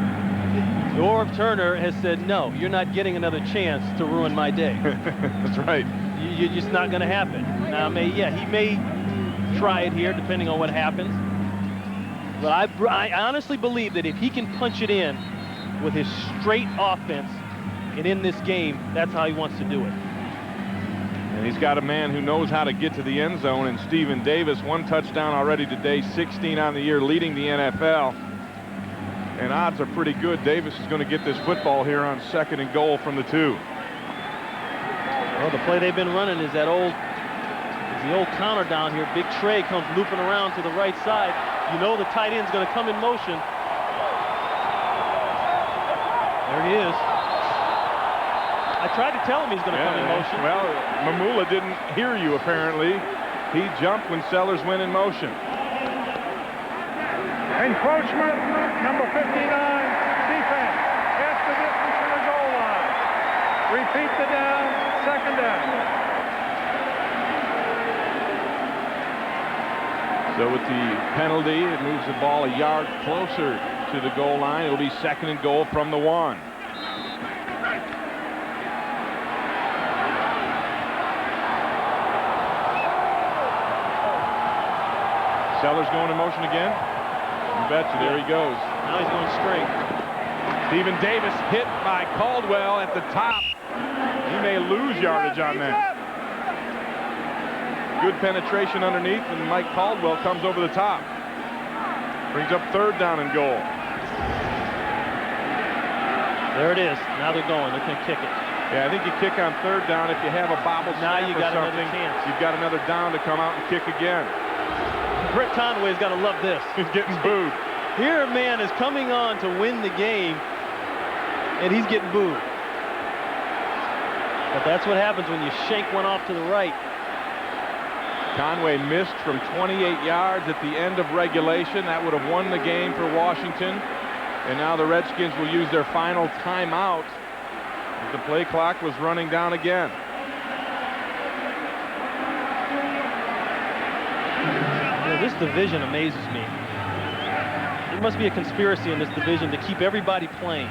Norb Turner has said, no, you're not getting another chance to ruin my day. That's right. You're just not going to happen. Now, he may try it here, depending on what happens. But I honestly believe that if he can punch it in with his straight offense and in this game, that's how he wants to do it. And he's got a man who knows how to get to the end zone in Stephen Davis. 1 touchdown already today, 16 on the year, leading the NFL. And odds are pretty good Davis is going to get this football here on 2nd and goal from the 2. Well, the play they've been running is the old counter down here. Big Trey comes looping around to the right side. You know the tight end's going to come in motion. There he is. I tried to tell him he's going to come in motion. Well, Mamula didn't hear you, apparently. He jumped when Sellers went in motion. Encroachment, number 59, defense. Half the distance to the goal line. Repeat the down, 2nd down. So with the penalty, it moves the ball a yard closer to the goal line. It'll be 2nd and goal from the 1. Sellers going in motion again. You betcha, there he goes. Now he's going straight. Stephen Davis hit by Caldwell at the top. He may lose yardage on that. Good penetration underneath, and Mike Caldwell comes over the top. Brings up 3rd down and goal. There it is. Now they're going. They can kick it. Yeah, I think you kick on 3rd down if you have a bobble snap you or got something. another chance. You've got another down to come out and kick again. Brett Conway's got to love this. He's getting booed. Here a man is coming on to win the game, and he's getting booed. But that's what happens when you shank one off to the right. Conway missed from 28 yards at the end of regulation. That would have won the game for Washington. And now the Redskins will use their final timeout as the play clock was running down again. This division amazes me. There must be a conspiracy in this division to keep everybody playing.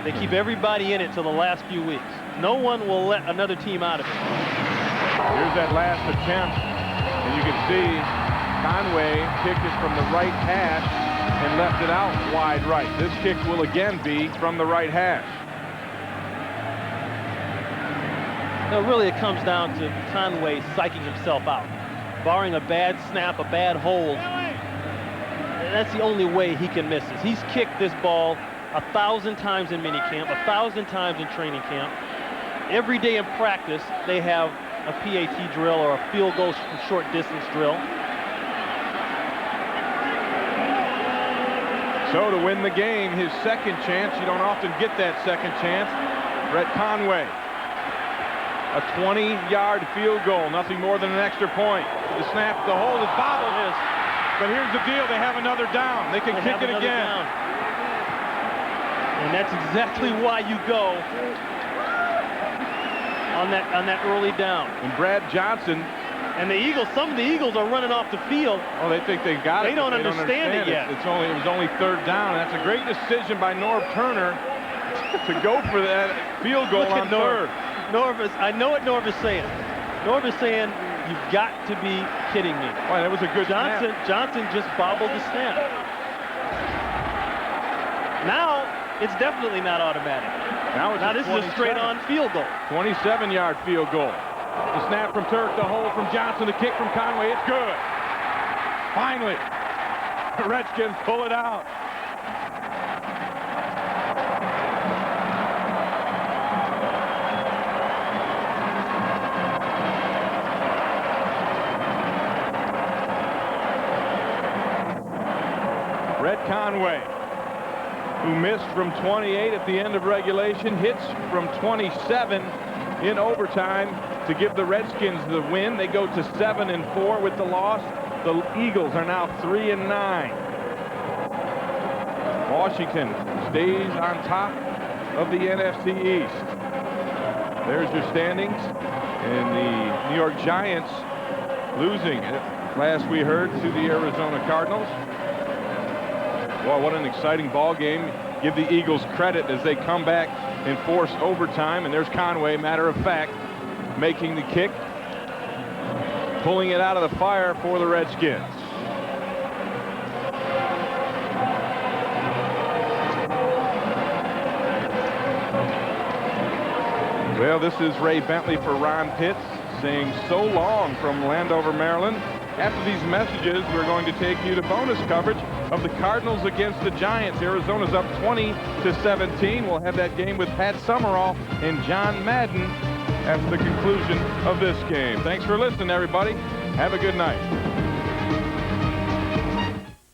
They keep everybody in it till the last few weeks. No one will let another team out of it. Here's that last attempt, and you can see Conway kicked it from the right hash and left it out wide right. This kick will again be from the right hash. Now, really, it comes down to Conway psyching himself out. Barring a bad snap, a bad hold, that's the only way he can miss this. He's kicked this ball 1,000 times in minicamp, 1,000 times in training camp. Every day in practice, they have a PAT drill or a field goal from short distance drill. So to win the game, his second chance, you don't often get that second chance. Brett Conway, a 20-yard field goal, nothing more than an extra point. The snap, the hold is bobbled. But here's the deal, they have another down. They can kick it again. Down. And that's exactly why you go on that early down. And Brad Johnson. And the Eagles, some of the Eagles are running off the field. Oh, they think they got it. They don't understand it yet. It was only third down. That's a great decision by Norv Turner to go for that field goal on third. Norv is, I know what Norv is saying. Norv is saying, you've got to be kidding me. Well, that was a good snap. Johnson just bobbled the snap. Now, it's definitely not automatic. Now this is a straight-on field goal. 27-yard field goal. The snap from Turk, the hold from Johnson, the kick from Conway. It's good. Finally, the Redskins pull it out. Brett Conway, who missed from 28 at the end of regulation, hits from 27 in overtime to give the Redskins the win. They go to 7-4 with the loss. The Eagles are now 3-9. Washington stays on top of the NFC East. There's your standings. And the New York Giants losing, last we heard, to the Arizona Cardinals. Well, what an exciting ball game. Give the Eagles credit as they come back and force overtime. And there's Conway, matter of fact, making the kick, pulling it out of the fire for the Redskins. Well, this is Ray Bentley for Ron Pitts saying so long from Landover, Maryland. After these messages, we're going to take you to bonus coverage of the Cardinals against the Giants. Arizona's up 20-17. We'll have that game with Pat Summerall and John Madden after the conclusion of this game. Thanks for listening, everybody. Have a good night.